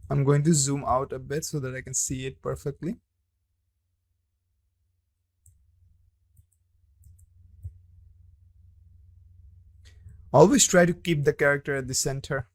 I'm going to zoom out a bit so that I can see it perfectly. Always try to keep the character at the center.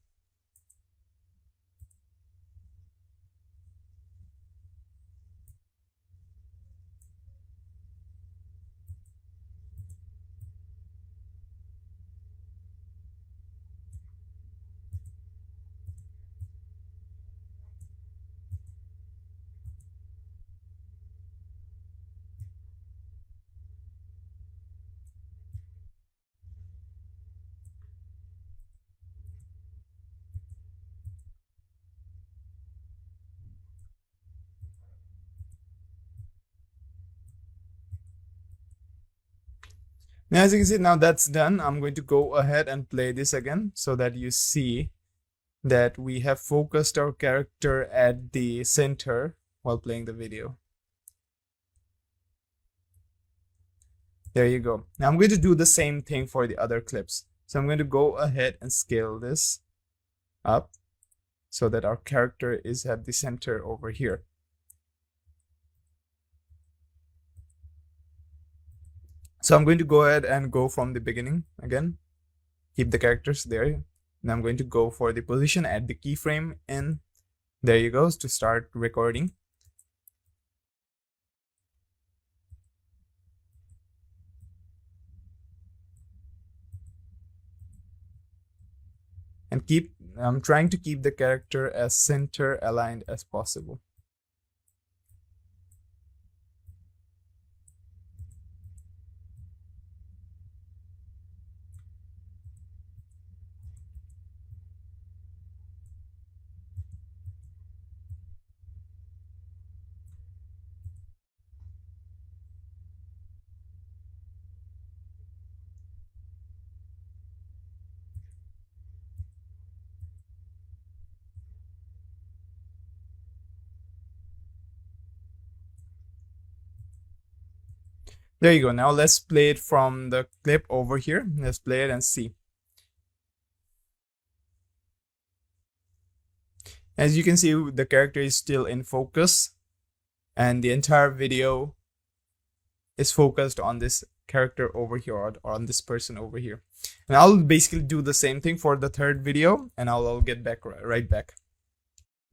Now, as you can see, now that's done. I'm going to go ahead and play this again so that you see that we have focused our character at the center while playing the video. There you go. Now I'm going to do the same thing for the other clips. So I'm going to go ahead and scale this up so that our character is at the center over here. So I'm going to go ahead and go from the beginning again. Keep the characters there. And I'm going to go for the position, add the keyframe in. There you go, to start recording. And I'm trying to keep the character as center aligned as possible. There you go. Now let's play it from the clip over here. Let's play it and see. As you can see, the character is still in focus and the entire video is focused on this character over here or on this person over here. And I'll basically do the same thing for the third video and I'll get back right back.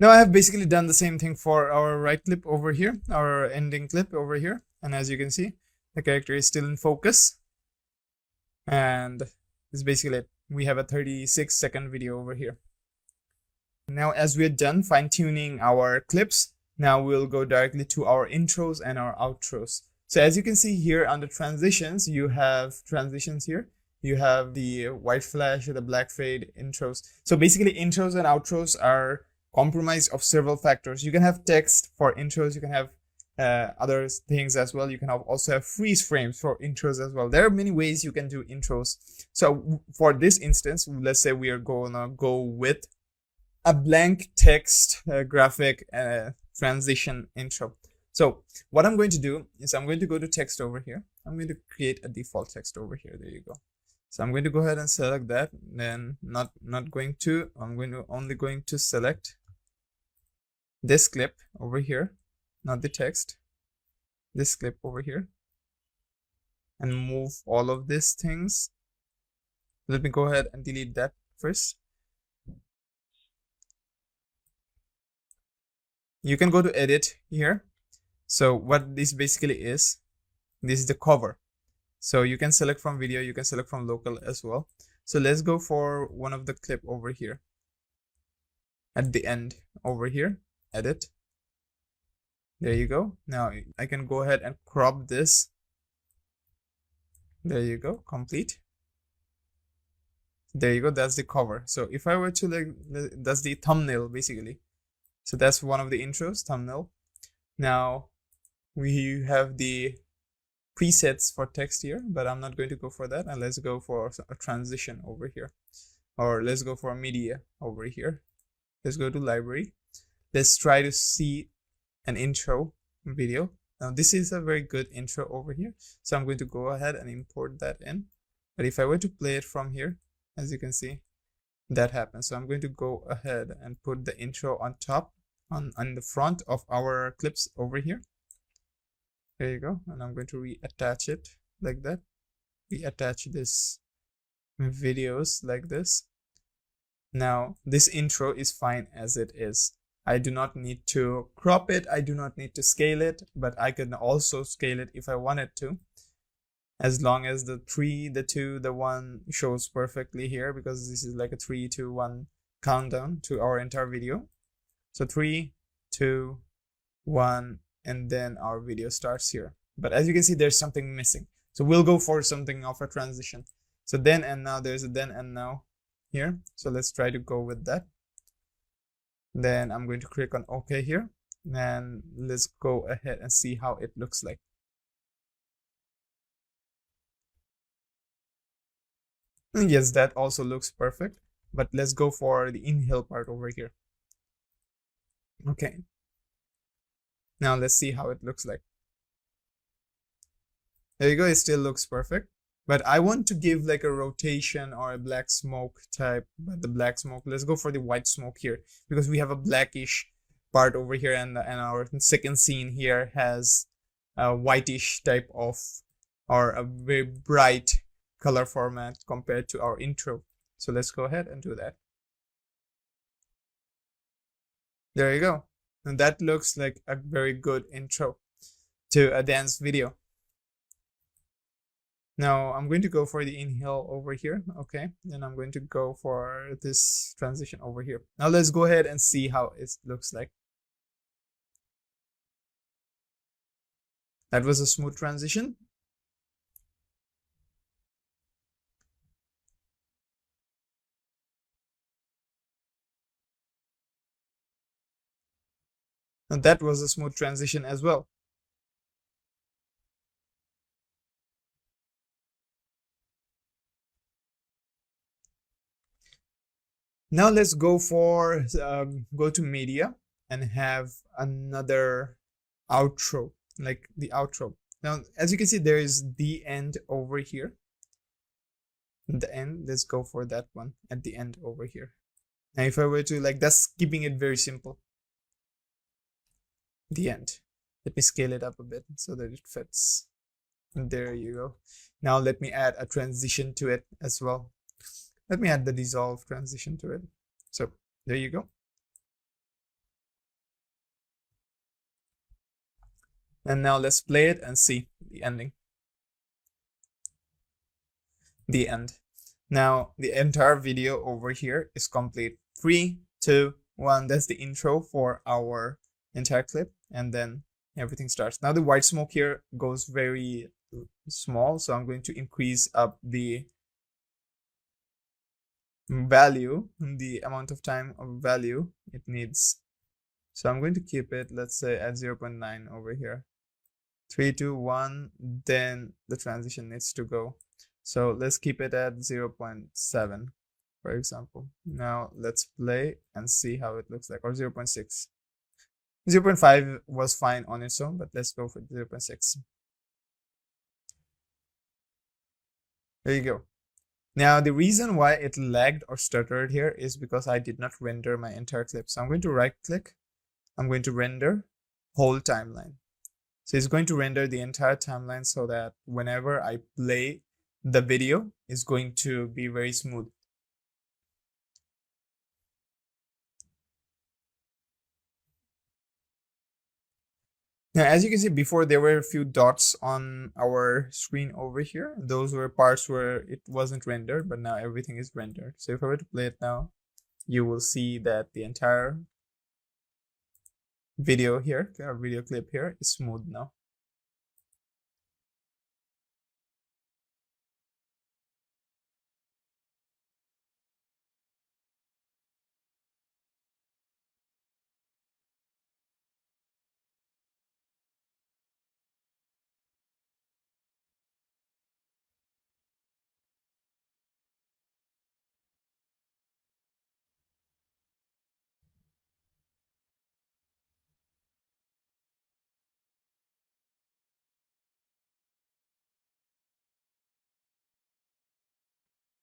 Now I have basically done the same thing for our right clip over here, our ending clip over here. And as you can see, the character is still in focus. And this is basically it. We have a 36-second video over here. Now, as we're done fine-tuning our clips, now we'll go directly to our intros and our outros. So as you can see here under transitions, you have transitions here. You have the white flash, the black fade, intros. So basically intros and outros are comprised of several factors. You can have text for intros. You can have other things as well. You can also have freeze frames for intros as well. There are many ways you can do intros. So for this instance, let's say we are gonna go with a blank text graphic transition intro. So what I'm going to do is I'm going to go to text over here. I'm going to create a default text over here. There you go. So I'm going to go ahead and select that. Then I'm only going to select this clip over here, not the text, this clip over here, and move all of these things. Let me go ahead and delete that first. You can go to edit here. So what this basically is, this is the cover. So you can select from video, you can select from local as well. So let's go for one of the clip over here. At the end over here, edit, There you go. Now I can go ahead and crop this. There you go, complete. There you go, that's the cover. So if I were to like, that's the thumbnail basically. So that's one of the intros, thumbnail. Now we have the presets for text here, but I'm not going to go for that. And let's go for a transition over here, or let's go for media over here. Let's go to library. Let's try to see an intro video. Now this is a very good intro over here, so I'm going to go ahead and import that in. But if I were to play it from here, as you can see, that happens. So I'm going to go ahead and put the intro on top, on the front of our clips over here. There you go. And I'm going to reattach it like that. Reattach this videos like this. Now this intro is fine as it is. I do not need to crop it. I do not need to scale it, but I can also scale it if I wanted to. As long as the 3, the 2, the 1 shows perfectly here, because this is like a 3, 2, 1 countdown to our entire video. So 3, 2, 1, and then our video starts here. But as you can see, there's something missing. So we'll go for something of a transition. So then and now, there's a then and now here. So let's try to go with that. Then I'm going to click on OK here. And let's go ahead and see how it looks like. And yes, that also looks perfect. But let's go for the inhale part over here. Okay. Now let's see how it looks like. There you go, it still looks perfect. But I want to give like a rotation or a black smoke type. But the black smoke, let's go for the white smoke here, because we have a blackish part over here, and our second scene here has a whitish type of, or a very bright color format compared to our intro. So let's go ahead and do that. There you go. And that looks like a very good intro to a dance video. Now I'm going to go for the inhale over here. Okay, then I'm going to go for this transition over here. Now let's go ahead and see how it looks like. That was a smooth transition. And that was a smooth transition as well. Now let's go for go to media and have another outro, like the outro. Now, as you can see, there is the end over here. The end, let's go for that one at the end over here. Now, if I were to like, that's keeping it very simple. The end. Let me scale it up a bit so that it fits. And there you go. Now let me add a transition to it as well. Let me add the dissolve transition to it. So there you go. And now let's play it and see the ending. The end. Now the entire video over here is complete. 3, 2, 1. That's the intro for our entire clip. And then everything starts. Now the white smoke here goes very small. So I'm going to increase up the value, the amount of time of value it needs. So I'm going to keep it, let's say, at 0.9 over here. 3, 2, 1, then the transition needs to go. So let's keep it at 0.7, for example. Now let's play and see how it looks like, or 0.6. 0.5 was fine on its own, but let's go for 0.6. There you go. Now, the reason why it lagged or stuttered here is because I did not render my entire clip. So I'm going to right click. I'm going to render whole timeline. So it's going to render the entire timeline so that whenever I play the video, it's going to be very smooth. Now, as you can see before, there were a few dots on our screen over here. Those were parts where it wasn't rendered, but now everything is rendered. So if I were to play it now, you will see that the entire video here, our video clip here is smooth now.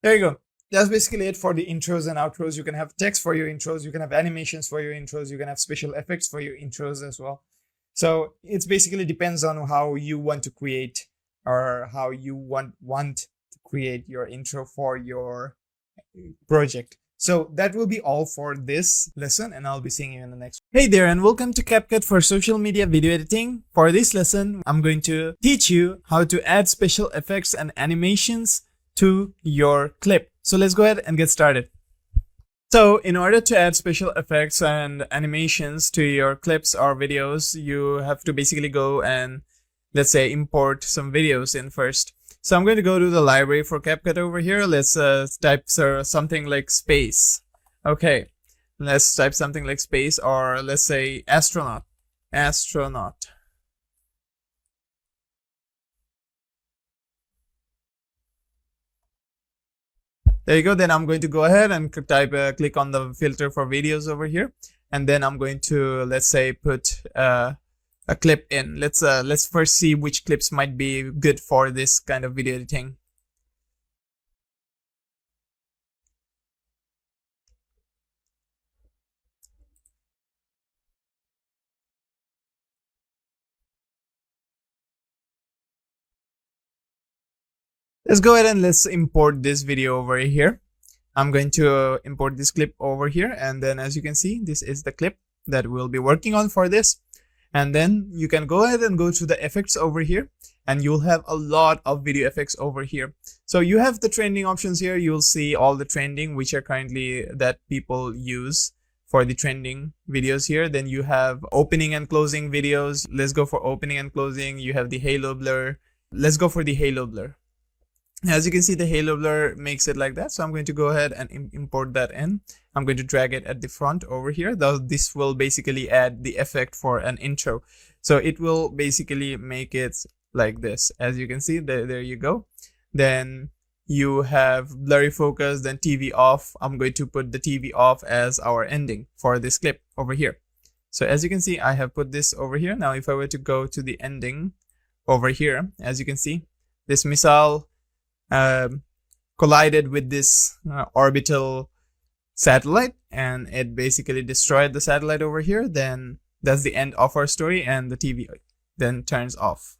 There you go. That's basically it for the intros and outros. You can have text for your intros, you can have animations for your intros, you can have special effects for your intros as well. So it's basically depends on how you want to create, or how you want to create your intro for your project. So that will be all for this lesson, and I'll be seeing you in the next one. Hey there, and welcome to CapCut for social media video editing. For this lesson, I'm going to teach you how to add special effects and animations to your clip. So let's go ahead and get started. So in order to add special effects and animations to your clips or videos, you have to basically go and, let's say, import some videos in first. So I'm going to go to the library for CapCut over here. Let's type something like space. Okay, let's type something like space, or let's say astronaut. Astronaut. There you go. Then I'm going to go ahead and click on the filter for videos over here, and then I'm going to, let's say, put a clip in. Let's first see which clips might be good for this kind of video editing. Let's go ahead and let's import this video over here. I'm going to import this clip over here, and then as you can see, this is the clip that we'll be working on for this. And then you can go ahead and go to the effects over here, and you'll have a lot of video effects over here. So you have the trending options here. You'll see all the trending which are currently that people use for the trending videos here. Then you have opening and closing videos. Let's go for opening and closing. You have the halo blur. Let's go for the halo blur. As you can see, the halo blur makes it like that. So I'm going to go ahead and import that in. I'm going to drag it at the front over here. This will basically add the effect for an intro. So it will basically make it like this. As you can see, there you go. Then you have blurry focus, then TV off. I'm going to put the TV off as our ending for this clip over here. So as you can see, I have put this over here. Now, if I were to go to the ending over here, as you can see, this missile collided with this orbital satellite, and it basically destroyed the satellite over here. Then that's the end of our story, and the TV then turns off,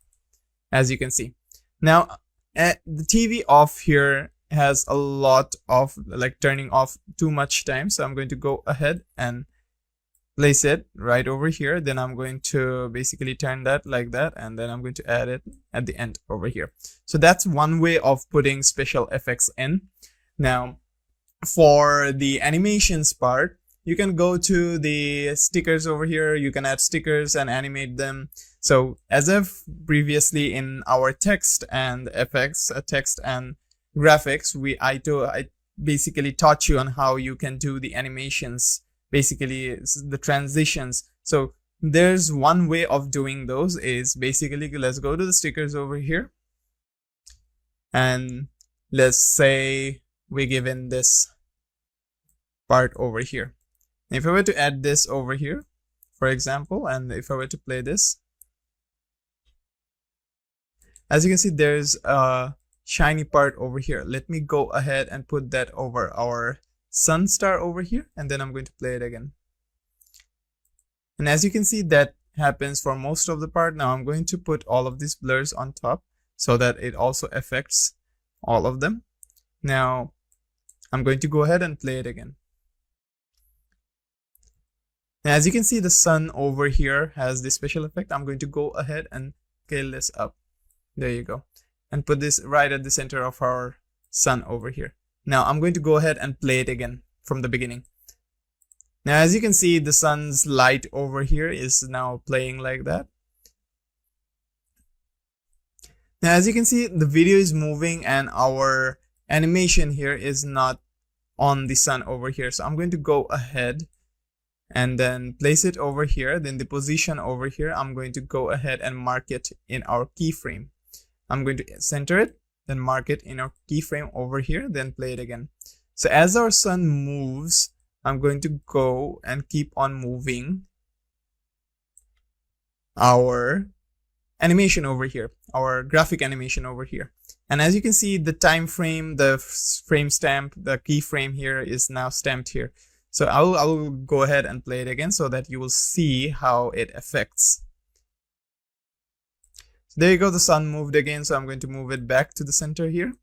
as you can see. Now the TV off here has a lot of like turning off too much time, so I'm going to go ahead and place it right over here. Then I'm going to basically turn that like that, and then I'm going to add it at the end over here. So that's one way of putting special effects in. Now for the animations part, you can go to the stickers over here. You can add stickers and animate them. So as if previously in our text and effects, text and graphics, I basically taught you on how you can do the animations, basically the transitions. So there's one way of doing those is basically, let's go to the stickers over here, and let's say we give in this part over here. If I were to add this over here, for example, and if I were to play this, as you can see, there's a shiny part over here. Let me go ahead and put that over our sun star over here, and then I'm going to play it again. And as you can see, that happens for most of the part. Now I'm going to put all of these blurs on top so that it also affects all of them. Now I'm going to go ahead and play it again. And as you can see, the sun over here has this special effect. I'm going to go ahead and scale this up. There you go. And put this right at the center of our sun over here. Now I'm going to go ahead and play it again from the beginning. Now, as you can see, the sun's light over here is now playing like that. Now, as you can see, the video is moving and our animation here is not on the sun over here. So I'm going to go ahead and then place it over here. Then the position over here, I'm going to go ahead and mark it in our keyframe. I'm going to center it, then mark it in our keyframe over here, then play it again. So as our sun moves, I'm going to go and keep on moving our animation over here, our graphic animation over here. And as you can see, the time frame, the frame stamp, the keyframe here is now stamped here. So I will go ahead and play it again so that you will see how it affects. So there you go, the sun moved again. So I'm going to move it back to the center here.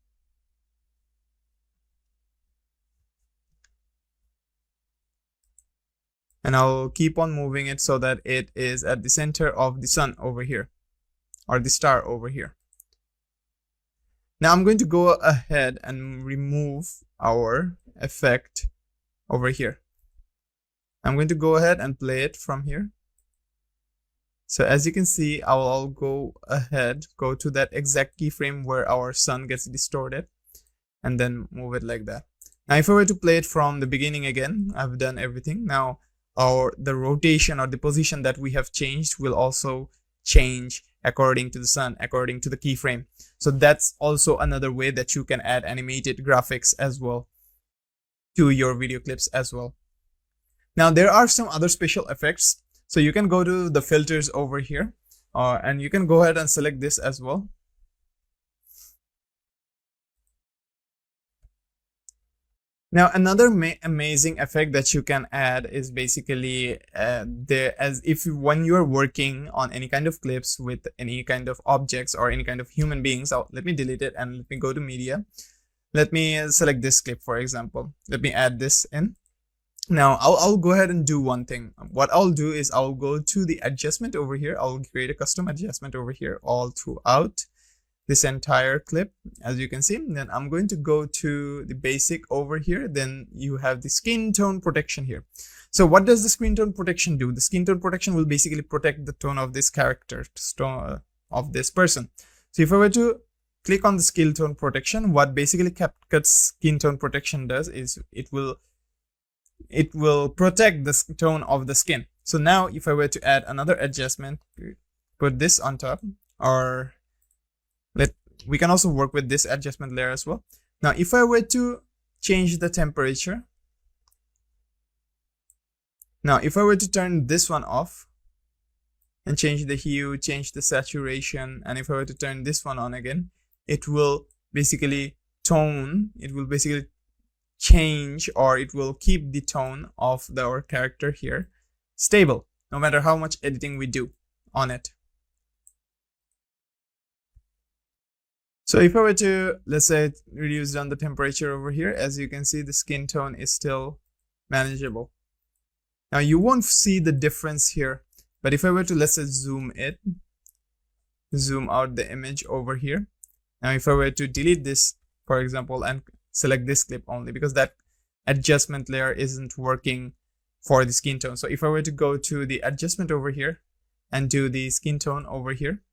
And I'll keep on moving it so that it is at the center of the sun over here, or the star over here. Now I'm going to go ahead and remove our effect over here. I'm going to go ahead and play it from here. So as you can see, I'll go ahead, go to that exact keyframe where our sun gets distorted, and then move it like that. Now if I were to play it from the beginning again, I've done everything. Now the rotation or the position that we have changed will also change according to the sun, according to the keyframe. So that's also another way that you can add animated graphics as well to your video clips as well. Now there are some other special effects. So you can go to the filters over here, and you can go ahead and select this as well. Now another amazing effect that you can add is basically when you are working on any kind of clips with any kind of objects or any kind of human beings. Let me delete it and let me go to media. Let me select this clip, for example. Let me add this in. Now I'll go ahead and do one thing. What I'll do is I'll go to the adjustment over here. I'll create a custom adjustment over here all throughout this entire clip, as you can see. Then I'm going to go to the basic over here. Then you have the skin tone protection here. So what does the skin tone protection do? The skin tone protection will basically protect the tone of this character, of this person. So if I were to click on the skin tone protection, what basically CapCut's skin tone protection does is it will protect the tone of the skin. So now if I were to add another adjustment, put this on top, or we can also work with this adjustment layer as well. Now if I were to change the temperature, now if I were to turn this one off and change the hue, change the saturation, and if I were to turn this one on again, it will basically change, or it will keep the tone of our character here stable, no matter how much editing we do on it. So if I were to, let's say, reduce down the temperature over here, as you can see, the skin tone is still manageable. Now you won't see the difference here, but if I were to, let's say, zoom out the image over here. Now if I were to delete this, for example, and select this clip only, because that adjustment layer isn't working for the skin tone. So if I were to go to the adjustment over here and do the skin tone over here,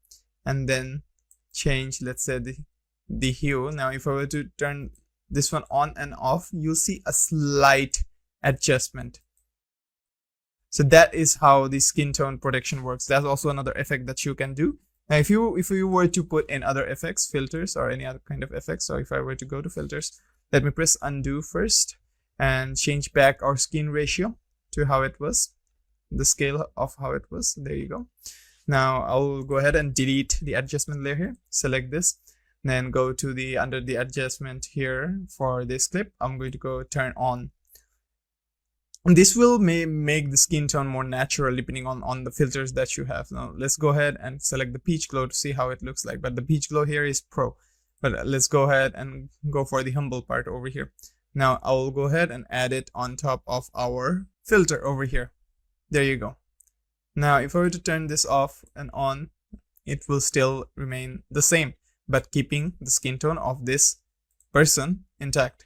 and then change, let's say, the hue. Now if I were to turn this one on and off, you'll see a slight adjustment. So that is how the skin tone protection works. That's also another effect that you can do. Now if you were to put in other effects, filters, or any other kind of effects, so if I were to go to filters, let me press undo first and change back our skin ratio to how it was, the scale of how it was. There you go. Now I'll go ahead and delete the adjustment layer here, select this, then go to the under the adjustment here for this clip. I'm going to go turn on. And this will make the skin tone more natural depending on the filters that you have. Now let's go ahead and select the peach glow to see how it looks like. But the peach glow here is pro. But let's go ahead and go for the humble part over here. Now I will go ahead and add it on top of our filter over here. There you go. Now if I were to turn this off and on, it will still remain the same, but keeping the skin tone of this person intact.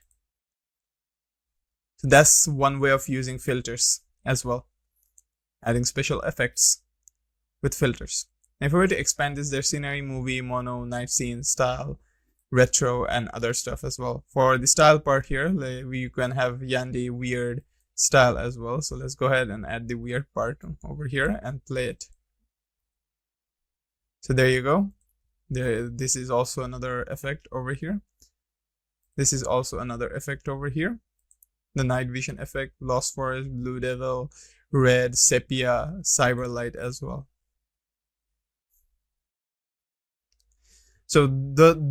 So that's one way of using filters as well, adding special effects with filters. And if we were to expand this, there's scenery, movie, mono, night scene, style, retro, and other stuff as well. For the style part here, we can have Yandi weird style as well. So let's go ahead and add the weird part over here and play it. So there you go. This is also another effect over here. This is also another effect over here. The night vision effect, Lost Forest, Blue Devil, Red, Sepia, Cyberlight as well. So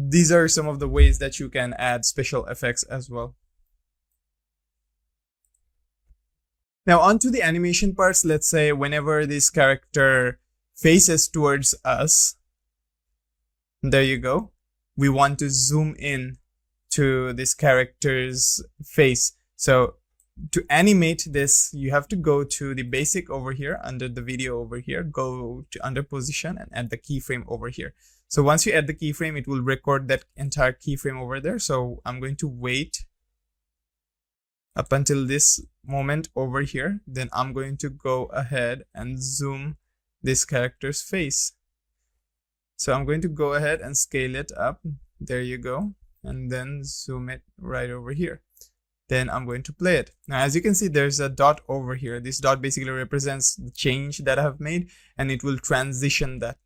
these are some of the ways that you can add special effects as well. Now onto the animation parts. Let's say whenever this character faces towards us, there you go, we want to zoom in to this character's face. So to animate this, you have to go to the basic over here, under the video over here, go to under position and add the keyframe over here. So once you add the keyframe, it will record that entire keyframe over there. So I'm going to wait up until this moment over here. Then I'm going to go ahead and zoom this character's face. So I'm going to go ahead and scale it up. There you go. And then zoom it right over here. Then I'm going to play it. Now, as you can see, there's a dot over here. This dot basically represents the change that I have made, and it will transition that.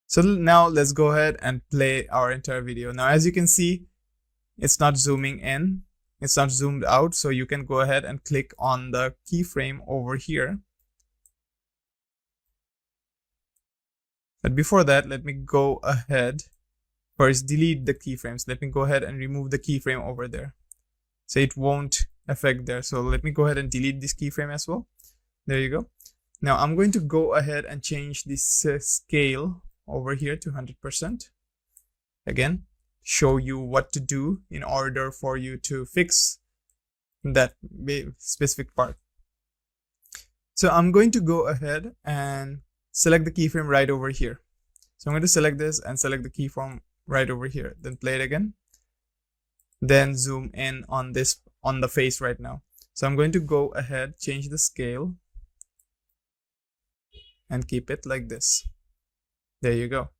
So now let's go ahead and play our entire video. Now, as you can see, it's not zooming in, it's not zoomed out. So you can go ahead and click on the keyframe over here. But before that, let me go ahead. First, delete the keyframes. Let me go ahead and remove the keyframe over there. So it won't affect there. So let me go ahead and delete this keyframe as well. There you go. Now I'm going to go ahead and change this scale over here to 100%. Again, show you what to do in order for you to fix that specific part. So I'm going to go ahead and select the keyframe right over here. So I'm going to select this and select the keyframe right over here. Then play it again. Then zoom in on this, on the face right now. So I'm going to go ahead, change the scale, and keep it like this. There you go.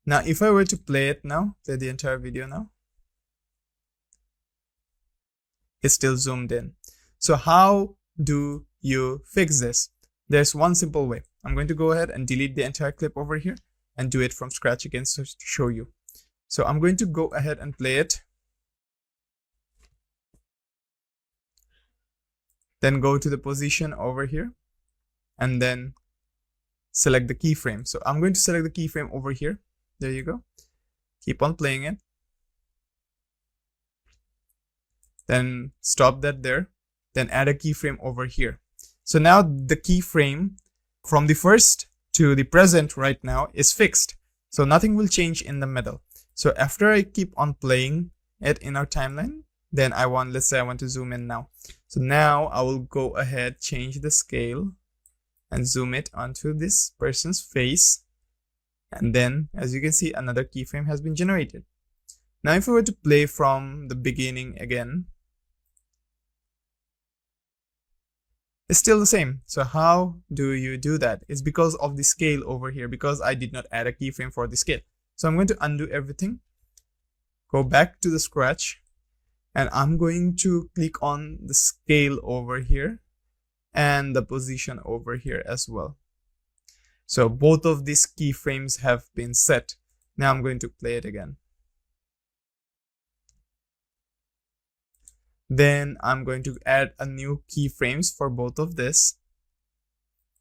Now, if I were to play it now, play the entire video now, it's still zoomed in. So how do you fix this? There's one simple way. I'm going to go ahead and delete the entire clip over here and do it from scratch again so to show you. So I'm going to go ahead and play it. Then go to the position over here and then select the keyframe. So I'm going to select the keyframe over here. There you go. Keep on playing it. Then stop that there. Then add a keyframe over here. So now the keyframe from the first to the present right now is fixed. So nothing will change in the middle. So after I keep on playing it in our timeline, then let's say I want to zoom in now. So now I will go ahead, change the scale and zoom it onto this person's face. And then as you can see, another keyframe has been generated. Now if I were to play from the beginning again, it's still the same. So how do you do that? It's because of the scale over here, because I did not add a keyframe for the scale. So I'm going to undo everything, go back to the scratch, and I'm going to click on the scale over here and the position over here as well. So both of these keyframes have been set. Now I'm going to play it again. Then I'm going to add a new keyframes for both of this.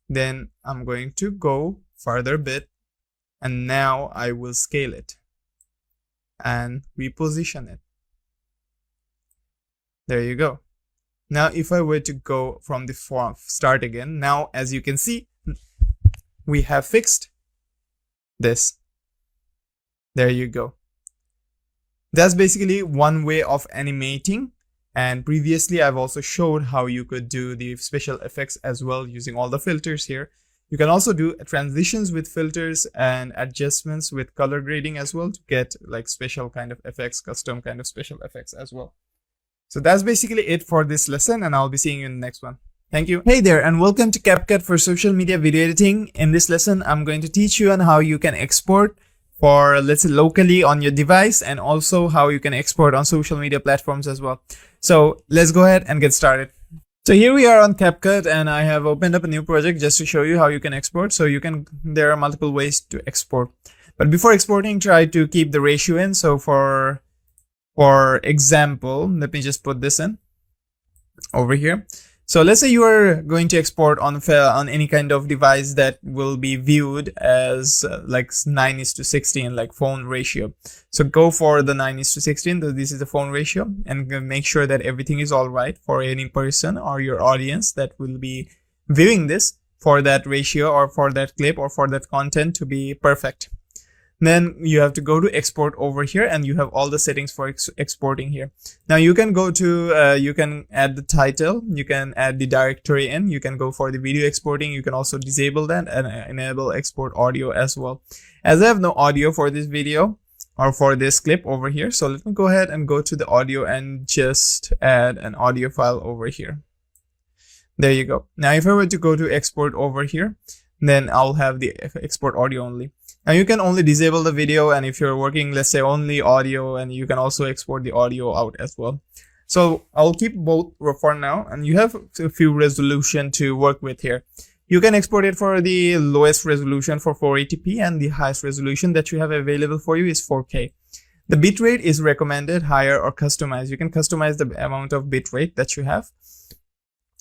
Then I'm going to go further a bit, and now I will scale it and reposition it. There you go. Now if I were to go from the start again, now as you can see, we have fixed this. There you go. That's basically one way of animating. And previously I've also showed how you could do the special effects as well using all the filters here. You can also do transitions with filters and adjustments with color grading as well to get like special kind of effects, custom kind of special effects as well. So that's basically it for this lesson, and I'll be seeing you in the next one. Thank you. Hey there, and welcome to CapCut for social media video editing. In this lesson, I'm going to teach you on how you can export for, let's say, locally on your device, and also how you can export on social media platforms as well. So let's go ahead and get started. So here we are on CapCut, and I have opened up a new project just to show you how you can export. So there are multiple ways to export. But before exporting, try to keep the ratio in. So for example, let me just put this in over here. So let's say you are going to export on any kind of device that will be viewed as like 9:16, like phone ratio. So go for the 9:16. So this is the phone ratio, and make sure that everything is all right for any person or your audience that will be viewing this, for that ratio or for that clip or for that content to be perfect. Then you have to go to export over here, and you have all the settings for exporting here. Now you can go to, you can add the title, you can add the directory in, you can go for the video exporting, you can also disable that and enable export audio as well. As I have no audio for this video or for this clip over here, so let me go ahead and go to the audio and just add an audio file over here. There you go. Now if I were to go to export over here, then I'll have the export audio only. Now you can only disable the video, and if you're working, let's say, only audio, and you can also export the audio out as well. So I'll keep both for now, and you have a few resolution to work with here. You can export it for the lowest resolution for 480p, and the highest resolution that you have available for you is 4K. The bitrate is recommended higher or customized. You can customize the amount of bitrate that you have,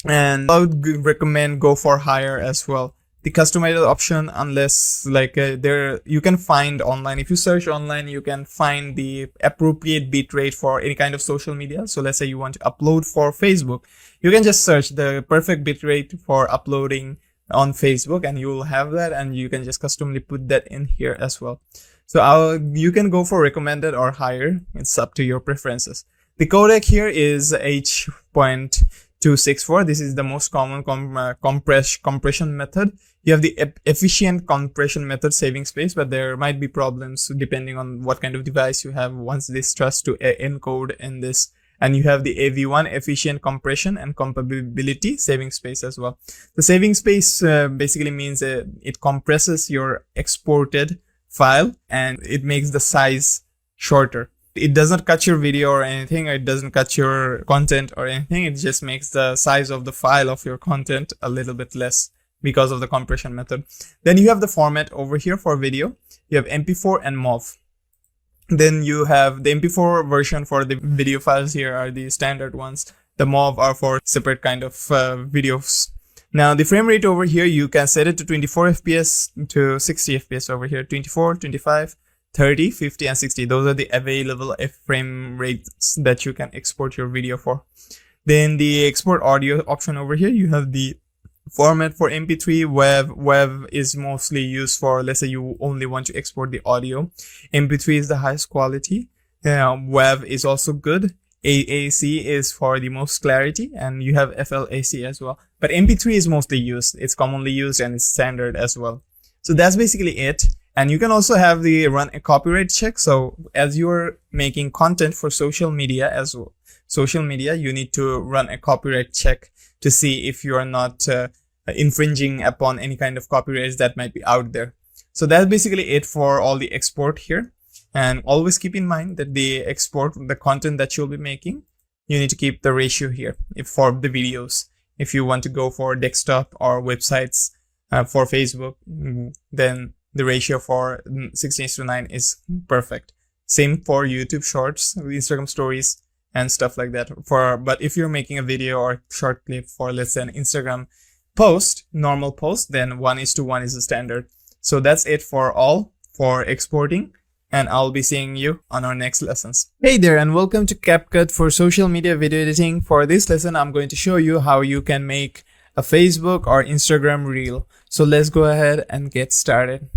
and I would recommend go for higher as well. The customized option, unless like you can find online, if you search online, you can find the appropriate bitrate for any kind of social media. So let's say you want to upload for Facebook, you can just search the perfect bitrate for uploading on Facebook, and you will have that, and you can just customly put that in here as well. So you can go for recommended or higher. It's up to your preferences. The codec here is H.264. This is the most common compression method. You have the efficient compression method, saving space, but there might be problems depending on what kind of device you have once this starts to encode in this. And you have the AV1, efficient compression and compatibility, saving space as well. The saving space basically means it compresses your exported file, and it makes the size shorter. It doesn't cut your video or anything, or it doesn't cut your content or anything. It just makes the size of the file of your content a little bit less because of the compression method. Then you have the format over here for video. You have MP4 and MOV. Then you have the MP4 version for the video files. Here are the standard ones. The MOV are for separate kind of videos. Now the frame rate over here, you can set it to 24 FPS to 60 FPS over here. 24, 25, 30, 50, and 60. Those are the available frame rates that you can export your video for. Then the export audio option over here, you have the format for MP3, WAV. WAV is mostly used for, let's say, you only want to export the audio. MP3 is the highest quality. WAV is also good. AAC is for the most clarity, and you have FLAC as well. But MP3 is mostly used. It's commonly used, and it's standard as well. So that's basically it. And you can also have the run a copyright check. So as you're making content for social media you need to run a copyright check to see if you are not infringing upon any kind of copyrights that might be out there. So that's basically it for all the export here. And always keep in mind that the content that you'll be making, you need to keep the ratio here for the videos. If you want to go for desktop or websites for Facebook, then the ratio for 16:9 is perfect. Same for YouTube Shorts, Instagram Stories, and stuff like that. But if you're making a video or short clip for, let's say, an Instagram post, normal post, then 1:1 is the standard. So that's it for exporting, and I'll be seeing you on our next lessons. Hey there, and welcome to CapCut for social media video editing. For this lesson, I'm going to show you how you can make a Facebook or Instagram reel. So let's go ahead and get started.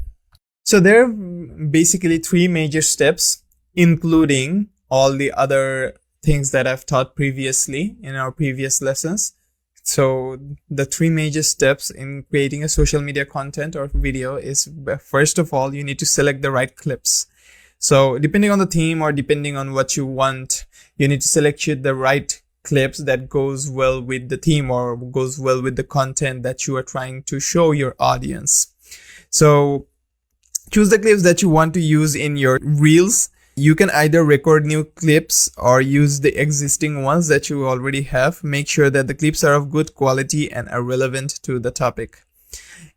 So there are basically 3 major steps, including all the other things that I've taught previously in our previous lessons. So the three major steps in creating a social media content or video is, first of all, you need to select the right clips. So depending on the theme or depending on what you want, you need to select the right clips that goes well with the theme or goes well with the content that you are trying to show your audience. So choose the clips that you want to use in your reels. You can either record new clips or use the existing ones that you already have. Make sure that the clips are of good quality and are relevant to the topic.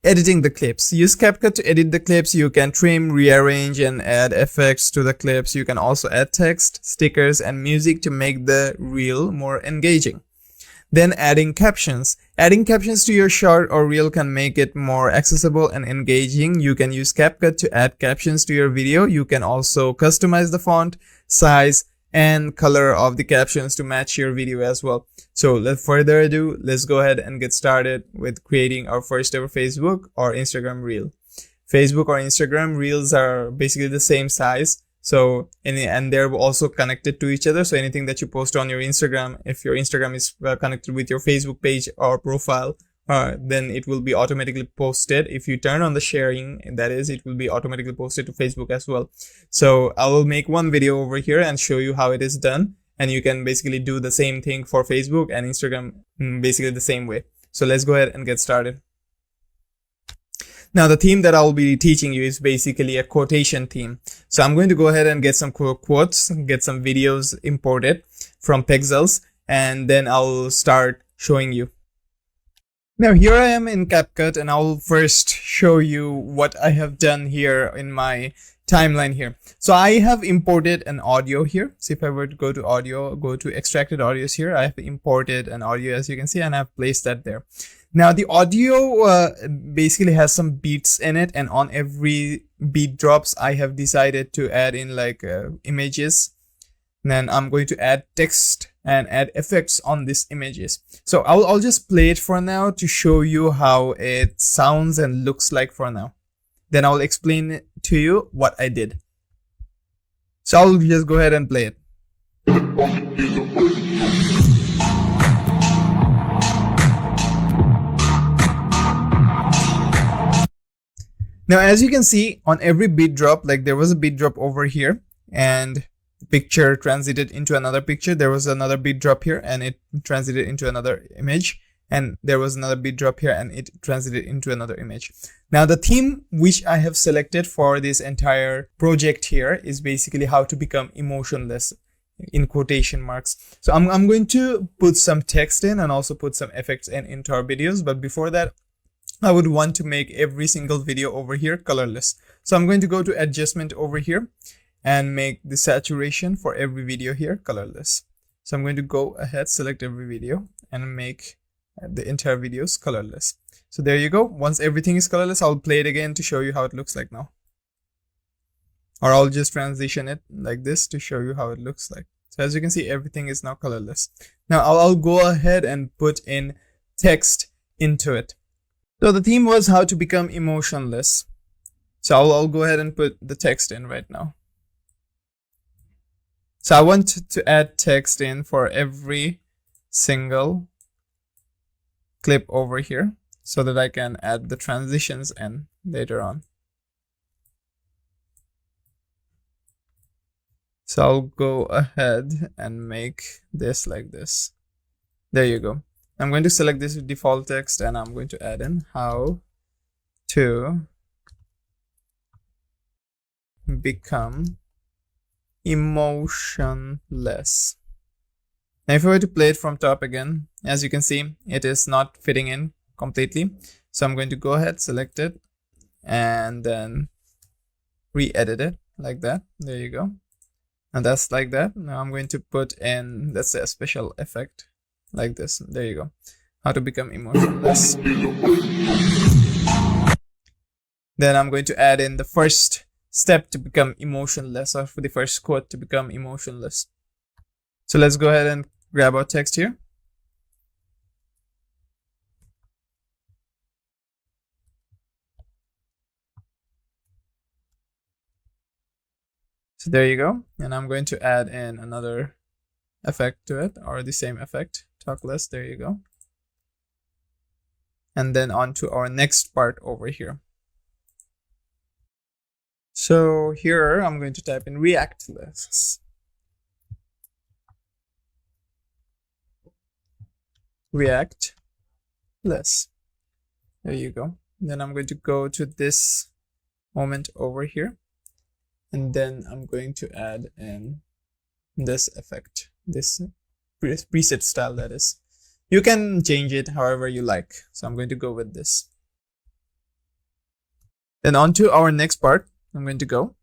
Editing the clips. Use CapCut to edit the clips. You can trim, rearrange, and add effects to the clips. You can also add text, stickers, and music to make the reel more engaging. Then adding captions. Adding captions to your short or reel can make it more accessible and engaging. You can use CapCut to add captions to your video. You can also customize the font, size, and color of the captions to match your video as well. So without further ado, let's go ahead and get started with creating our first ever Facebook or Instagram reel. Facebook or Instagram reels are basically the same size. So, and they're also connected to each other. So anything that you post on your Instagram, if your Instagram is connected with your Facebook page or profile, then it will be automatically posted. If you turn on the sharing, that is, it will be automatically posted to Facebook as well. So I will make one video over here and show you how it is done. And you can basically do the same thing for Facebook and Instagram, basically the same way. So let's go ahead and get started. Now, the theme that I'll be teaching you is basically a quotation theme. So I'm going to go ahead and get some quotes, get some videos imported from Pexels, and then I'll start showing you. Now, here I am in CapCut, and I'll first show you what I have done here in my timeline here. So I have imported an audio here. So if I were to go to audio, go to extracted audios here, I have imported an audio, as you can see, and I've placed that there. Now the audio basically has some beats in it, and on every beat drops I have decided to add in like images. And then I'm going to add text and add effects on these images. So I'll just play it for now to show you how it sounds and looks like for now. Then I'll explain to you what I did. So I'll just go ahead and play it. Now, as you can see, on every beat drop, like there was a beat drop over here and the picture transited into another picture. There was another beat drop here and it transited into another image. And there was another beat drop here and it transited into another image. Now, the theme which I have selected for this entire project here is basically how to become emotionless, in quotation marks. So I'm going to put some text in and also put some effects into our videos. But before that, I would want to make every single video over here colorless. So I'm going to go to adjustment over here and make the saturation for every video here colorless. So I'm going to go ahead, select every video and make the entire videos colorless. So there you go. Once everything is colorless, I'll play it again to show you how it looks like now. Or I'll just transition it like this to show you how it looks like. So as you can see, everything is now colorless. Now I'll go ahead and put in text into it. So the theme was how to become emotionless. So I'll go ahead and put the text in right now. So I want to add text in for every single clip over here so that I can add the transitions in later on. So I'll go ahead and make this like this. There you go. I'm going to select this default text and I'm going to add in how to become emotionless. Now, if I were to play it from top again, as you can see, it is not fitting in completely. So I'm going to go ahead, select it, and then re-edit it like that. There you go. And that's like that. Now I'm going to put in, let's say, a special effect like this. There you go. How to become emotionless. Then I'm going to add in the first step to become emotionless, or for the first quote to become emotionless. So let's go ahead and grab our text here. So there you go. And I'm going to add in another effect to it, or the same effect, talk less. There you go. and then on to our next part over here. So here I'm going to type in React less. React less. There you go. Then I'm going to go to this moment over here, and then I'm going to add in this effect, this preset style, that is. You can change it however you like. So I'm going to go with this. Then on to our next part, I'm going to go.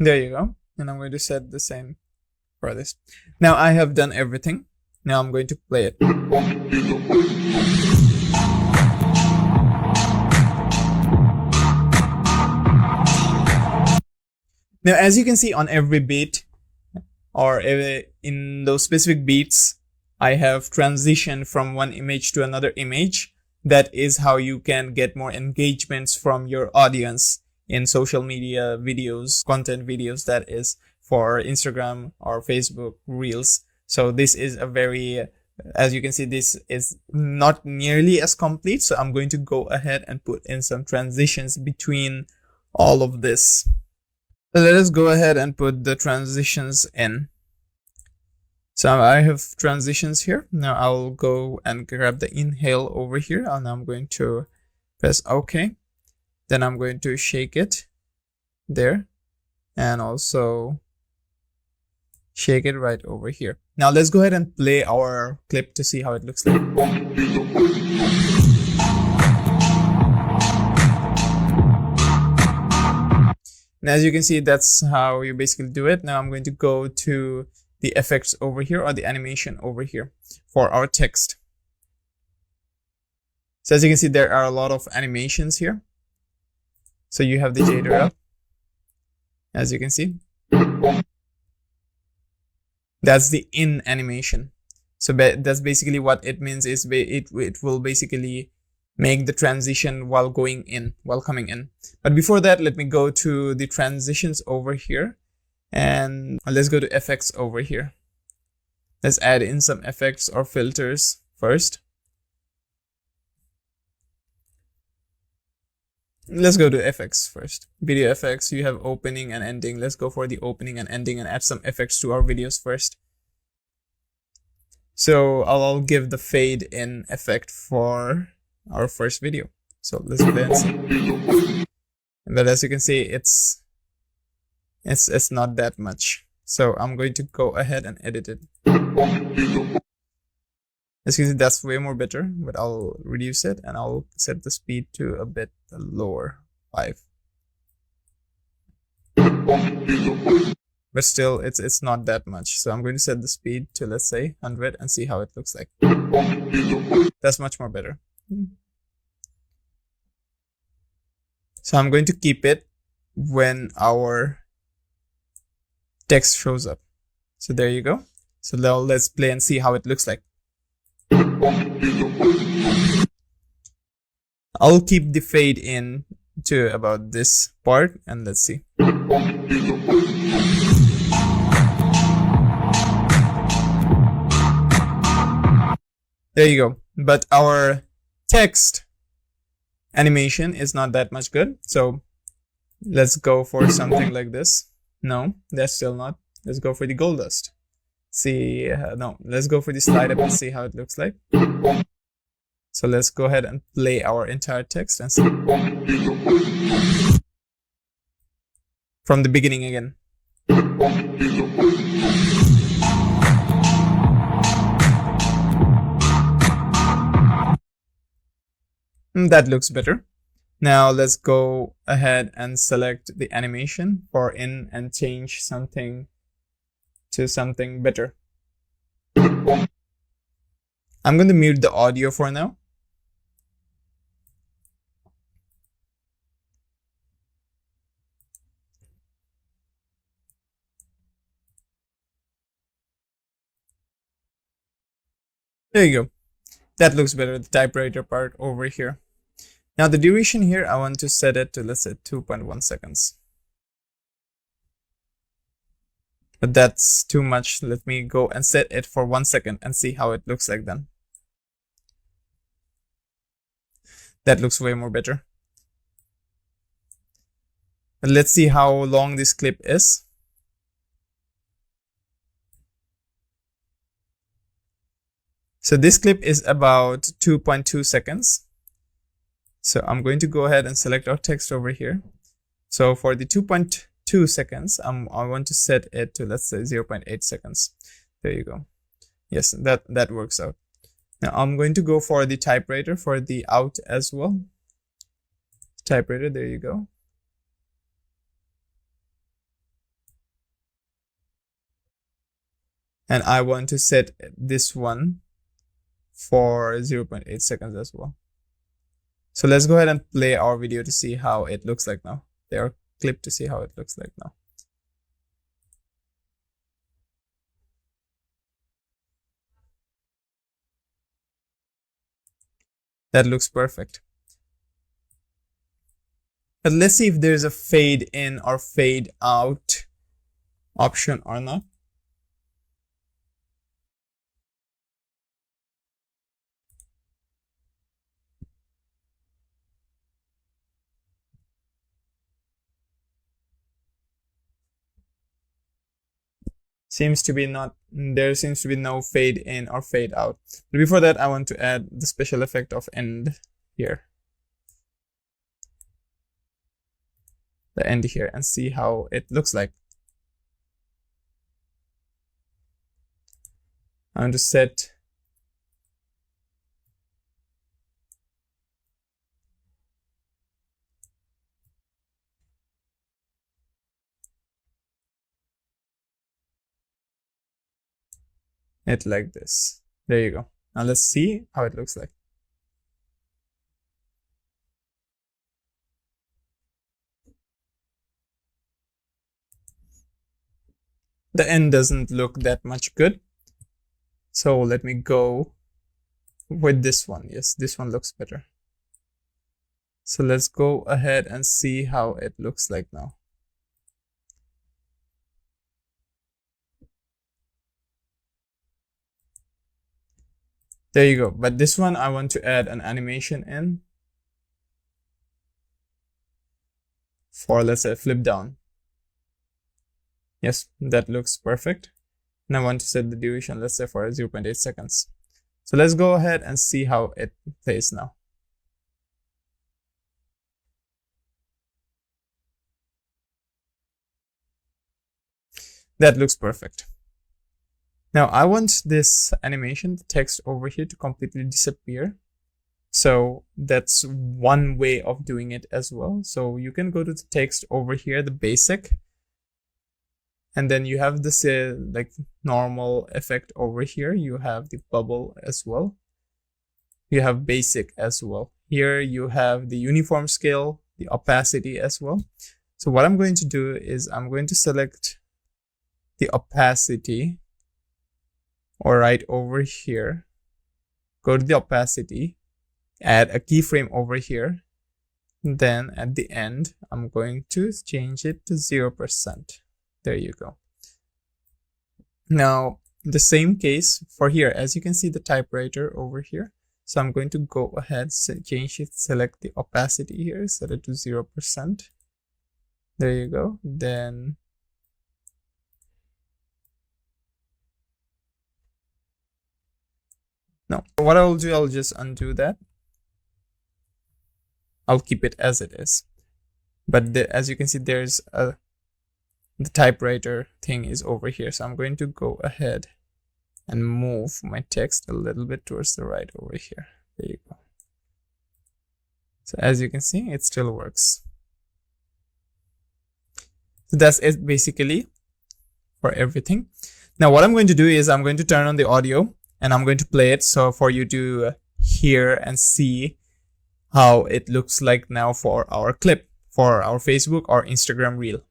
There you go. And I'm going to set the same for this. Now I have done everything. Now I'm going to play it. Now, as you can see on every beat, or in those specific beats, I have transitioned from one image to another image. That is how you can get more engagements from your audience in social media videos, content videos, that is, for Instagram or Facebook Reels. So this is a very, as you can see, this is not nearly as complete. So I'm going to go ahead and put in some transitions between all of this. So let us go ahead and put the transitions in. So I have transitions here. Now I'll go and grab the inhale over here, and I'm going to press OK. Then I'm going to shake it there, and also shake it right over here. Now let's go ahead and play our clip to see how it looks like. And as you can see, that's how you basically do it. Now I'm going to go to the effects over here, or the animation over here for our text. So as you can see, there are a lot of animations here. So you have the shader up, as you can see. That's the in animation. So that's basically what it means, is it will basically make the transition while going in, while coming in. But before that, let me go to the transitions over here, and let's go to effects over here. Let's add in some effects or filters first. Let's go to effects first. Video effects, you have opening and ending. Let's go for the opening and ending and add some effects to our videos first. So I'll give the fade in effect for our first video. So let's play and see. But as you can see, it's not that much. So I'm going to go ahead and edit it. As you can see, that's way more better, but I'll reduce it and I'll set the speed to a bit lower, 5. But still, it's not that much. So I'm going to set the speed to, let's say, 100 and see how it looks like. That's much more better. So I'm going to keep it when our text shows up. So there you go. So now let's play and see how it looks like. I'll keep the fade in to about this part, and let's see. There you go. But our text animation is not that much good. So let's go for something like this. No, that's still not. Let's go for the gold dust. See, no, let's go for the slide up and see how it looks like. So let's go ahead and play our entire text and see. From the beginning again. That looks better. Now let's go ahead and select the animation for in and change something to something better. I'm going to mute the audio for now. There you go. That looks better, the typewriter part over here. Now the duration here, I want to set it to, let's say, 2.1 seconds. But that's too much. Let me go and set it for 1 second and see how it looks like then. That looks way more better. But let's see how long this clip is. So this clip is about 2.2 seconds. So I'm going to go ahead and select our text over here. So for the 2.2 seconds, I want to set it to, let's say, 0.8 seconds. There you go. Yes, that works out. Now I'm going to go for the typewriter for the out as well. Typewriter, there you go. And I want to set this one for 0.8 seconds as well. So let's go ahead and play our video to see how it looks like now. Their clip to see how it looks like now. That looks perfect. But let's see if there's a fade in or fade out option or not. There seems to be no fade in or fade out. But before that, I want to add the special effect of end here. The end here, and see how it looks like. I want to set it like this. There you go. Now let's see how it looks like. The end doesn't look that much good. So let me go with this one. Yes, this one looks better. So let's go ahead and see how it looks like now. There you go. But this one, I want to add an animation in for, let's say, flip down. Yes, that looks perfect. And I want to set the duration, let's say, for 0.8 seconds. So let's go ahead and see how it plays now. That looks perfect. Now I want this animation, the text over here, to completely disappear. So that's one way of doing it as well. So you can go to the text over here, the basic, and then you have this like normal effect over here. You have the bubble as well. You have basic as well. Here you have the uniform scale, the opacity as well. So what I'm going to do is I'm going to select the opacity, or right over here, go to the opacity, add a keyframe over here. Then at the end, I'm going to change it to 0%. There you go. Now, the same case for here, as you can see the typewriter over here. So I'm going to go ahead, change it, select the opacity here, set it to 0%. There you go. Then no, what I'll do, I'll just undo that. I'll keep it as it is. But as you can see, there's the typewriter thing is over here. So I'm going to go ahead and move my text a little bit towards the right over here. There you go. So as you can see, it still works. So that's it basically for everything. Now what I'm going to do is I'm going to turn on the audio and I'm going to play it, so for you to hear and see how it looks like now for our clip, for our Facebook or Instagram reel.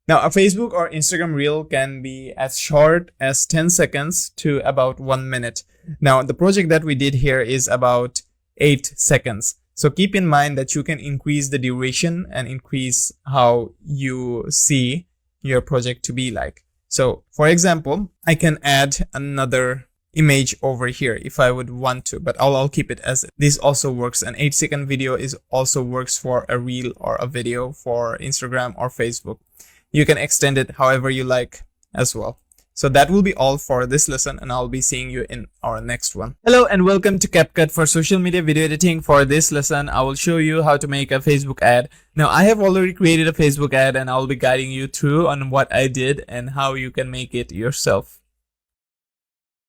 Now, a Facebook or Instagram reel can be as short as 10 seconds to about 1 minute. Now, the project that we did here is about 8 seconds. So keep in mind that you can increase the duration and increase how you see your project to be like. So for example, I can add another image over here if I would want to, but I'll keep it as this also works. An 8-second video is also works for a reel or a video for Instagram or Facebook. You can extend it however you like as well. So that will be all for this lesson, and I'll be seeing you in our next one. Hello and welcome to CapCut for social media video editing. For this lesson, I will show you how to make a Facebook ad. Now, I have already created a Facebook ad and I'll be guiding you through on what I did and how you can make it yourself.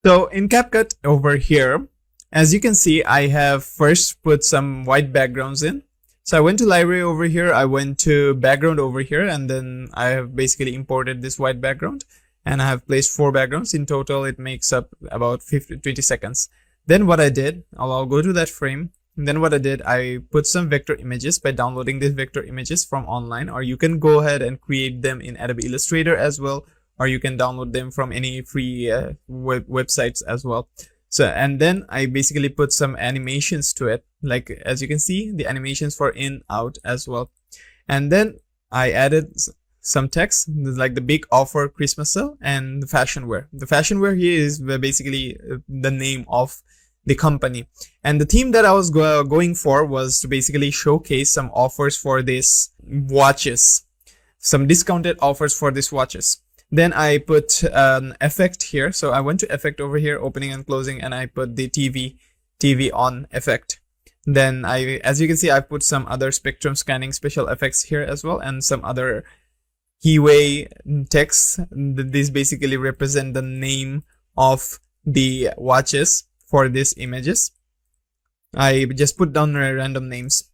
So in CapCut over here, as you can see, I have first put some white backgrounds in. So I went to library over here, I went to background over here, and then I have basically imported this white background. And I have placed 4 backgrounds. In total, it makes up about 20 seconds. Then what I did, I'll go to that frame. And then what I did, I put some vector images by downloading these vector images from online, or you can go ahead and create them in Adobe Illustrator as well, or you can download them from any free websites as well. So, and then I basically put some animations to it. Like, as you can see, the animations for in, out as well. And then I added some text like the big offer Christmas sale and the fashion wear. The fashion wear here is basically the name of the company. And the theme that I was going for was to basically showcase some offers for these watches, some discounted offers for these watches. Then I put an effect here. So I went to effect over here, opening and closing, and I put the TV on effect. Then as you can see, I put some other spectrum scanning special effects here as well, and some other keyway text. These basically represent the name of the watches for these images. I just put down random names.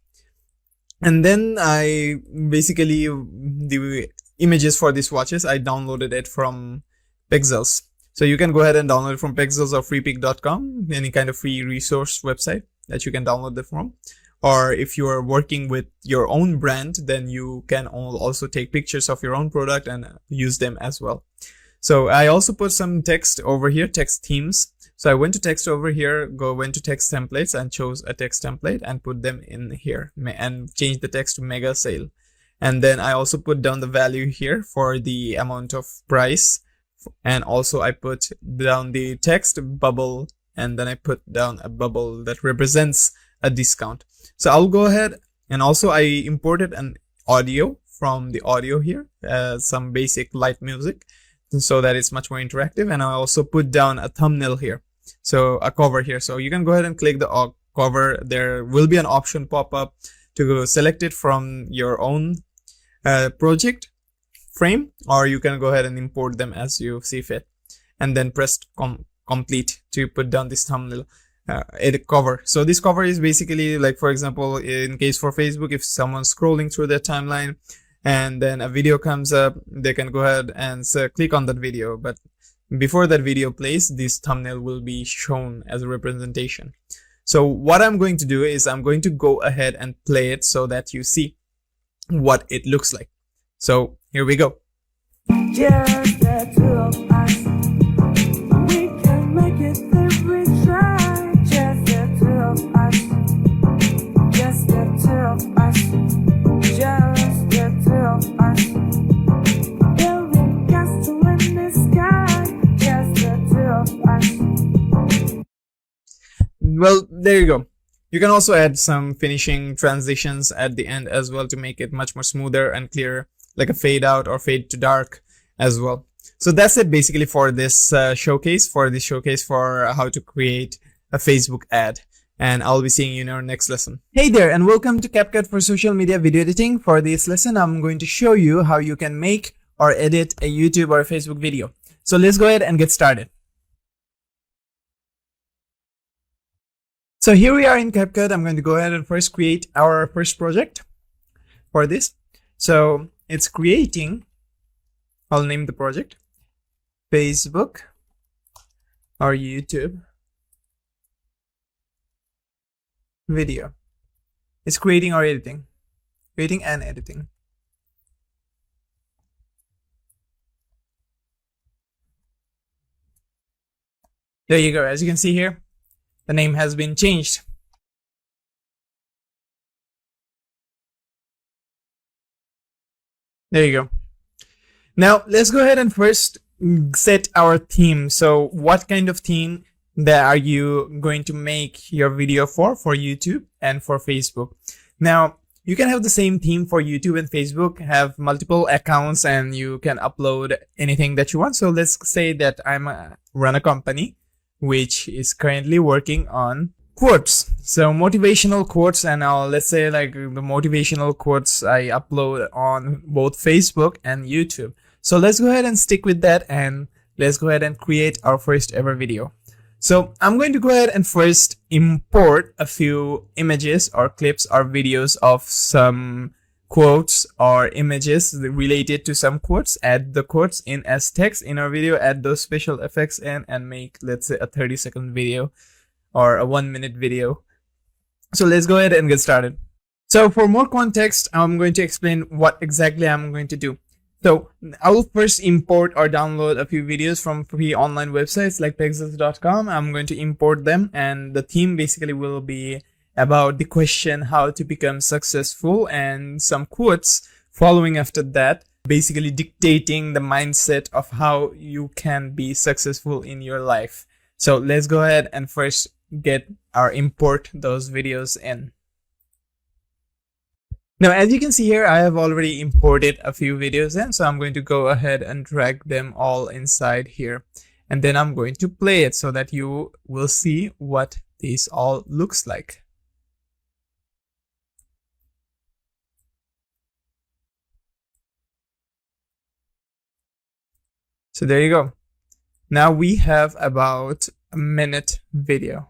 And then I basically, the images for these watches, I downloaded it from Pexels. So you can go ahead and download it from Pexels or freepik.com, any kind of free resource website that you can download it from. Or if you are working with your own brand, then you can also take pictures of your own product and use them as well. So I also put some text over here, text themes. So I went to text over here, went to text templates and chose a text template and put them in here and change the text to mega sale. And then I also put down the value here for the amount of price. And also I put down the text bubble, and then I put down a bubble that represents a discount. So I'll go ahead, and also I imported an audio from the audio here, some basic light music, so that it's much more interactive. And I also put down a thumbnail here, so a cover here. So you can go ahead and click the cover. There will be an option pop up to go select it from your own project frame, or you can go ahead and import them as you see fit, and then press complete to put down this thumbnail. Edit cover. So this cover is basically like, for example, in case for Facebook, if someone's scrolling through their timeline and then a video comes up, they can go ahead and click on that video. But before that video plays, this thumbnail will be shown as a representation. So what I'm going to do is I'm going to go ahead and play it so that you see what it looks like. So here we go. Just the two of us. We can make it if we try. Just the two of us. Just the two of us. Just the two of us. Building castle in the sky. Just the two of us. Well, there you go. You can also add some finishing transitions at the end as well to make it much more smoother and clearer, like a fade out or fade to dark as well. So that's it basically for this showcase for how to create a Facebook ad. And I'll be seeing you in our next lesson. Hey there, and welcome to CapCut for social media video editing. For this lesson, I'm going to show you how you can make or edit a YouTube or a Facebook video. So let's go ahead and get started. So here we are in CapCut. I'm going to go ahead and first create our first project for this. So it's creating, I'll name the project Facebook or YouTube video. It's creating or editing, creating and editing. There you go. As you can see here, the name has been changed. There you go. Now let's go ahead and first set our theme. So what kind of theme that are you going to make your video for YouTube and for Facebook? Now you can have the same theme for YouTube and Facebook, have multiple accounts, and you can upload anything that you want. So let's say that run a company which is currently working on quotes. So motivational quotes, and let's say like the motivational quotes I upload on both Facebook and YouTube. So let's go ahead and stick with that, and let's go ahead and create our first ever video. So I'm going to go ahead and first import a few images or clips or videos of some quotes or images related to some quotes. Add the quotes in as text in our video, add those special effects in, and make, let's say, a 30-second video or a 1-minute video. So let's go ahead and get started. So for more context, I'm going to explain what exactly I'm going to do. So I will first import or download a few videos from free online websites like pexels.com. I'm going to import them, and the theme basically will be about the question how to become successful, and some quotes following after that, basically dictating the mindset of how you can be successful in your life. So let's go ahead and first import those videos in. Now, as you can see here, I have already imported a few videos in, so I'm going to go ahead and drag them all inside here. And then I'm going to play it so that you will see what this all looks like. So there you go. Now we have about a minute video.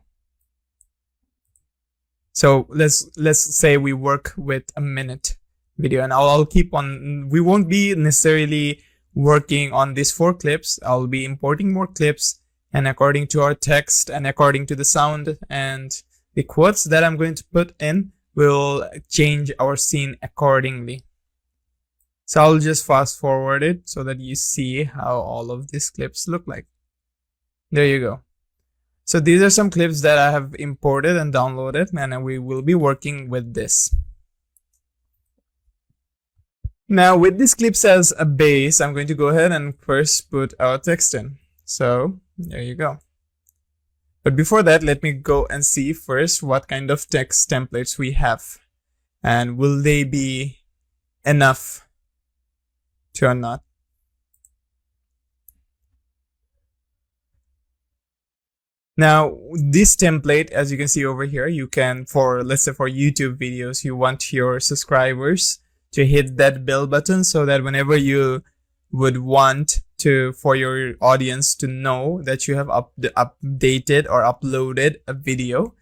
So let's say we work with a minute video, and I'll keep on, we won't be necessarily working on these 4 clips. I'll be importing more clips, and according to our text and according to the sound and the quotes that I'm going to put in, we'll change our scene accordingly. So I'll just fast forward it so that you see how all of these clips look like. There you go. So these are some clips that I have imported and downloaded, and we will be working with this. Now with these clips as a base, I'm going to go ahead and first put our text in. So there you go. But before that, let me go and see first what kind of text templates we have, and will they be enough or not. Now, this template, as you can see over here, you can, let's say for YouTube videos, you want your subscribers to hit that bell button so that whenever you would want for your audience to know that you have updated or uploaded a video,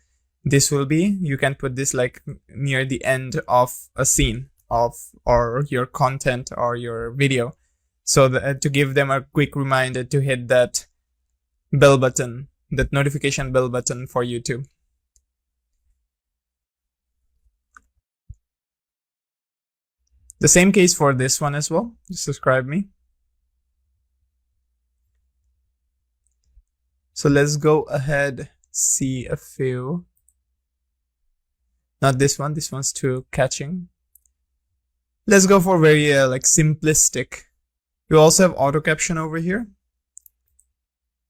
this will be, you can put this like near the end of a scene or your content or your video, so that to give them a quick reminder to hit that bell button, that notification bell button for YouTube. The same case for this one as well. Subscribe me. So let's go ahead, see a few. Not this one. This one's too catching. Let's go for very like simplistic. You also have auto caption over here.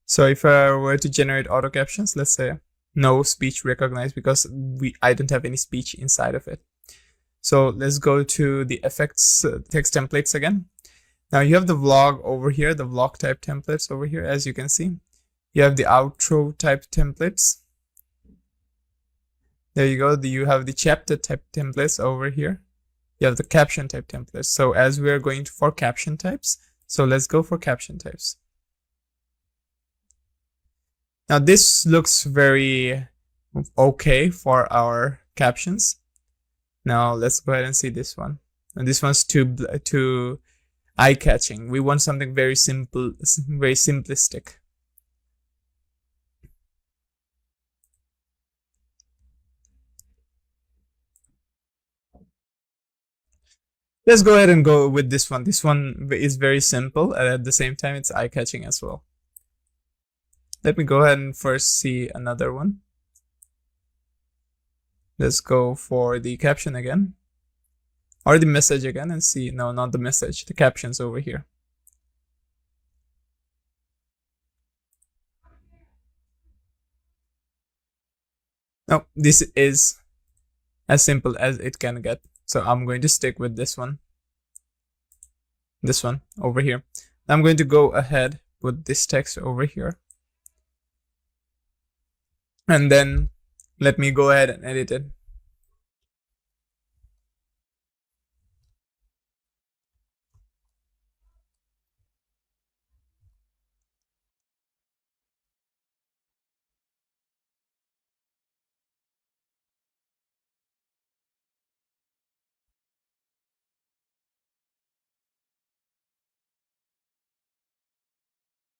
So if I were to generate auto captions, let's say no speech recognized, because I don't have any speech inside of it. So let's go to the effects, text templates again. Now you have the vlog over here, the vlog type templates over here, as you can see. You have the outro type templates. There you go. You have the chapter type templates over here. You have the caption type templates. So as we are going for caption types, so let's go for caption types. Now this looks very okay for our captions. Now let's go ahead and see this one. And this one's too eye-catching. We want something very simple, very simplistic. Let's go ahead and go with this one. This one is very simple, and at the same time it's eye-catching as well. Let me go ahead and first see another one. Let's go for the caption again, or the message again, and see. No, not the message, the captions over here. No, this is as simple as it can get. So I'm going to stick with this one over here. I'm going to go ahead, put this text over here, and then let me go ahead and edit it.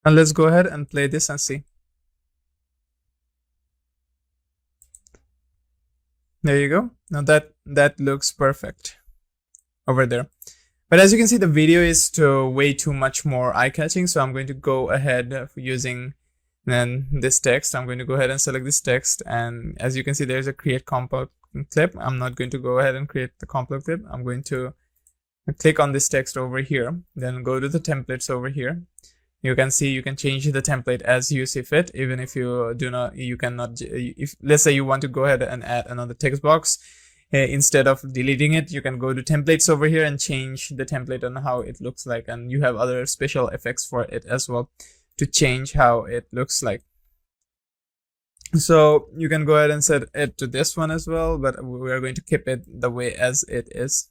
And let's go ahead and play this and see. There you go. Now that looks perfect over there. But as you can see, the video is way too much more eye-catching. So I'm going to go ahead using then this text. I'm going to go ahead and select this text. And as you can see, there's a create compound clip. I'm not going to go ahead and create the compound clip. I'm going to click on this text over here. Then go to the templates over here. You can see you can change the template as you see fit. Even if you do not, you cannot, if let's say you want to go ahead and add another text box, instead of deleting it, you can go to templates over here and change the template on how it looks like. And you have other special effects for it as well to change how it looks like. So you can go ahead and set it to this one as well, but we are going to keep it the way as it is.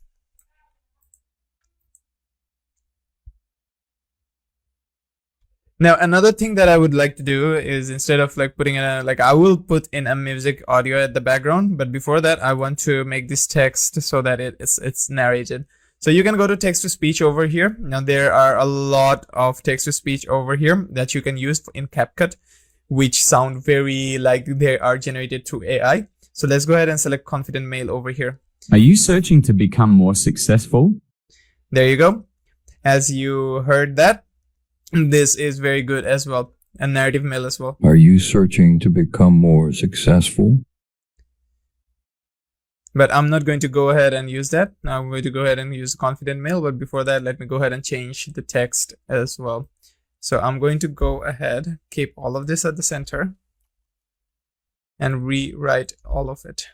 Now, another thing that I would like to do is, instead of like putting in I will put in a music audio at the background, but before that, I want to make this text so that it's narrated. So you can go to text to speech over here. Now there are a lot of text to speech over here that you can use in CapCut, which sound very like they are generated through AI. So let's go ahead and select confident male over here. Are you searching to become more successful? There you go. As you heard that, this is very good as well. And narrative male as well. Are you searching to become more successful? But I'm not going to go ahead and use that. Now I'm going to go ahead and use confident male. But before that, let me go ahead and change the text as well. So I'm going to go ahead, keep all of this at the center, and rewrite all of it.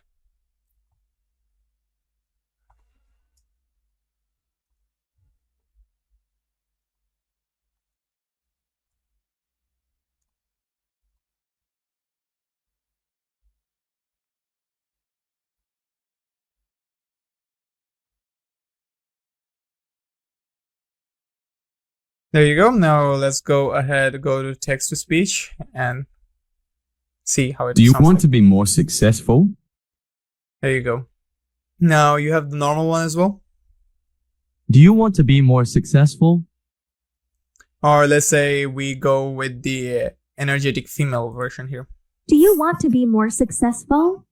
There you go. Now let's go ahead, go to text to speech and see how it Do you sounds want like. to be more successful? There you go. Now you have the normal one as well. Do you want to be more successful? Or let's say we go with the energetic female version here. Do you want to be more successful?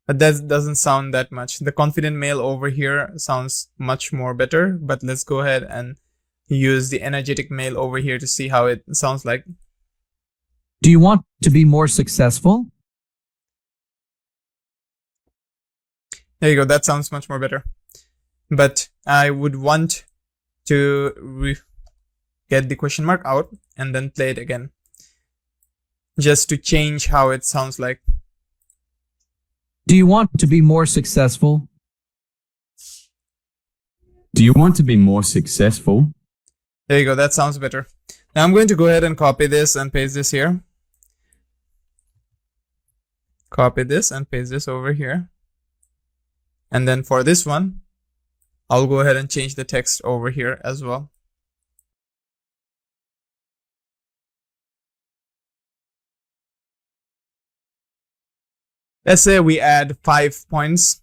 But that doesn't sound that much. The confident male over here sounds much more better. But let's go ahead and use the energetic male over here to see how it sounds like. Do you want to be more successful? There you go. That sounds much more better. But I would want to get the question mark out and then play it again, just to change how it sounds like. Do you want to be more successful? Do you want to be more successful? There you go. That sounds better. Now I'm going to go ahead and copy this and paste this here. Copy this and paste this over here. And then for this one, I'll go ahead and change the text over here as well. Let's say we add 5 points,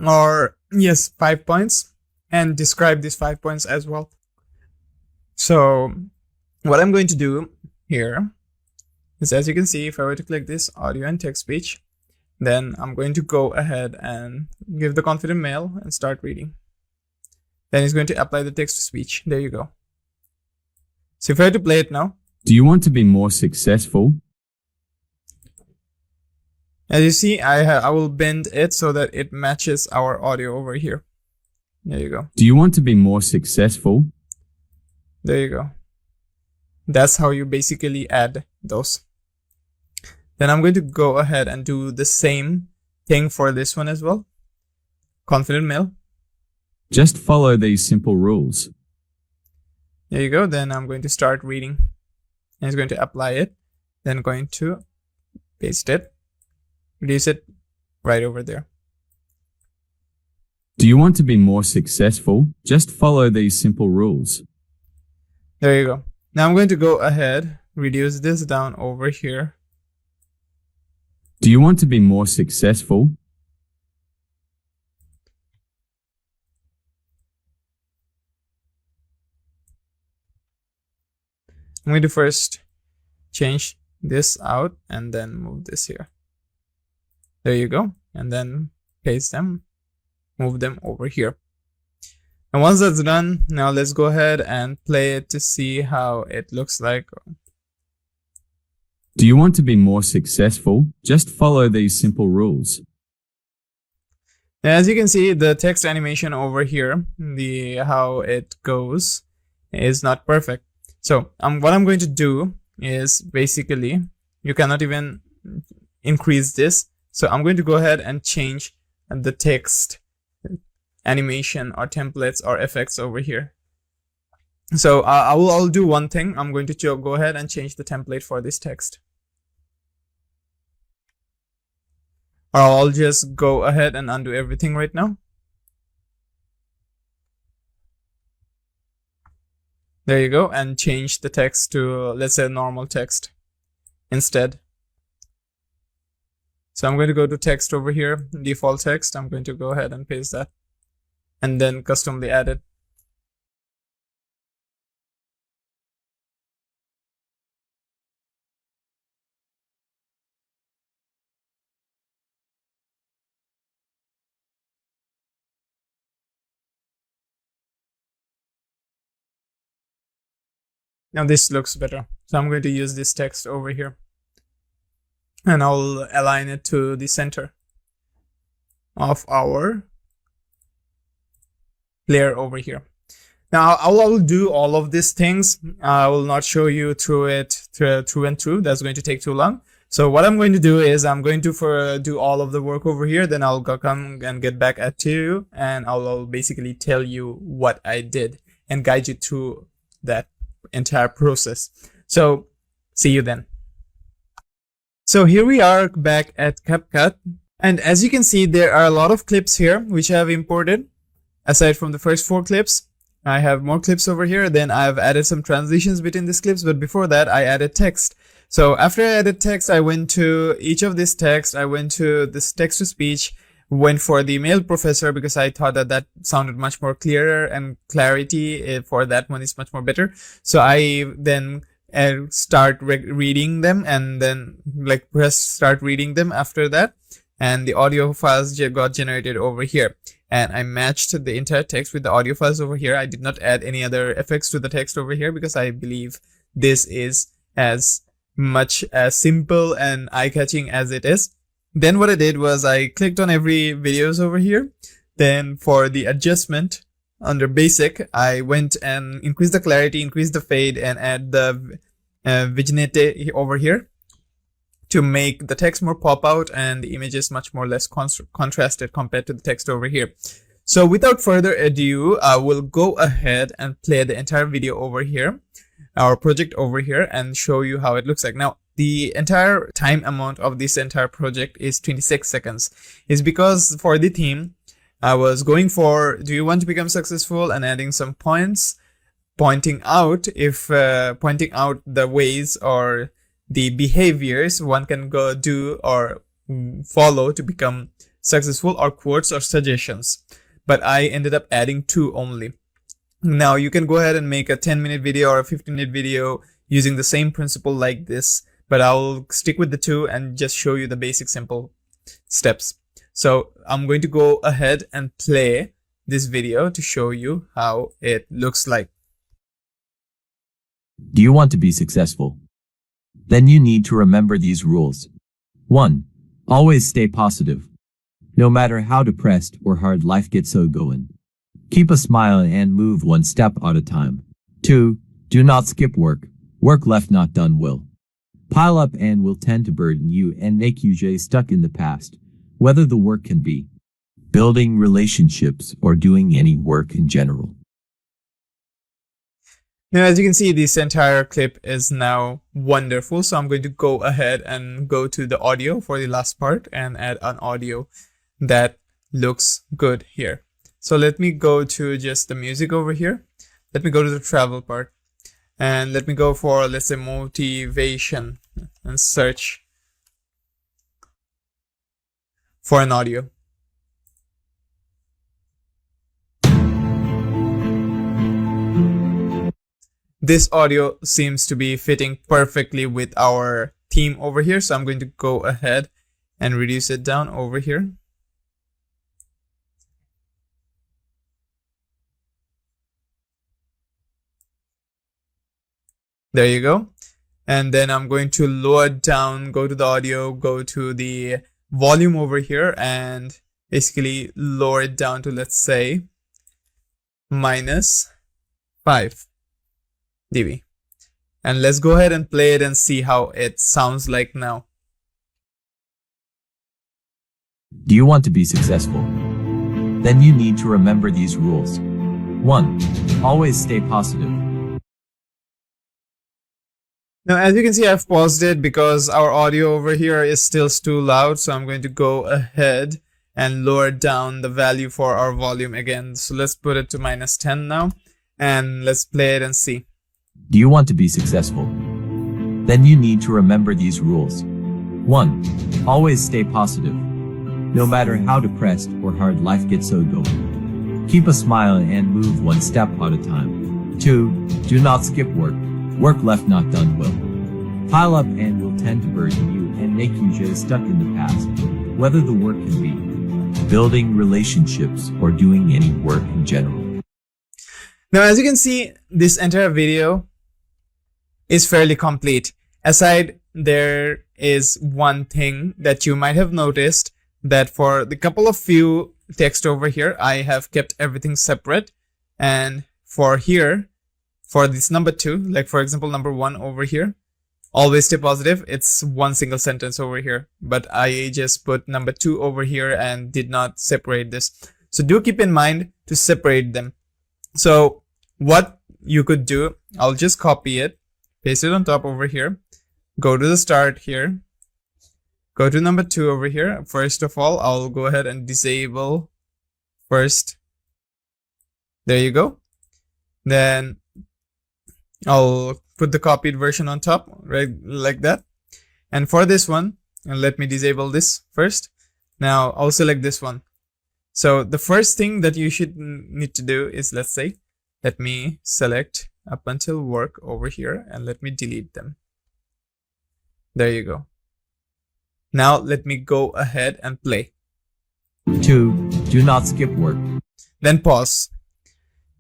or yes, 5 points, and describe these 5 points as well. So what I'm going to do here is, as you can see, if I were to click this audio and text speech, then I'm going to go ahead and give the confident male and start reading. Then it's going to apply the text to speech. There you go. So if I were to play it now, Do you want to be more successful? As you see, I will bend it so that it matches our audio over here. There you go. Do you want to be more successful? There you go. That's how you basically add those. Then I'm going to go ahead and do the same thing for this one as well. Confident male. Just follow these simple rules. There you go. Then I'm going to start reading. And it's going to apply it. Then going to paste it. Reduce it right over there. Do you want to be more successful? Just follow these simple rules. There you go. Now I'm going to go ahead, reduce this down over here. Do you want to be more successful? I'm going to first change this out and then move this here. There you go. And then paste them, move them over here. And once that's done, now let's go ahead and play it to see how it looks like. Do you want to be more successful? Just follow these simple rules. As you can see, the text animation over here, how it goes is not perfect. So what I'm going to do is basically, you cannot even increase this. So I'm going to go ahead and change the text animation or templates or effects over here. So I'll do one thing. I'm going to go ahead and change the template for this text. Or I'll just go ahead and undo everything right now. There you go, and change the text to, let's say, normal text instead. So I'm going to go to text over here, default text. I'm going to go ahead and paste that and then customly add it. Now this looks better. So I'm going to use this text over here. And I'll align it to the center of our layer over here. Now I'll do all of these things. I will not show you through it through and through. That's going to take too long. So what I'm going to do is I'm going to do all of the work over here. Then I'll come and get back at you, and I'll basically tell you what I did and guide you through that entire process. So see you then. So here we are back at CapCut, and as you can see, there are a lot of clips here which I have imported. Aside from the first 4 clips, I have more clips over here. Then I've added some transitions between these clips, but before that I added text. So after I added text, I went to each of these text. I went to this text to speech, went for the male professor because I thought that sounded much more clearer, and clarity for that one is much more better. So I then start reading them, and then press start reading them after that, and the audio files got generated over here, and I matched the entire text with the audio files over here. I did not add any other effects to the text over here because I believe this is as much as simple and eye-catching as it is. Then what I did was I clicked on every videos over here. Then for the adjustment under basic, I went and increased the clarity, increased the fade, and add the vignette over here to make the text more pop out and the images much more less contrasted compared to the text over here. So without further ado, I will go ahead and play the entire video over here, our project over here, and show you how it looks like. Now, the entire time amount of this entire project is 26 seconds. It's because for the theme, I was going for, do you want to become successful, and adding some points, pointing out the ways or the behaviors one can go do or follow to become successful, or quotes or suggestions. But I ended up adding 2 only. Now you can go ahead and make a 10-minute video or a 15-minute video using the same principle like this, but I'll stick with the 2 and just show you the basic simple steps. So I'm going to go ahead and play this video to show you how it looks like. Do you want to be successful? Then you need to remember these rules. 1. Always stay positive. No matter how depressed or hard life gets going. Keep a smile and move one step at a time. 2. Do not skip work. Work left not done will pile up and will tend to burden you and make you stay stuck in the past. Whether the work can be building relationships or doing any work in general. Now, as you can see, this entire clip is now wonderful. So I'm going to go ahead and go to the audio for the last part and add an audio that looks good here. So let me go to just the music over here. Let me go to the travel part and let me go for, let's say, motivation and search for an audio. This audio seems to be fitting perfectly with our theme over here. So I'm going to go ahead and reduce it down over here. There you go. And then I'm going to lower down, go to the audio, go to the volume over here and basically lower it down to, let's say, -5 dB. And let's go ahead and play it and see how it sounds like now. Do you want to be successful? Then you need to remember these rules. 1. Always stay positive. Now, as you can see, I've paused it because our audio over here is still too loud. So I'm going to go ahead and lower down the value for our volume again. So let's put it to -10 now and let's play it and see. Do you want to be successful? Then you need to remember these rules. 1. Always stay positive. No matter how depressed or hard life gets going. Keep a smile and move one step at a time. 2. Do not skip work. Work left not done will pile up and will tend to burden you and make you stay stuck in the past. Whether the work can be building relationships or doing any work in general. Now, as you can see, this entire video is fairly complete. Aside, there is one thing that you might have noticed, that for the couple of few text over here, I have kept everything separate. And for here, for this number 2, like for example, number 1 over here, always stay positive. It's one single sentence over here, but I just put number 2 over here and did not separate this. So do keep in mind to separate them. So what you could do, I'll just copy it, paste it on top over here, go to the start here, go to number 2 over here. First of all, I'll go ahead and disable first. There you go. Then I'll put the copied version on top, right, like that. And for this one, and let me disable this first. Now I'll select this one. So the first thing that you should need to do is, let's say, let me select up until work over here and let me delete them. There you go. Now let me go ahead and play. 2. Do not skip work. Then pause.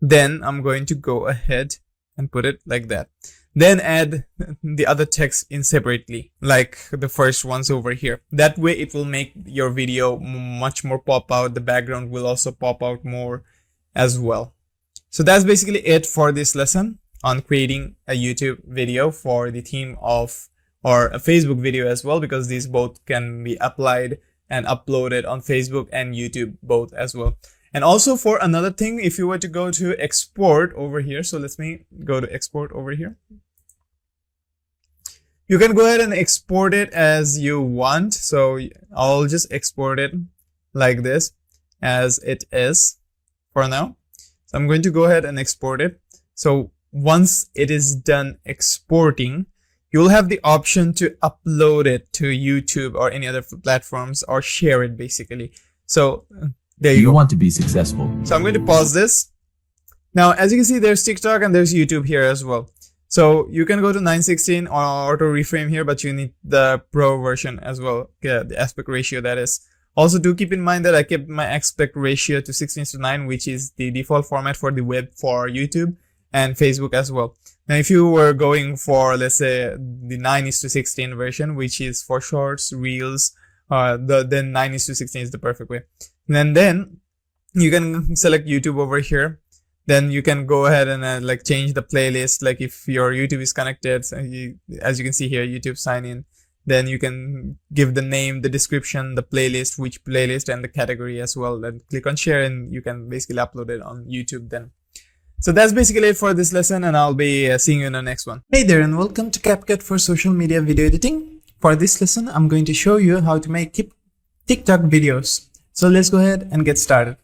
Then I'm going to go ahead and put it like that. Then add the other text in separately, like the first ones over here. That way it will make your video much more pop out. The background will also pop out more as well. So that's basically it for this lesson on creating a YouTube video for the theme of, or a Facebook video as well, because these both can be applied and uploaded on Facebook and YouTube both as well. And also for another thing, if you were to go to export over here, so let me go to export over here. You can go ahead and export it as you want. So I'll just export it like this as it is for now. So I'm going to go ahead and export it. So once it is done exporting, you'll have the option to upload it to YouTube or any other platforms or share it basically. So there you go. Want to be successful. So I'm going to pause this. Now, as you can see, there's TikTok and there's YouTube here as well. So you can go to 9:16 or auto reframe here, but you need the Pro version as well. Yeah, the aspect ratio that is. Also, do keep in mind that I kept my aspect ratio to 16:9, which is the default format for the web for YouTube and Facebook as well. Now, if you were going for, let's say, the 9:16 version, which is for shorts, reels, then 9:16 is the perfect way. And then you can select YouTube over here. Then you can go ahead and like change the playlist. Like if your YouTube is connected, so as you can see here, YouTube sign in. Then you can give the name, the description, the playlist, which playlist, and the category as well. Then click on share and you can basically upload it on YouTube then. So that's basically it for this lesson, and I'll be seeing you in the next one. Hey there, and welcome to CapCut for social media video editing. For this lesson, I'm going to show you how to make TikTok videos. So let's go ahead and get started.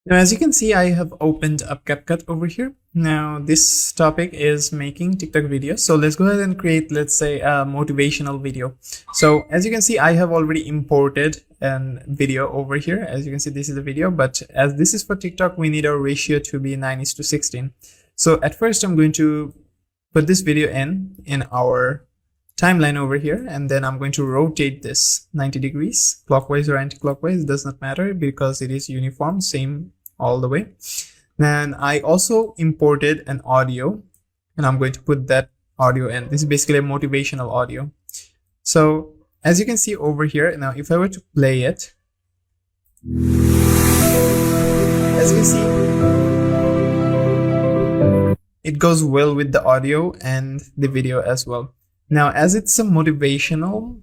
Now, as you can see, I have opened up CapCut over here. Now, this topic is making TikTok videos. So let's go ahead and create, let's say, a motivational video. So as you can see, I have already imported a video over here. As you can see, this is the video, but as this is for TikTok, we need our ratio to be 9:16. So at first, I'm going to put this video in our timeline over here, and then I'm going to rotate this 90 degrees, clockwise or anti-clockwise, does not matter because it is uniform, same all the way. Then I also imported an audio, and I'm going to put that audio in. This is basically a motivational audio. So as you can see over here, now if I were to play it, as you can see, it goes well with the audio and the video as well. Now, as it's a motivational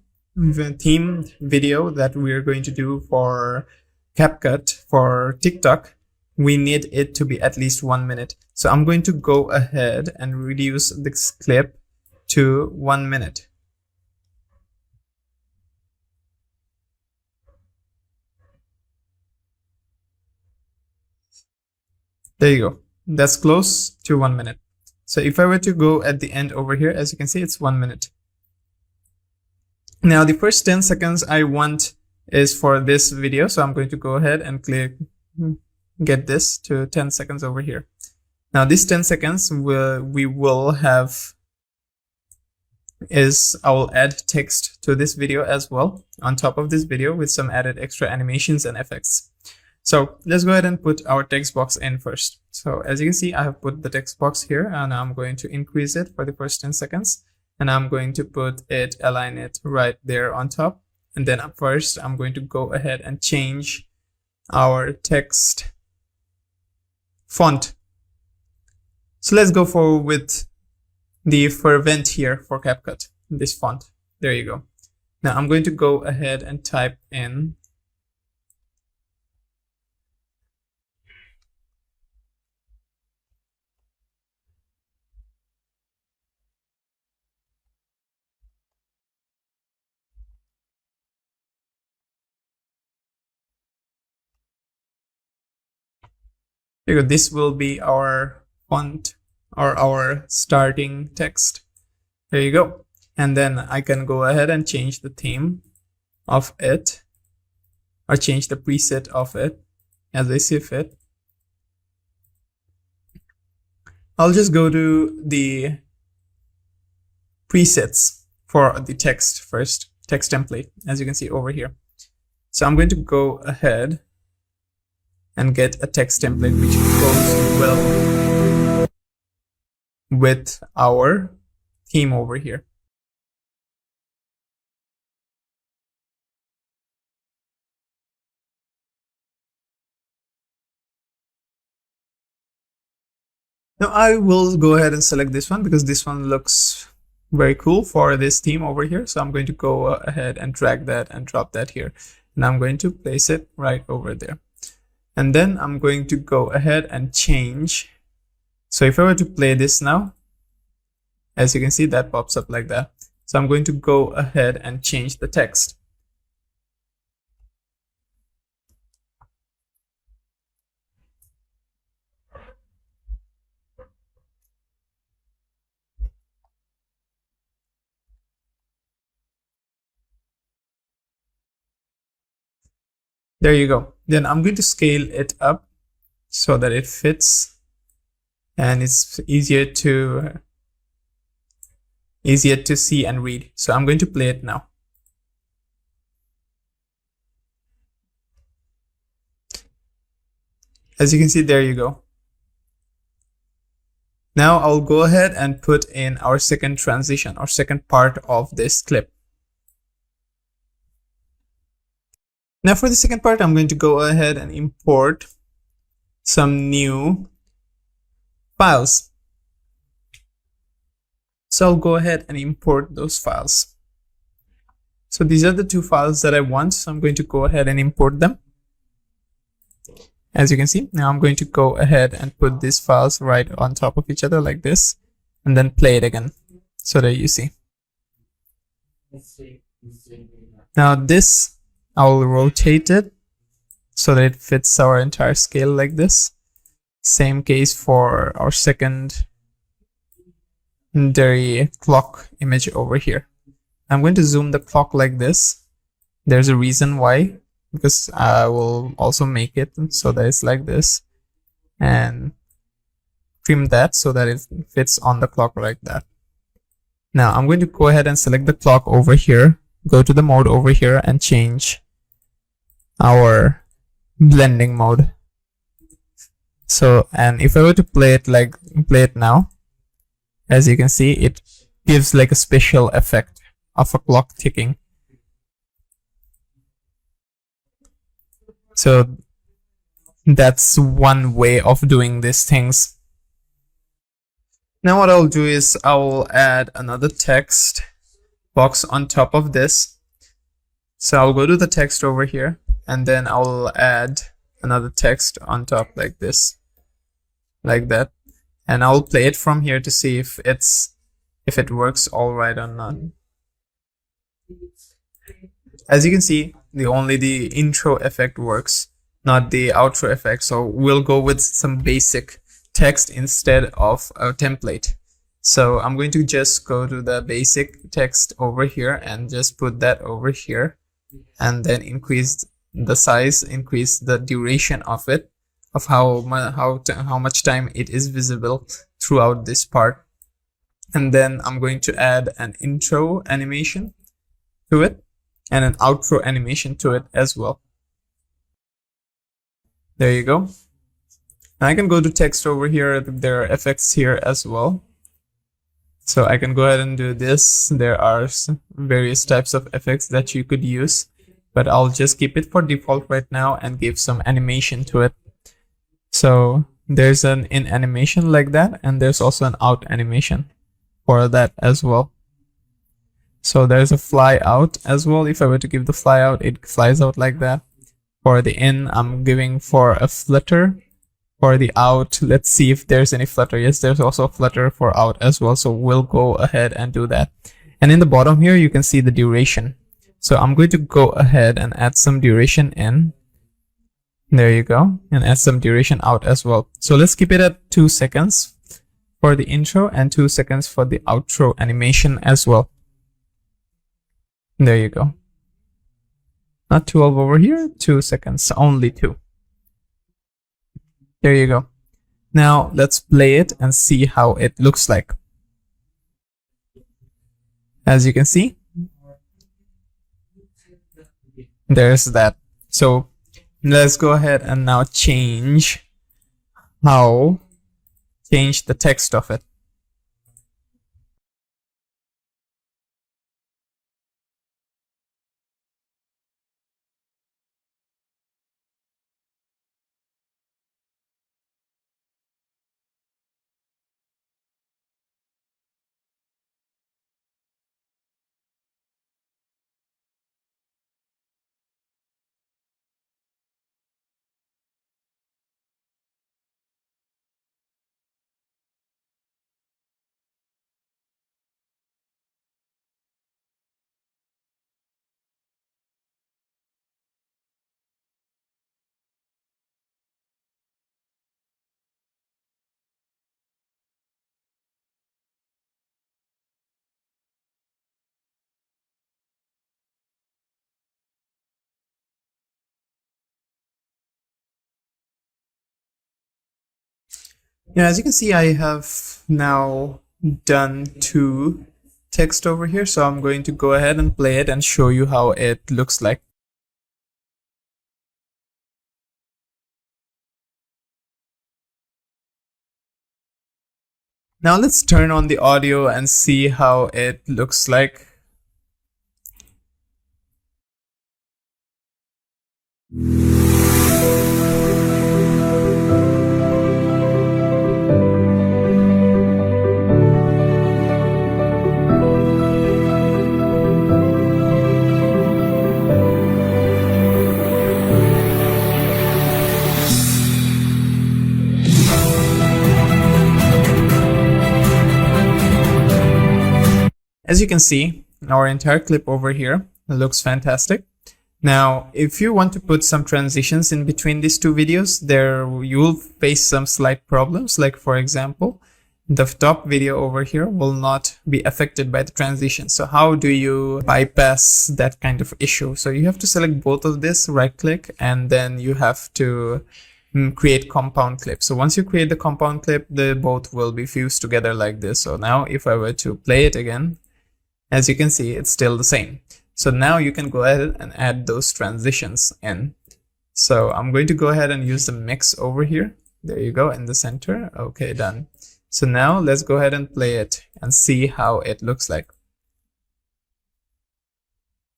theme video that we're going to do for CapCut for TikTok, we need it to be at least 1 minute. So I'm going to go ahead and reduce this clip to 1 minute. There you go. That's close to 1 minute. So if I were to go at the end over here, as you can see, it's 1 minute. Now the first 10 seconds I want is for this video. So I'm going to go ahead and get this to 10 seconds over here. Now this 10 seconds we will have I will add text to this video as well on top of this video with some added extra animations and effects. So let's go ahead and put our text box in first. So as you can see, I have put the text box here, and I'm going to increase it for the first 10 seconds. And I'm going to align it right there on top. And then first, I'm going to go ahead and change our text font. So let's go with the Fervent here for CapCut, this font. There you go. Now I'm going to go ahead and type in this will be our font or our starting text. There you go. And then I can go ahead and change the theme of it, or change the preset of it as I see fit. I'll just go to the presets for the text first, text template, as you can see over here. So I'm going to go ahead and get a text template which goes well with our theme over here. Now I will go ahead and select this one because this one looks very cool for this theme over here. So I'm going to go ahead and drag that and drop that here. And I'm going to place it right over there. And then I'm going to go ahead and change. So if I were to play this now, as you can see, that pops up like that. So I'm going to go ahead and change the text. There you go. Then I'm going to scale it up so that it fits and it's easier to see and read. So I'm going to play it now. As you can see, there you go. Now I'll go ahead and put in our second transition or second part of this clip. Now for the second part, I'm going to go ahead and import some new files. So I'll go ahead and import those files. So these are the two files that I want. So I'm going to go ahead and import them. As you can see, now I'm going to go ahead and put these files right on top of each other like this, and then play it again so that you see. Now this, I'll rotate it so that it fits our entire scale like this. Same case for our secondary clock image over here. I'm going to zoom the clock like this. There's a reason why, because I will also make it so that it's like this, and trim that so that it fits on the clock like that. Now I'm going to go ahead and select the clock over here, go to the mode over here and change our blending mode. So, and if I were to play it now, as you can see, it gives like a special effect of a clock ticking. So that's one way of doing these things. Now what I'll do is I'll add another text box on top of this. So I'll go to the text over here, and then I'll add another text on top like this, like that, and I'll play it from here to see if it works all right or not. As you can see, only the intro effect works, not the outro effect. So we'll go with some basic text instead of a template. So I'm going to just go to the basic text over here and just put that over here, and then increase the size, increase the duration of it, of how much time it is visible throughout this part. And then I'm going to add an intro animation to it and an outro animation to it as well. There you go. And I can go to text over here. There are effects here as well. So I can go ahead and do this. There are various types of effects that you could use, but I'll just keep it for default right now and give some animation to it. So there's an in animation like that, and there's also an out animation for that as well. So there's a fly out as well. If I were to give the fly out, it flies out like that. For the in, I'm giving for a flutter. For the out, let's see if there's any flutter. Yes, there's also a flutter for out as well. So we'll go ahead and do that. And in the bottom here, you can see the duration. So I'm going to go ahead and add some duration in. There you go. And add some duration out as well. So let's keep it at 2 seconds for the intro and 2 seconds for the outro animation as well. There you go. Not 12 over here, 2 seconds, only 2. There you go. Now let's play it and see how it looks like. As you can see, there's that. So let's go ahead and now change the text of it. Yeah, as you can see, I have now done 2 text over here. So I'm going to go ahead and play it and show you how it looks like. Now let's turn on the audio and see how it looks like. As you can see, our entire clip over here looks fantastic. Now, if you want to put some transitions in between these two videos, there you will face some slight problems. Like for example, the top video over here will not be affected by the transition. So how do you bypass that kind of issue? So you have to select both of this, right click, and then you have to create compound clip. So once you create the compound clip, the both will be fused together like this. So now if I were to play it again, as you can see, it's still the same. So now you can go ahead and add those transitions in. So I'm going to go ahead and use the mix over here. There you go, in the center. Okay, done. So now let's go ahead and play it and see how it looks like.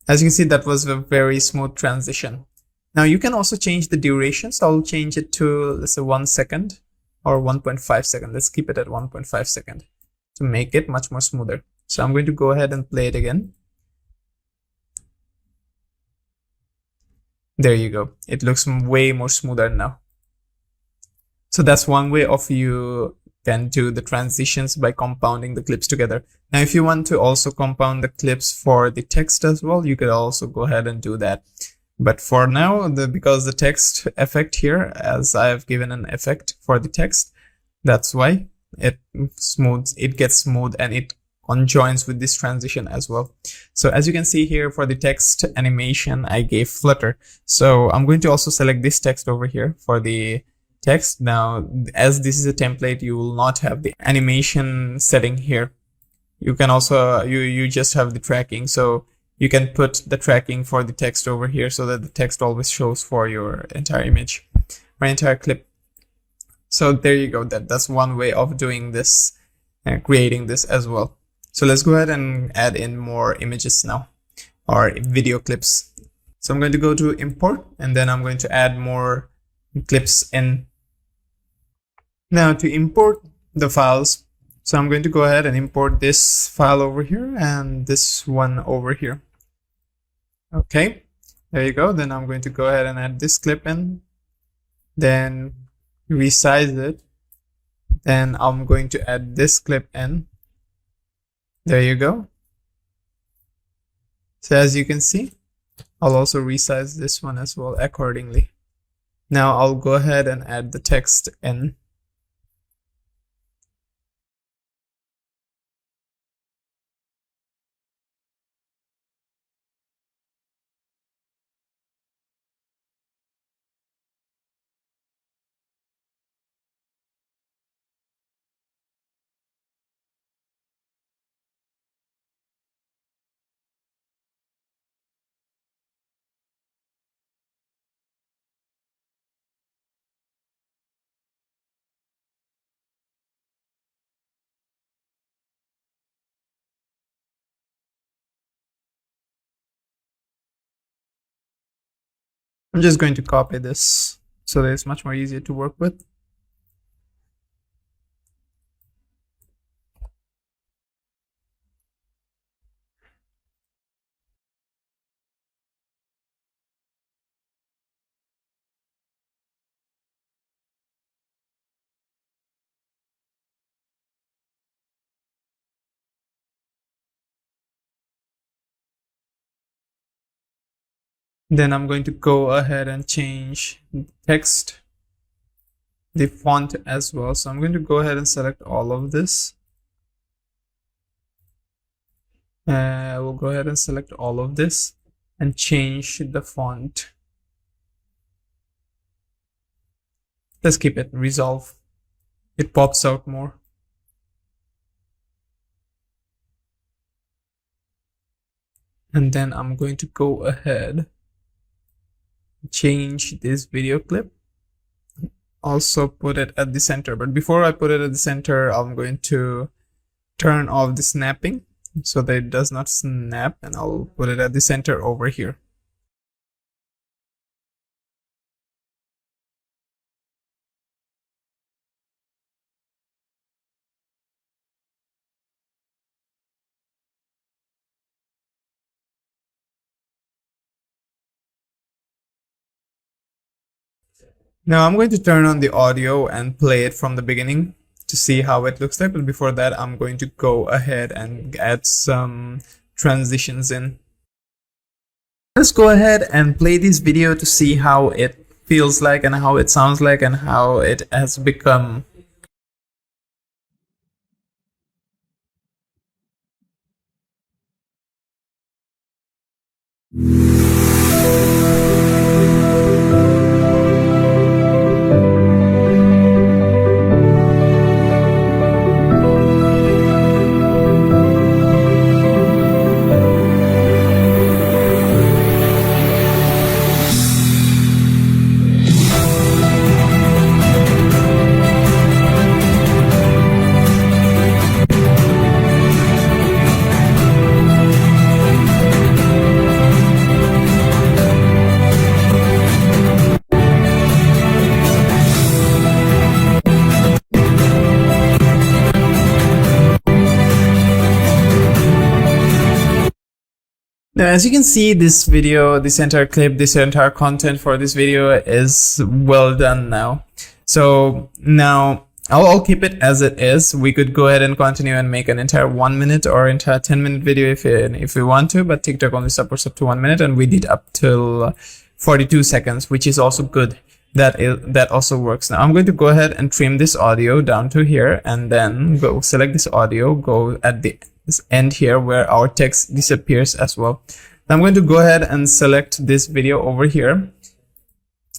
As you can see, that was a very smooth transition. Now you can also change the duration. So I'll change it to, let's say, 1 second or 1.5 second. Let's keep it at 1.5 second to make it much more smoother. So I'm going to go ahead and play it again. There you go. It looks way more smoother now. So that's one way of you can do the transitions by compounding the clips together. Now, if you want to also compound the clips for the text as well, you could also go ahead and do that. But for now, because the text effect here, as I have given an effect for the text, that's why it gets smooth and it conjoins with this transition as well. So as you can see here, for the text animation, I gave flutter. So I'm going to also select this text over here for the text. Now, as this is a template, you will not have the animation setting here. You can also, you just have the tracking. So you can put the tracking for the text over here so that the text always shows for your entire image or entire clip. So there you go. That's one way of doing this and creating this as well. So let's go ahead and add in more images now, or video clips. So I'm going to go to import, and then I'm going to add more clips in. Now to import the files, so I'm going to go ahead and import this file over here and this one over here. Okay, there you go. Then I'm going to go ahead and add this clip in, then resize it. Then I'm going to add this clip in. There you go. So as you can see, I'll also resize this one as well accordingly. Now I'll go ahead and add the text in. I'm just going to copy this so that it's much more easier to work with. Then I'm going to go ahead and change the text, the font as well. So I'm going to go ahead and select all of this. We'll go ahead and select all of this and change the font. Let's keep it resolve. It pops out more. And then I'm going to go ahead, change this video clip also put it at the center. But before I put it at the center, I'm going to turn off the snapping so that it does not snap, and I'll put it at the center over here. Now I'm going to turn on the audio and play it from the beginning to see how it looks like. But before that, I'm going to go ahead and add some transitions in. Let's go ahead and play this video to see how it feels like and how it sounds like and how it has become. Now, as you can see, this video, this entire clip, this entire content for this video is well done now. So now I'll keep it as it is. We could go ahead and continue and make an entire 1 minute or entire 10-minute video if we want to, but TikTok only supports up to 1 minute, and we did up till 42 seconds, which is also good. That also works. Now I'm going to go ahead and trim this audio down to here, and then go select this audio, go at the end here where our text disappears as well. Now I'm going to go ahead and select this video over here.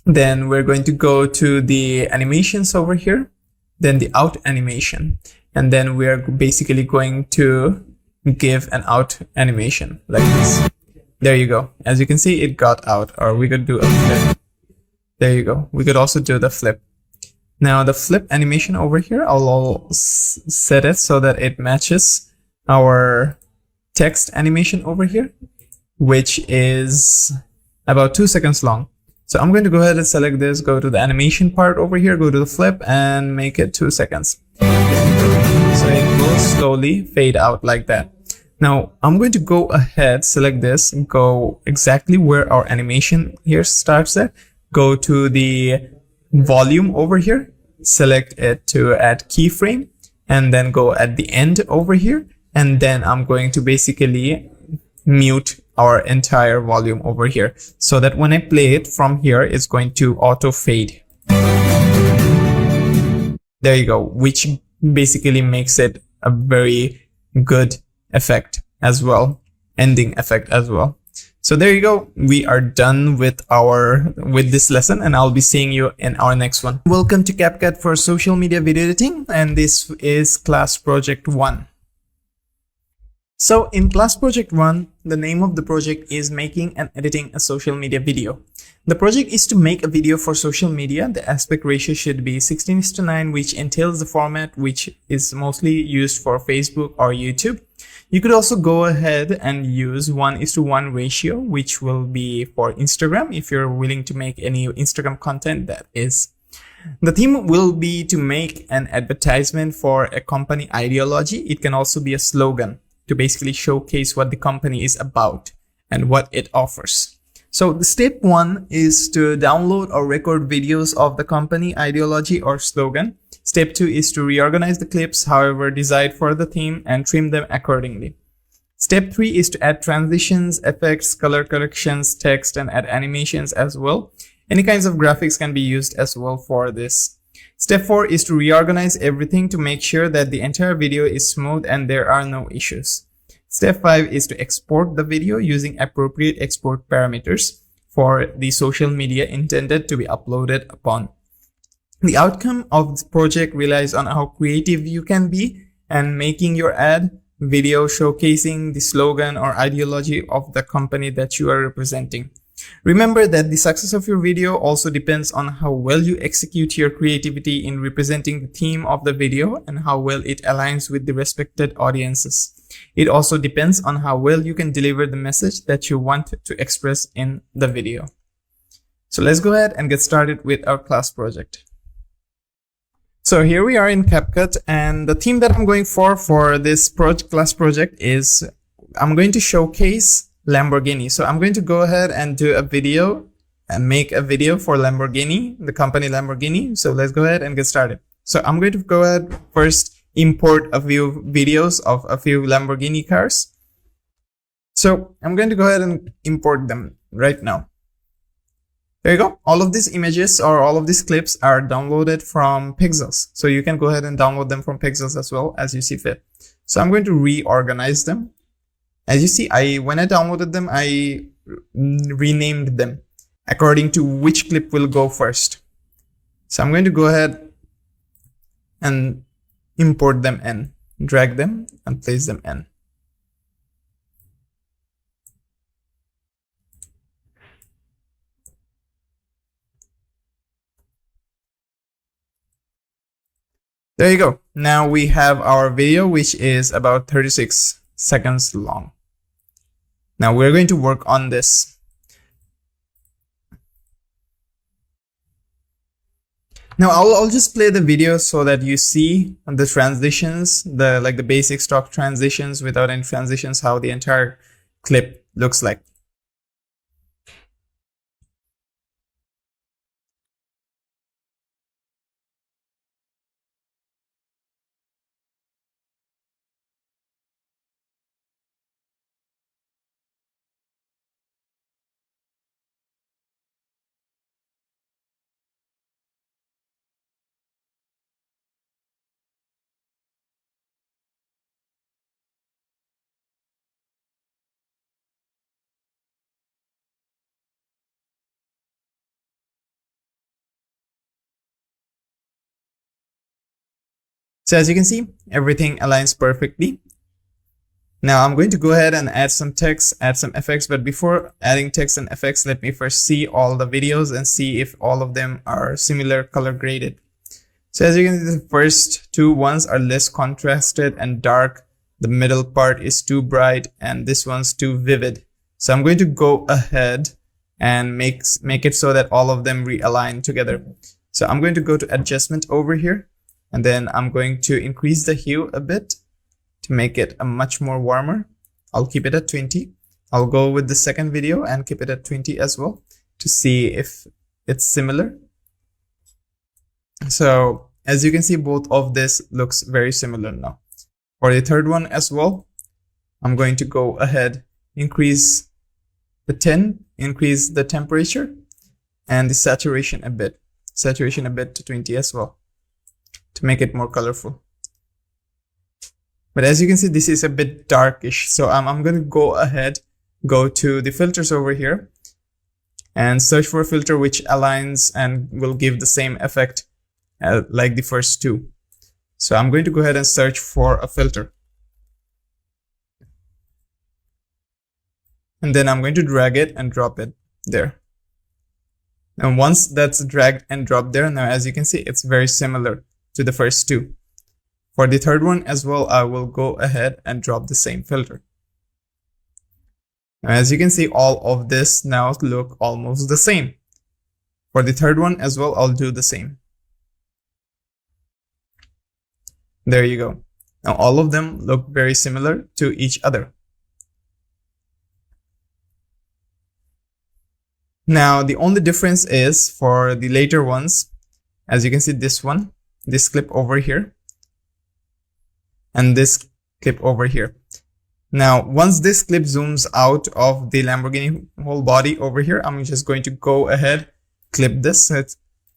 Then we're going to go to the animations over here, then the out animation, and then we're basically going to give an out animation like this. There you go. As you can see, it got out. Or we could do a flip. There you go. We could also do the flip. Now the flip animation over here, I'll set it so that it matches our text animation over here, which is about 2 seconds long. So I'm going to go ahead and select this, go to the animation part over here, go to the flip and make it 2 seconds. So it will slowly fade out like that. Now I'm going to go ahead, select this, go exactly where our animation here starts at, go to the volume over here, select it to add keyframe, and then go at the end over here. And then I'm going to basically mute our entire volume over here so that when I play it from here, it's going to auto fade. There you go, which basically makes it a very good effect as well, ending effect as well. So there you go. We are done with this lesson, and I'll be seeing you in our next one. Welcome to CapCut for social media video editing, and this is class project 1. So in class project 1, the name of the project is making and editing a social media video. The project is to make a video for social media. The aspect ratio should be 16:9, which entails the format which is mostly used for Facebook or YouTube. You could also go ahead and use 1:1 ratio, which will be for Instagram if you're willing to make any Instagram content, that is. The theme will be to make an advertisement for a company ideology. It can also be a slogan to basically showcase what the company is about and what it offers. So the step 1 is to download or record videos of the company ideology or slogan. Step 2 is to reorganize the clips however desired for the theme and trim them accordingly. Step 3 is to add transitions, effects, color corrections, text, and add animations as well. Any kinds of graphics can be used as well for this. Step 4 is to reorganize everything to make sure that the entire video is smooth and there are no issues. Step 5 is to export the video using appropriate export parameters for the social media intended to be uploaded upon. The outcome of the project relies on how creative you can be and making your ad video showcasing the slogan or ideology of the company that you are representing. Remember that the success of your video also depends on how well you execute your creativity in representing the theme of the video and how well it aligns with the respected audiences. It also depends on how well you can deliver the message that you want to express in the video. So let's go ahead and get started with our class project. So here we are in CapCut, and the theme that I'm going for this class project is I'm going to showcase Lamborghini. So I'm going to go ahead and do a video and make a video for Lamborghini, the company Lamborghini. So let's go ahead and get started. So I'm going to go ahead first import a few videos of a few Lamborghini cars. So I'm going to go ahead and import them right now. There you go. All of these images or all of these clips are downloaded from Pixels. So you can go ahead and download them from Pixels as well as you see fit. So I'm going to reorganize them. As you see, when I downloaded them, I renamed them according to which clip will go first. So I'm going to go ahead and import them in, drag them and place them in. There you go. Now we have our video, which is about 36 seconds long. Now we're going to work on this. Now I'll just play the video so that you see the transitions, the basic stock transitions without any transitions, how the entire clip looks like. So as you can see, everything aligns perfectly. Now I'm going to go ahead and add some text, add some effects, but before adding text and effects, let me first see all the videos and see if all of them are similar color graded. So as you can see, the first two ones are less contrasted and dark. The middle part is too bright and this one's too vivid. So I'm going to go ahead and make it so that all of them realign together. So I'm going to go to adjustment over here. And then I'm going to increase the hue a bit to make it a much more warmer. I'll keep it at 20. I'll go with the second video and keep it at 20 as well to see if it's similar. So as you can see, both of this looks very similar now. For the third one as well, I'm going to go ahead, increase the temperature and the saturation a bit to 20 as well, to make it more colorful. But as you can see, this is a bit darkish. So I'm going to go ahead, go to the filters over here and search for a filter which aligns and will give the same effect like the first two. So I'm going to go ahead and search for a filter. And then I'm going to drag it and drop it there. And once that's dragged and dropped there, now as you can see, it's very similar to the first two. For the third one as well, I will go ahead and drop the same filter. Now as you can see, all of this now look almost the same. For the third one as well, I'll do the same. There you go. Now all of them look very similar to each other. Now the only difference is for the later ones. As you can see, this one, this clip over here, and this clip over here. Now, once this clip zooms out of the Lamborghini whole body over here, I'm just going to go ahead, clip this,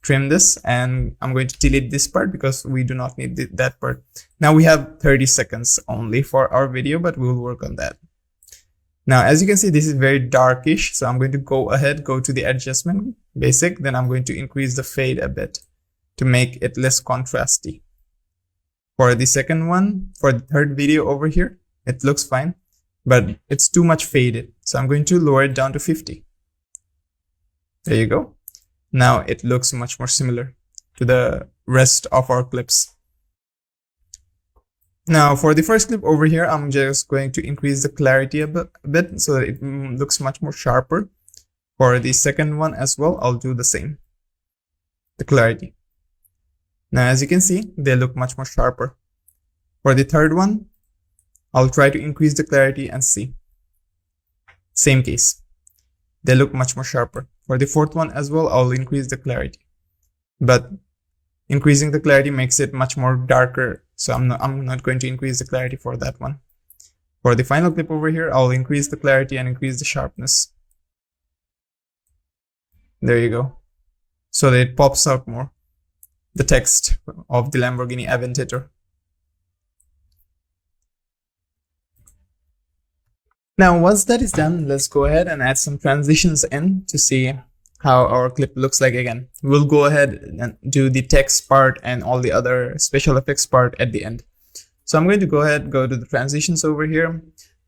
trim this, and I'm going to delete this part because we do not need that part. Now we have 30 seconds only for our video, but we will work on that. Now, as you can see, this is very darkish. So I'm going to go ahead, go to the adjustment, basic, then I'm going to increase the fade a bit to make it less contrasty. For the second one, for the third video over here, it looks fine, but it's too much faded. So I'm going to lower it down to 50. There you go. Now it looks much more similar to the rest of our clips. Now for the first clip over here, I'm just going to increase the clarity a bit so that it looks much more sharper. For the second one as well, I'll do the same. The clarity. Now as you can see, they look much more sharper. For the third one, I'll try to increase the clarity and see. Same case. They look much more sharper. For the fourth one as well, I'll increase the clarity. But increasing the clarity makes it much more darker, so I'm not going to increase the clarity for that one. For the final clip over here, I'll increase the clarity and increase the sharpness. There you go. So that it pops out more. The text of the Lamborghini Aventador. Now once that is done, let's go ahead and add some transitions in to see how our clip looks like again. We'll go ahead and do the text part and all the other special effects part at the end. So I'm going to go ahead, go to the transitions over here,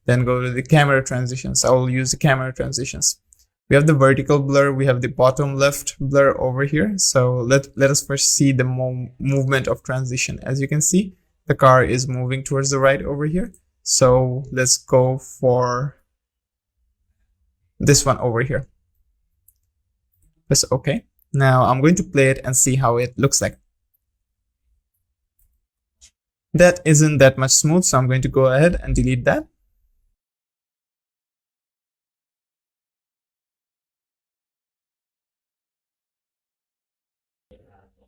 then go to the camera transitions. I will use the camera transitions. We have the vertical blur, we have the bottom left blur over here. So let us first see the movement of transition. As you can see, the car is moving towards the right over here. So let's go for this one over here. Press OK. Now I'm going to play it and see how it looks like. That isn't that much smooth, so I'm going to go ahead and delete that.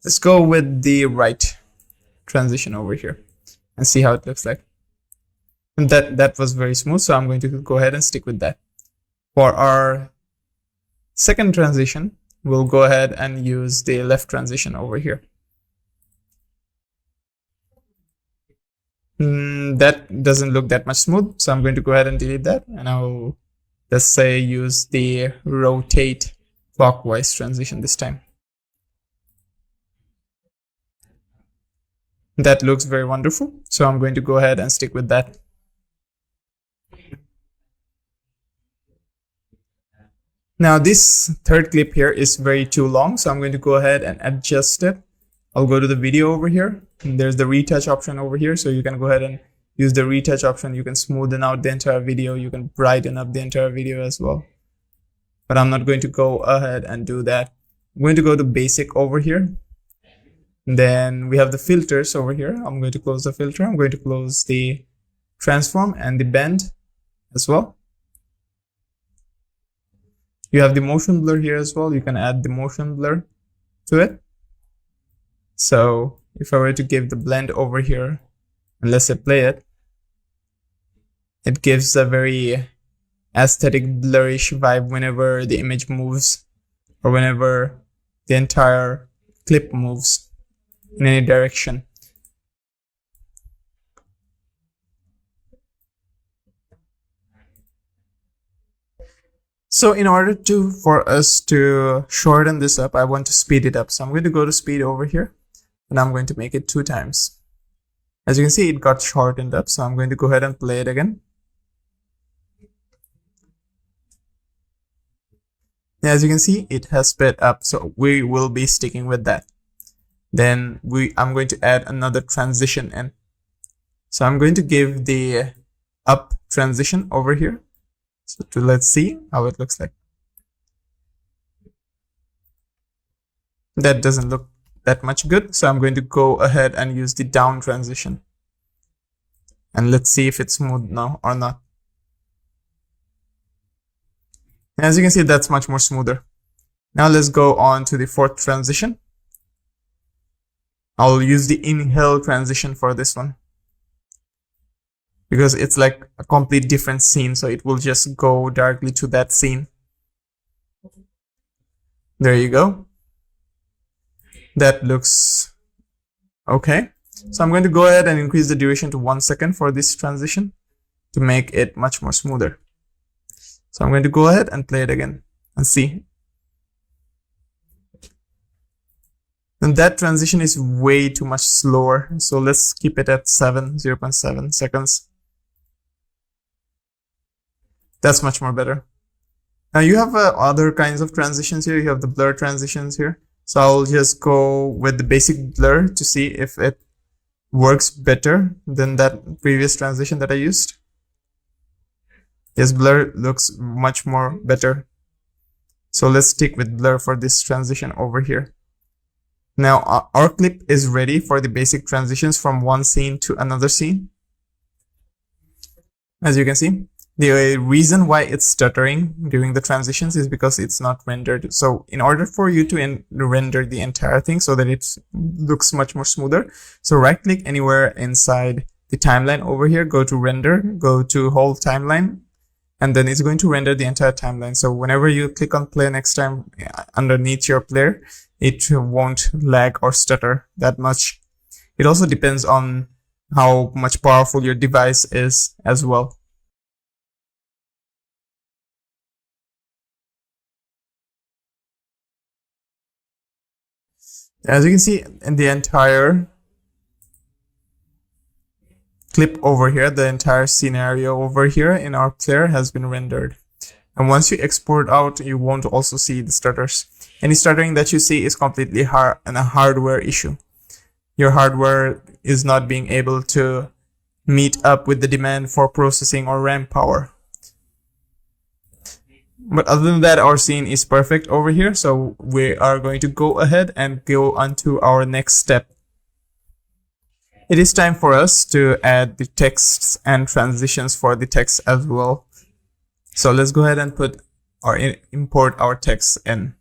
Let's go with the right transition over here and see how it looks like. And that was very smooth, so I'm going to go ahead and stick with that. For our second transition, we'll go ahead and use the left transition over here. That doesn't look that much smooth, so I'm going to go ahead and delete that, and I'll, let's say, use the rotate clockwise transition this time. That looks very wonderful, so I'm going to go ahead and stick with that. Now this third clip here is very too long, so I'm going to go ahead and adjust it. I'll go to the video over here, and there's the retouch option over here, so you can go ahead and use the retouch option. You can smoothen out the entire video, you can brighten up the entire video as well. But I'm not going to go ahead and do that. I'm going to go to basic over here. Then we have the filters over here. I'm going to close the filter. I'm going to close the transform and the bend as well. You have the motion blur here as well. You can add the motion blur to it. So if I were to give the blend over here, and let's say play it, it gives a very aesthetic blurrish vibe whenever the image moves or whenever the entire clip moves in any direction. So in order for us to shorten this up, I want to speed it up. So I'm going to go to speed over here, and I'm going to make it 2 times. As you can see, it got shortened up. So I'm going to go ahead and play it again. As you can see, it has sped up. So we will be sticking with that. Then I'm going to add another transition in. So I'm going to give the up transition over here. So let's see how it looks like. That doesn't look that much good. So I'm going to go ahead and use the down transition. And let's see if it's smooth now or not. As you can see, that's much more smoother. Now let's go on to the fourth transition. I'll use the inhale transition for this one, because it's like a complete different scene, so it will just go directly to that scene. There you go. That looks okay. So I'm going to go ahead and increase the duration to 1 second for this transition to make it much more smoother. So I'm going to go ahead and play it again and see. And that transition is way too much slower. So let's keep it at 0.7 seconds. That's much more better. Now you have other kinds of transitions here. You have the blur transitions here. So I'll just go with the basic blur to see if it works better than that previous transition that I used. Yes, blur looks much more better. So let's stick with blur for this transition over here. Now our clip is ready for the basic transitions from one scene to another scene. As you can see, the reason why it's stuttering during the transitions is because it's not rendered. So in order for you to render the entire thing so that it looks much more smoother, so right click anywhere inside the timeline over here, go to render, go to whole timeline, and then it's going to render the entire timeline. So whenever you click on play next time underneath your player, it won't lag or stutter that much. It also depends on how much powerful your device is as well. As you can see in the entire clip over here, the entire scenario over here in our player has been rendered. And once you export out, you won't also see the stutters. Any stuttering that you see is completely a hardware issue. Your hardware is not being able to meet up with the demand for processing or RAM power. But other than that, our scene is perfect over here. So we are going to go ahead and go on to our next step. It is time for us to add the texts and transitions for the text as well. So let's go ahead and import our text in.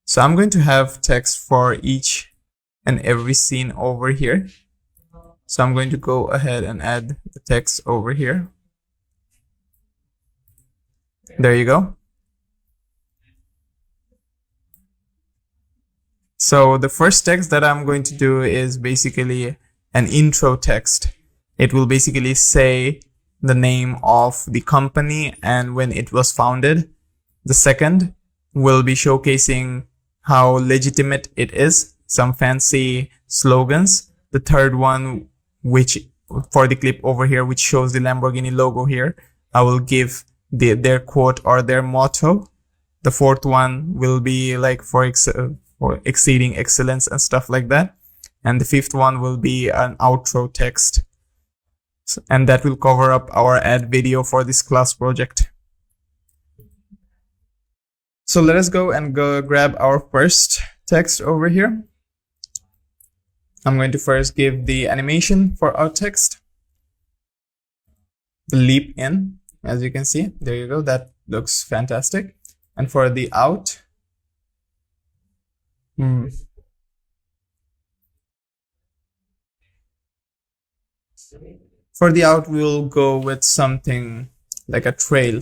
So I'm going to have text for each and every scene over here. So I'm going to go ahead and add the text over here. There you go. So the first text that I'm going to do is basically an intro text. It will basically say the name of the company and when it was founded. The second will be showcasing how legitimate it is, some fancy slogans. The third one, which for the clip over here, which shows the Lamborghini logo here, I will give their quote or their motto. The fourth one will be like for exceeding excellence and stuff like that. And the fifth one will be an outro text. And that will cover up our ad video for this class project. So let us go and grab our first text over here. I'm going to first give the animation for our text. The leap in. As you can see, there you go. That looks fantastic. And for the out, we'll go with something like a trail.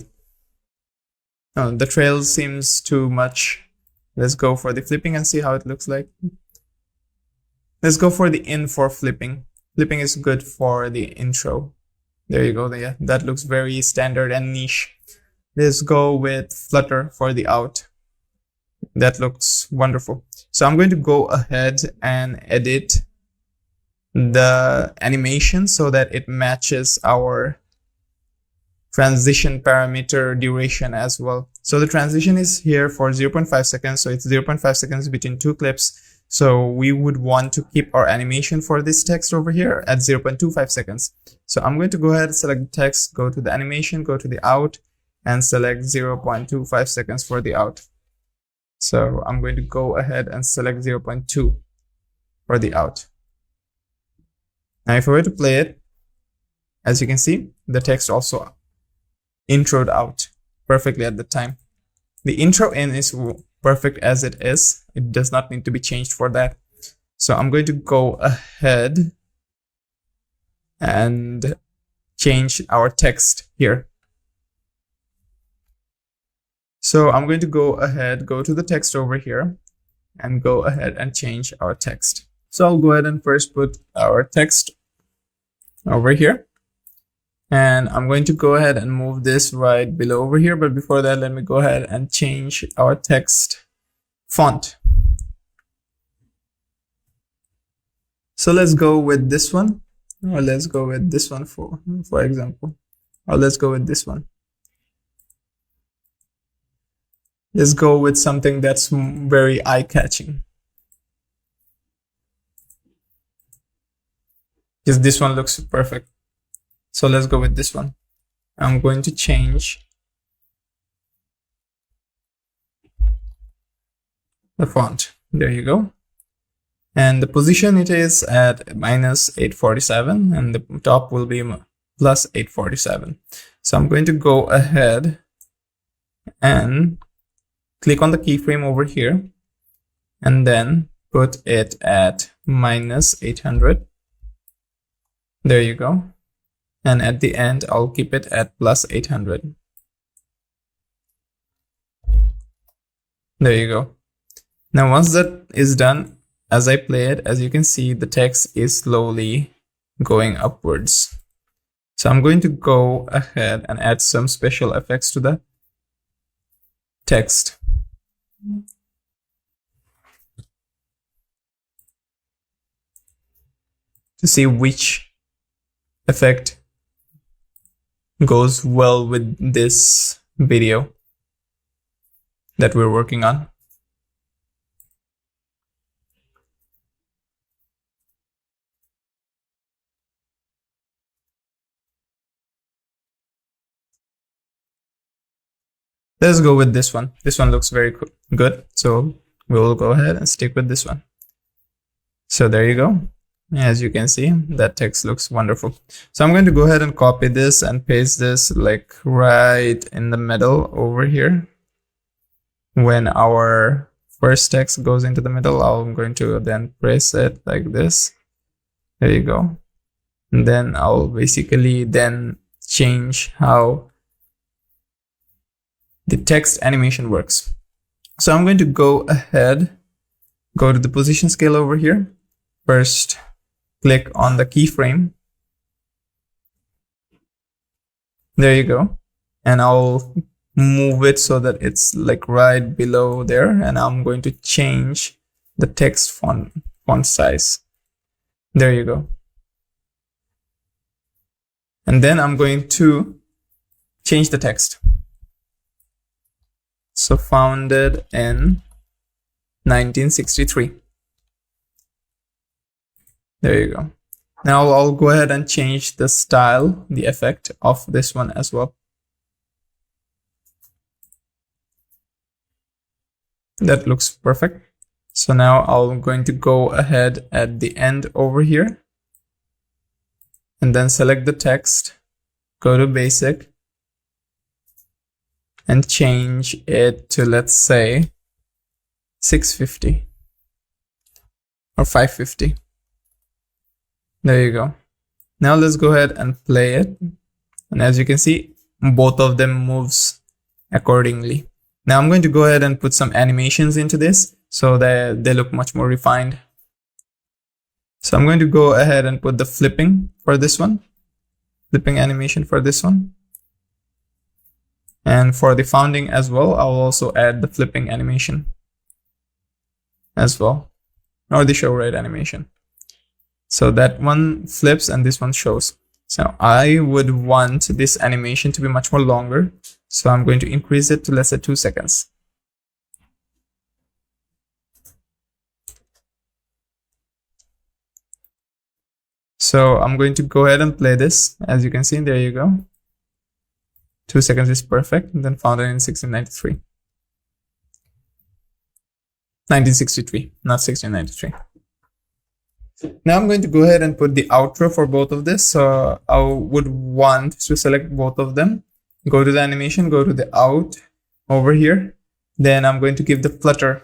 No, the trail seems too much. Let's go for the flipping and see how it looks like. Let's go for the in for flipping. Flipping is good for the intro. There you go. Yeah, that looks very standard and niche. Let's go with flutter for the out. That looks wonderful. So I'm going to go ahead and edit the animation so that it matches our transition parameter duration as well. So the transition is here for 0.5 seconds. So it's 0.5 seconds between two clips. So we would want to keep our animation for this text over here at 0.25 seconds. So I'm going to go ahead and select the text, go to the animation, go to the out, and select 0.25 seconds for the out. So I'm going to go ahead and select 0.2 for the out. Now if I were to play it, as you can see, the text also introed out perfectly at the time. The intro in is perfect as it is. It does not need to be changed for that. So I'm going to go ahead and change our text here. So I'm going to go ahead, go to the text over here and go ahead and change our text. So I'll go ahead and first put our text over here. And I'm going to go ahead and move this right below over here. But before that, let me go ahead and change our text font. So let's go with this one, or let's go with this one for example, or let's go with this one. Let's go with something that's very eye-catching. Because this one looks perfect. So let's go with this one. I'm going to change the font. There you go. And the position, it is at minus 847, and the top will be plus 847. So I'm going to go ahead and click on the keyframe over here and then put it at minus 800. There you go. And at the end, I'll keep it at plus 800. There you go. Now, once that is done, as I play it, as you can see, the text is slowly going upwards. So I'm going to go ahead and add some special effects to the text. To see which effect goes well with this video that we're working on. Let's go with this one. This one looks very good. So we'll go ahead and stick with this one. So there you go. As you can see, that text looks wonderful. So I'm going to go ahead and copy this and paste this like right in the middle over here. When our first text goes into the middle, I'm going to then press it like this. There you go. And then I'll basically then change how the text animation works. So I'm going to go ahead, go to the position scale over here. First, click on the keyframe. There you go. And I'll move it so that it's like right below there. And I'm going to change the text font size. There you go. And then I'm going to change the text. So founded in 1963. There you go. Now I'll go ahead and change the style, the effect of this one as well. That looks perfect. So now I'm going to go ahead at the end over here and then select the text, go to basic, and change it to, let's say, 650 or 550. There you go. Now let's go ahead and play it. And as you can see, both of them moves accordingly. Now I'm going to go ahead and put some animations into this so that they look much more refined. So I'm going to go ahead and put the flipping for this one, flipping animation for this one. And for the founding as well, I'll also add the flipping animation as well, or the show right animation. So that one flips and this one shows. So I would want this animation to be much more longer. So I'm going to increase it to, let's say, 2 seconds. So I'm going to go ahead and play this. As you can see, there you go. 2 seconds is perfect. And then founded in 1963. 1963, not 1693. Now I'm going to go ahead and put the outro for both of this. So I would want to select both of them. Go to the animation, go to the out over here. Then I'm going to give the flutter.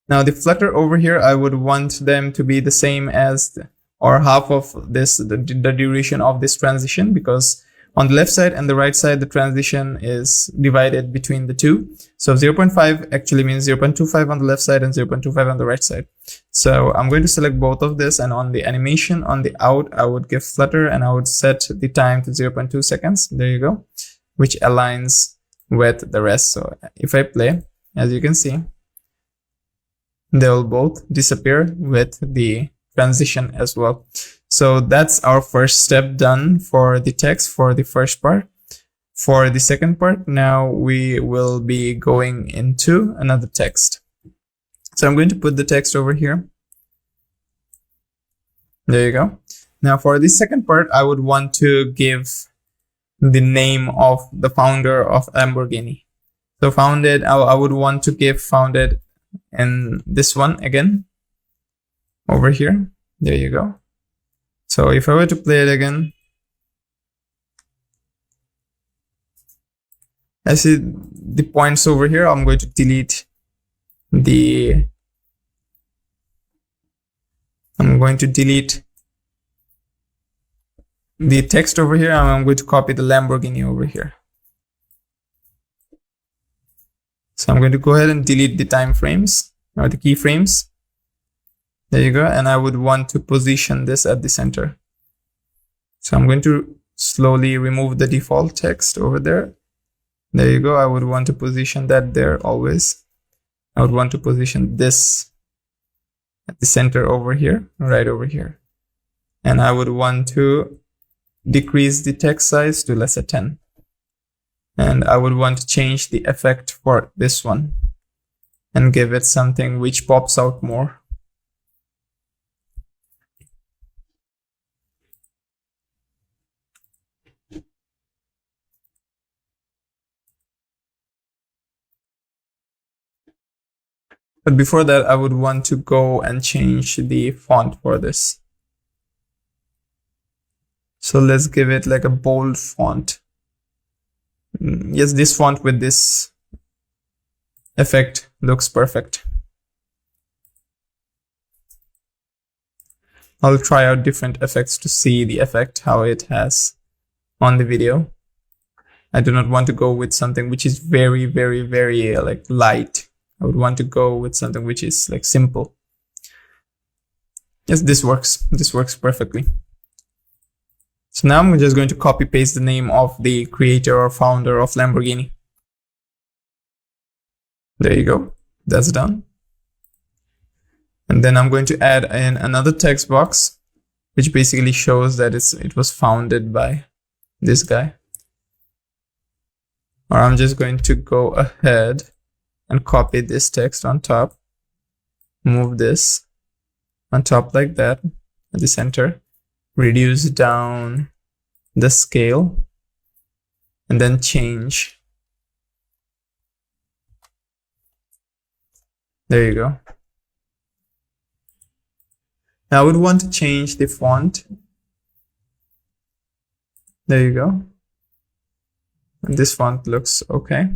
Now the flutter over here, I would want them to be the same as or half of this, the duration of this transition, because on the left side and the right side, the transition is divided between the two. So 0.5 actually means 0.25 on the left side and 0.25 on the right side. So I'm going to select both of this, and on the animation, on the out, I would give flutter and I would set the time to 0.2 seconds. There you go, which aligns with the rest. So if I play, as you can see, they will both disappear with the transition as well. So that's our first step done for the text for the first part. For the second part, now we will be going into another text. So I'm going to put the text over here. There you go. Now for the second part, I would want to give the name of the founder of Lamborghini. So founded, I would want to give founded in this one again, over here. There you go. So if I were to play it again, I see the points over here. I'm going to delete the text over here, and I'm going to copy the Lamborghini over here. So I'm going to go ahead and delete the time frames or the keyframes. There you go. And I would want to position this at the center. So I'm going to slowly remove the default text over there. There you go. I would want to position that there always. I would want to position this at the center over here, right over here. And I would want to decrease the text size to less than 10. And I would want to change the effect for this one and give it something which pops out more. But before that, I would want to go and change the font for this. So let's give it like a bold font. Yes, this font with this effect looks perfect. I'll try out different effects to see the effect, how it has on the video. I do not want to go with something which is very, very, very like light. I would want to go with something which is like simple. Yes, this works. This works perfectly. So now I'm just going to copy paste the name of the creator or founder of Lamborghini. There you go. That's done. And then I'm going to add in another text box, which basically shows that it was founded by this guy. Or I'm just going to go ahead and copy this text on top. Move this on top like that at the center. Reduce down the scale and then change. There you go. Now I would want to change the font. There you go. And this font looks okay.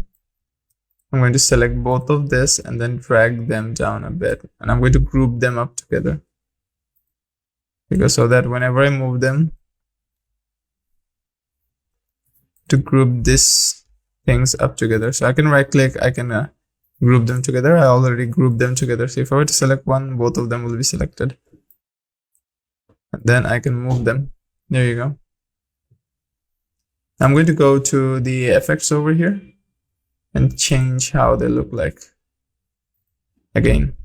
I'm going to select both of this and then drag them down a bit. And I'm going to group them up together. Because so that whenever I move them, to group these things up together. So I can right click, I can group them together. I already grouped them together. So if I were to select one, both of them will be selected. And then I can move them. There you go. I'm going to go to the effects over here and change how they look like. Again.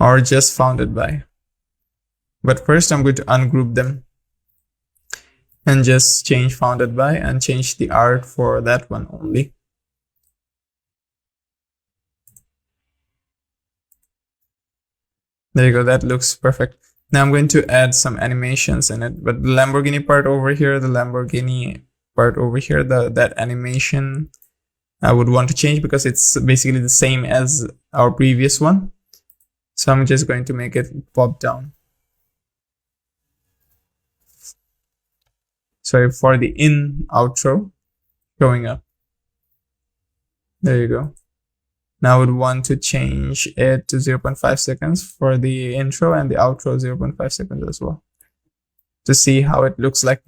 Or just founded by. But first I'm going to ungroup them and just change founded by and change the art for that one only. There you go, that looks perfect. Now I'm going to add some animations in it, but the Lamborghini part over here, that animation I would want to change because it's basically the same as our previous one. So I'm just going to make it pop down. Sorry, for the outro showing up. There you go. Now I would want to change it to 0.5 seconds for the intro and the outro 0.5 seconds as well, to see how it looks like.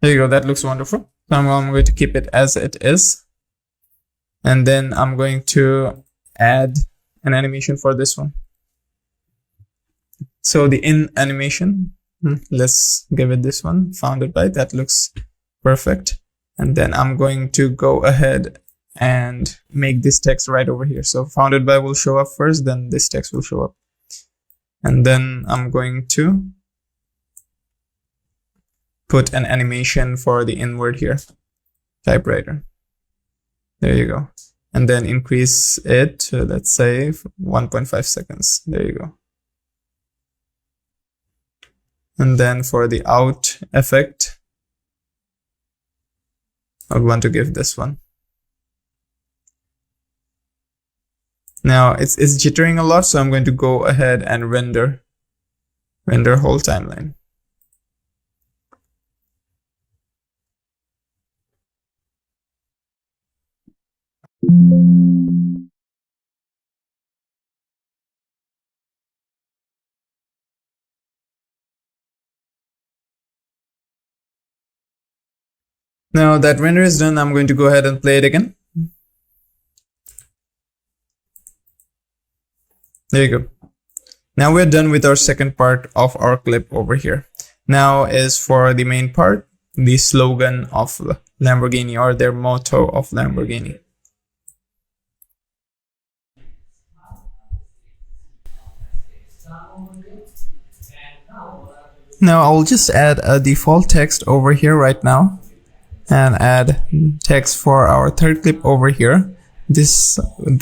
There you go, that looks wonderful. So I'm going to keep it as it is. And then I'm going to add an animation for this one. So the animation, let's give it this one, founded by, that looks perfect. And then I'm going to go ahead and make this text right over here. So founded by will show up first, then this text will show up. And then I'm going to put an animation for the inward here, typewriter. There you go. And then increase it to, let's say, 1.5 seconds. There you go. And then for the out effect, I want to give this one. Now it's jittering a lot, so I'm going to go ahead and render whole timeline. Now that render is done, I'm going to go ahead and play it again. There you go. Now we're done with our second part of our clip over here. Now is for the main part, the slogan of Lamborghini, or their motto of Lamborghini. Now I'll just add a default text over here right now and add text for our third clip over here. This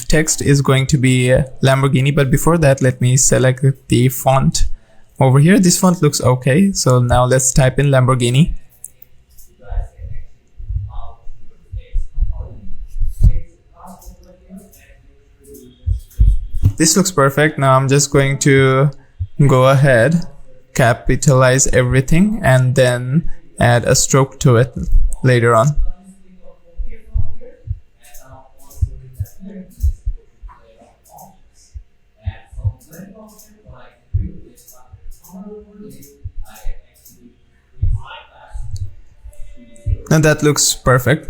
text is going to be Lamborghini, but before that, let me select the font over here. This font looks okay. So now let's type in Lamborghini. This looks perfect. Now I'm just going to go ahead, capitalize everything, and then add a stroke to it later on. Now that looks perfect.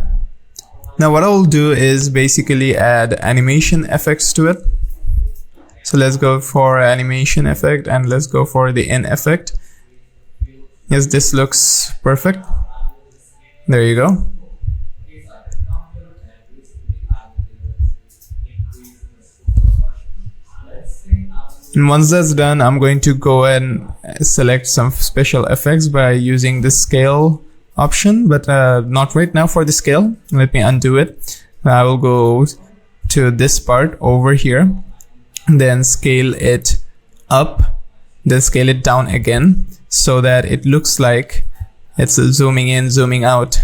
Now what I'll do is basically add animation effects to it. So let's go for animation effect and let's go for the in effect. Yes, this looks perfect. There you go. And once that's done, I'm going to go and select some special effects by using the scale option, but not right now for the scale. Let me undo it. I will go to this part over here, then scale it up, then scale it down again so that it looks like it's zooming in, zooming out.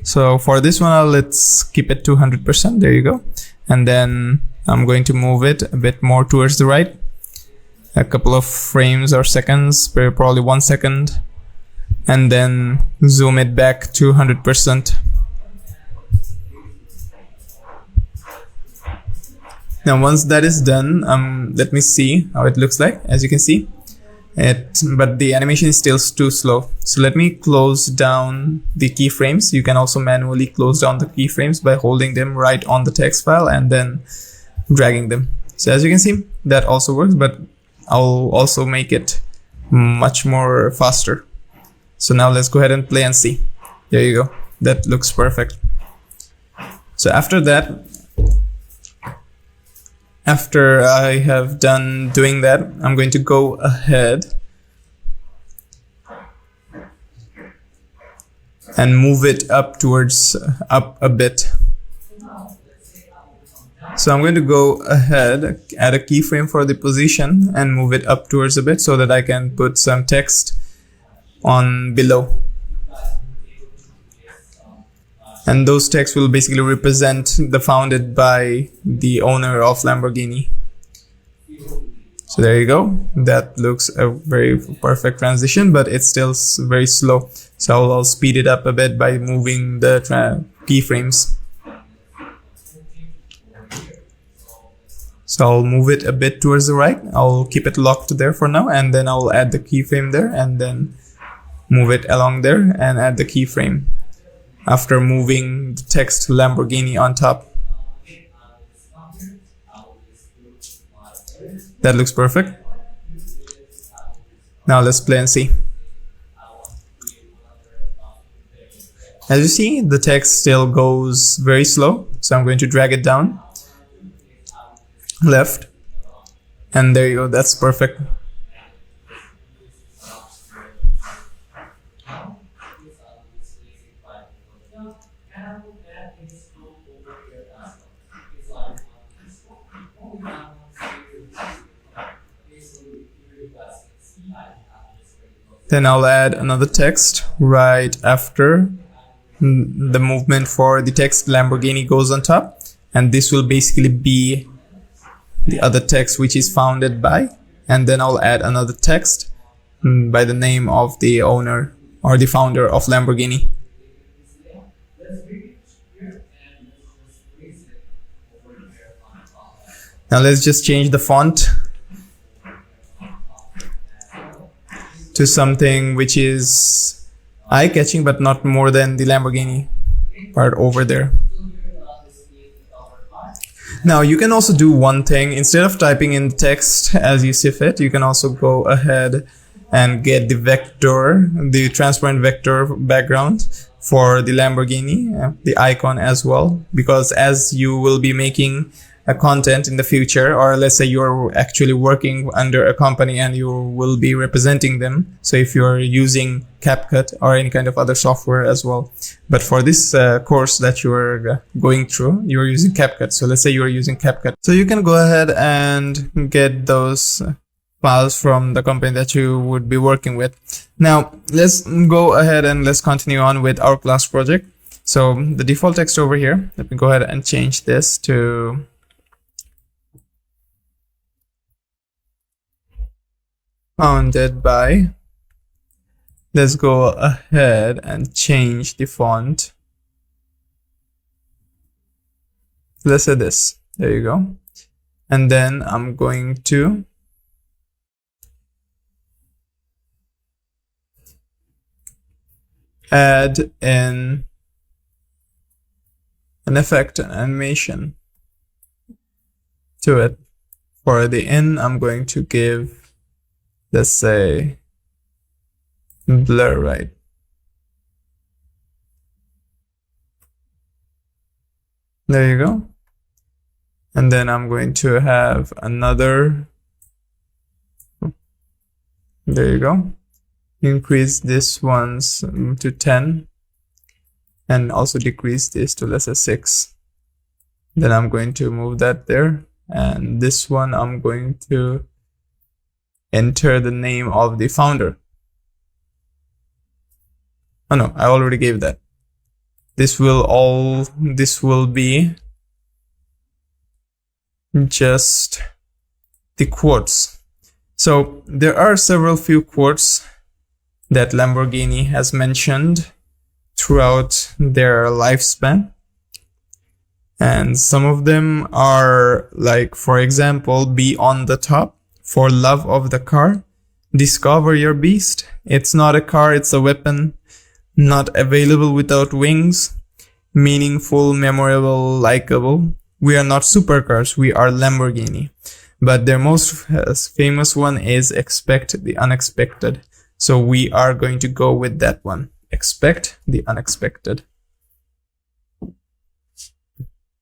So for this one, let's keep it to 100%. There you go. And then I'm going to move it a bit more towards the right, a couple of frames or seconds, probably 1 second, and then zoom it back to 100%. Now once that is done, let me see how it looks like. As you can see but the animation is still too slow, so let me close down the keyframes. You can also manually close down the keyframes by holding them right on the text file and then dragging them. So as you can see, that also works, but I'll also make it much more faster. So now let's go ahead and play and see. There you go. That looks perfect. So after that, after I have done doing that, I'm going to go ahead and move it up a bit. So I'm going to go ahead, add a keyframe for the position and move it up towards a bit so that I can put some text on below. And those texts will basically represent the founded by the owner of Lamborghini. So there you go. That looks a very perfect transition, but it's still very slow. So I'll speed it up a bit by moving the keyframes. So I'll move it a bit towards the right. I'll keep it locked there for now, and then I'll add the keyframe there and then move it along there and add the keyframe after moving the text Lamborghini on top. That looks perfect. Now let's play and see. As you see, the text still goes very slow. So I'm going to drag it down, left, and there you go. That's perfect. Then I'll add another text right after the movement for the text Lamborghini goes on top. And this will basically be the other text which is founded by. And then I'll add another text by the name of the owner or the founder of Lamborghini. Now let's just change the font to something which is eye-catching, but not more than the Lamborghini part over there. Now you can also do one thing. Instead of typing in text as you see fit, you can also go ahead and get the vector, the transparent vector background for the Lamborghini, the icon as well, because as you will be making a content in the future, or let's say you're actually working under a company and you will be representing them. So if you're using CapCut or any kind of other software as well, but for this course that you're going through, you're using CapCut. So let's say you're using CapCut. So you can go ahead and get those files from the company that you would be working with. Now let's go ahead and let's continue on with our class project. So the default text over here, let me go ahead and change this to founded by. Let's go ahead and change the font. Let's say this. There you go. And then I'm going to add in an effect, an animation to it. For the in, I'm going to give, let's say, blur, right? There you go. And then I'm going to have another, there you go. Increase this ones to 10 and also decrease this to, let's say, 6. Then I'm going to move that there. And this one, I'm going to enter the name of the founder. Oh no, I already gave that. This will be just the quotes. So there are few quotes that Lamborghini has mentioned throughout their lifespan. And some of them are like, for example, be on the top, for love of the car, discover your beast, it's not a car, it's a weapon, not available without wings, meaningful, memorable, likable. We are not supercars, we are Lamborghini. But their most famous one is expect the unexpected. So we are going to go with that one. Expect the unexpected.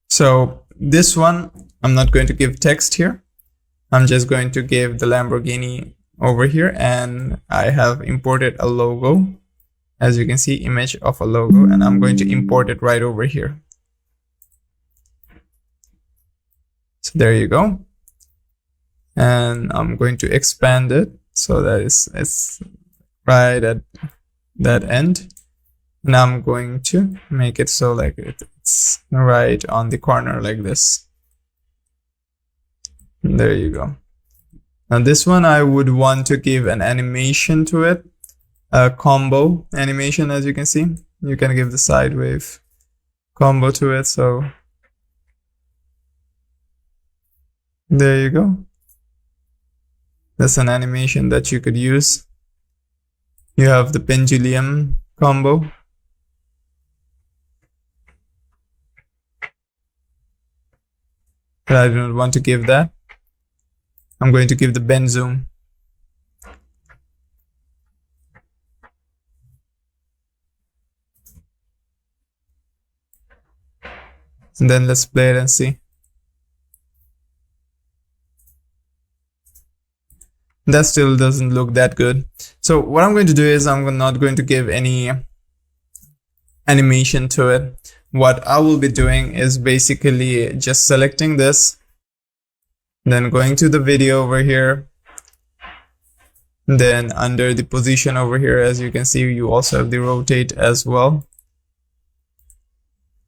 So this one, I'm not going to give text here. I'm just going to give the Lamborghini over here, and I have imported a logo. As you can see, image of a logo, and I'm going to import it right over here. So there you go. And I'm going to expand it so that it's right at that end. And I'm going to make it so like it's right on the corner like this. And there you go. Now this one, I would want to give an animation to it, a combo animation. As you can see, you can give the side wave combo to it. So there you go. That's an animation that you could use. You have the pendulum combo. But I do not want to give that. I'm going to give the bend zoom. And then let's play it and see. That still doesn't look that good. So what I'm going to do is I'm not going to give any animation to it. What I will be doing is basically just selecting this, then going to the video over here, then under the position over here, as you can see, you also have the rotate as well.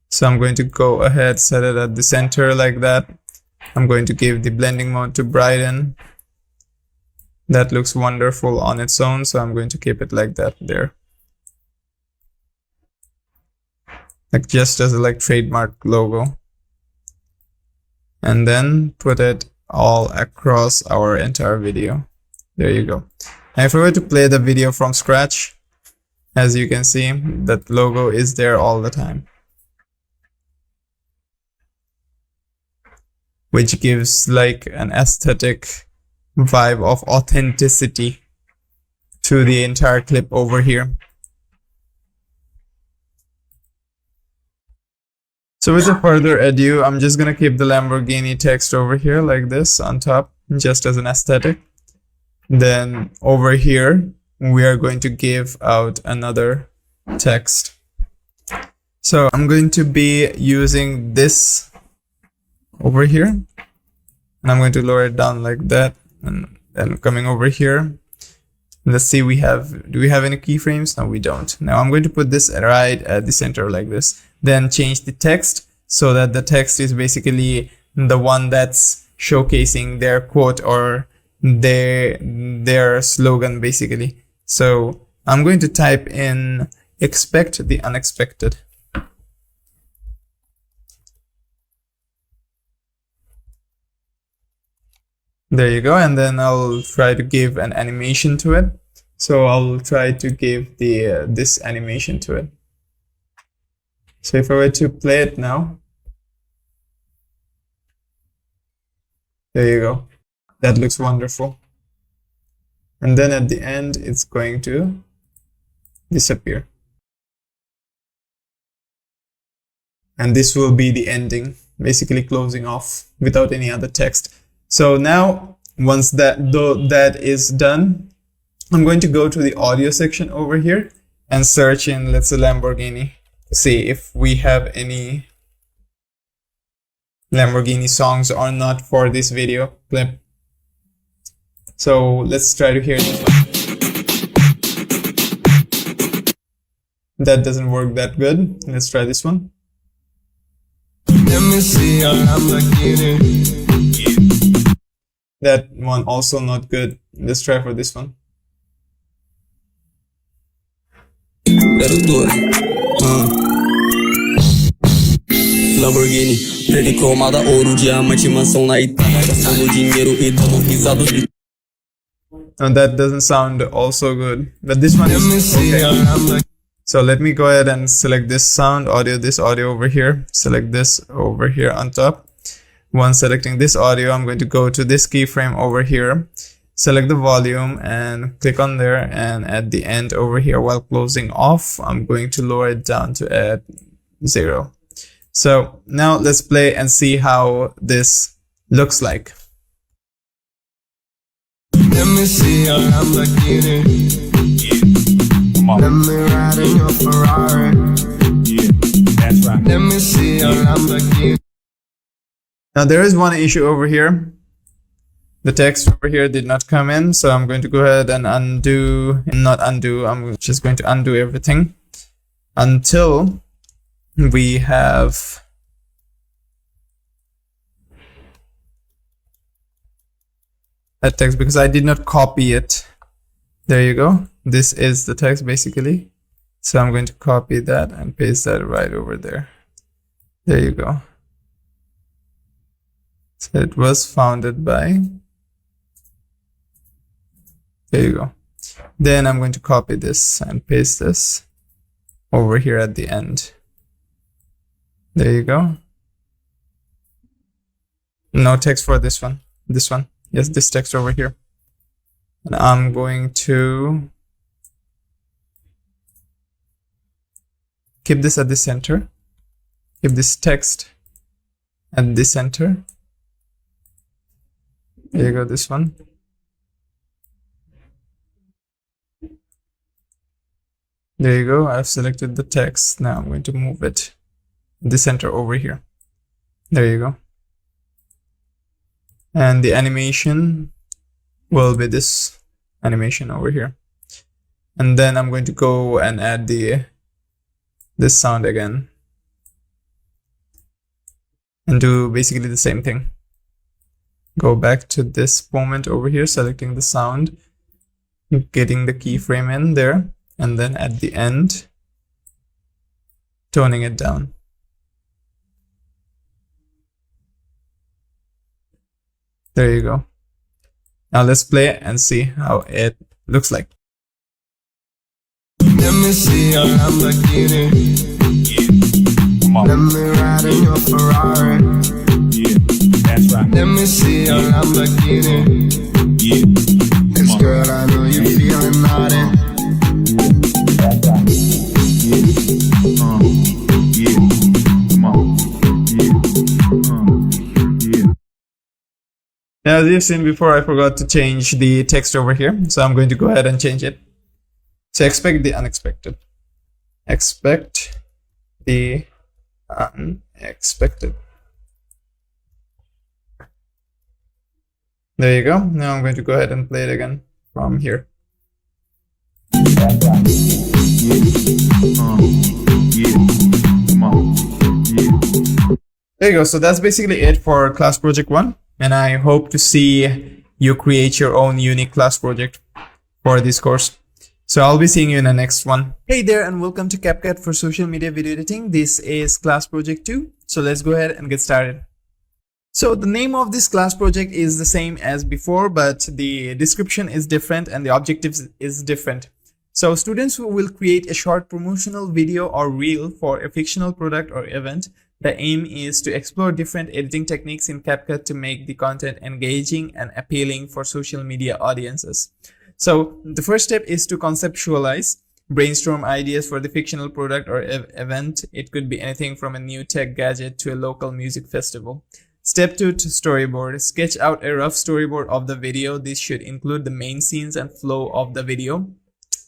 So I'm going to go ahead, set it at the center like that. I'm going to give the blending mode to brighten. That looks wonderful on its own, so I'm going to keep it like that there. Like just as a like trademark logo. And then put it all across our entire video. There you go. And if I were to play the video from scratch, as you can see, that logo is there all the time. Which gives like an aesthetic vibe of authenticity to the entire clip over here. So without further ado, I'm just gonna keep the Lamborghini text over here like this on top, just as an aesthetic. Then over here, we are going to give out another text. So I'm going to be using this over here, and I'm going to lower it down like that. And then coming over here, let's see, do we have any keyframes? No, we don't. Now I'm going to put this right at the center like this. Then change the text so that the text is basically the one that's showcasing their quote or their slogan basically. So I'm going to type in expect the unexpected. There you go, and then I'll try to give an animation to it. So I'll try to give the this animation to it. So if I were to play it now, there you go. That looks wonderful. And then at the end, it's going to disappear. And this will be the ending, basically closing off without any other text. So now, once that is done, I'm going to go to the audio section over here and search in, let's say, Lamborghini. See if we have any Lamborghini songs or not for this video clip. So let's try to hear this one. That doesn't work that good. Let's try this one. Let me see your Lamborghini. That one also not good. Let's try for this one. That'll do it. Lamborghini, preto e cromada, ouro, diamante, mansão na Itália, gastando dinheiro e dando risada. And that doesn't sound also good, but this one is okay. So let me go ahead and select this sound audio, this audio over here. Select this over here on top. Once selecting this audio, I'm going to go to this keyframe over here, select the volume and click on there, and at the end over here while closing off, I'm going to lower it down to at 0. So now let's play and see how this looks like. Let me see your Lamborghini. Let me ride in your Ferrari. That's right. Let me see your Lamborghini. Now there is one issue over here. The text over here did not come in, so I'm going to go ahead and I'm just going to undo everything until we have that text, because I did not copy it. There you go. This is the text basically. So I'm going to copy that and paste that right over there. There you go. So it was founded by. There you go. Then I'm going to copy this and paste this over here at the end. There you go. No text for this one. This one. Yes, this text over here. And I'm going to keep this at the center. Keep this text at the center. There you go, this one. There you go, I've selected the text. Now I'm going to move it in the center over here. There you go. And the animation will be this animation over here. And then I'm going to go and add this sound again. And do basically the same thing. Go back to this moment over here, selecting the sound, getting the keyframe in there, and then at the end, toning it down. There you go. Now let's play it and see how it looks like. Let me see your Lamborghini. Let me ride in your Ferrari. That's right. Let me see your Lamborghini. Cause girl, I know you feeling naughty. As you've seen before, I forgot to change the text over here, so I'm going to go ahead and change it. So expect the unexpected. Expect the unexpected. There you go. Now I'm going to go ahead and play it again from here. There you go. So that's basically it for class project 1. And I hope to see you create your own unique class project for this course. So I'll be seeing you in the next one. Hey there and welcome to CapCut for social media video editing. This is class project 2. So let's go ahead and get started. So the name of this class project is the same as before, but the description is different and the objectives is different. So students who will create a short promotional video or reel for a fictional product or event. The aim is to explore different editing techniques in CapCut to make the content engaging and appealing for social media audiences. So the first step is to conceptualize, brainstorm ideas for the fictional product or event. It could be anything from a new tech gadget to a local music festival. Step 2, to storyboard. Sketch out a rough storyboard of the video. This should include the main scenes and flow of the video.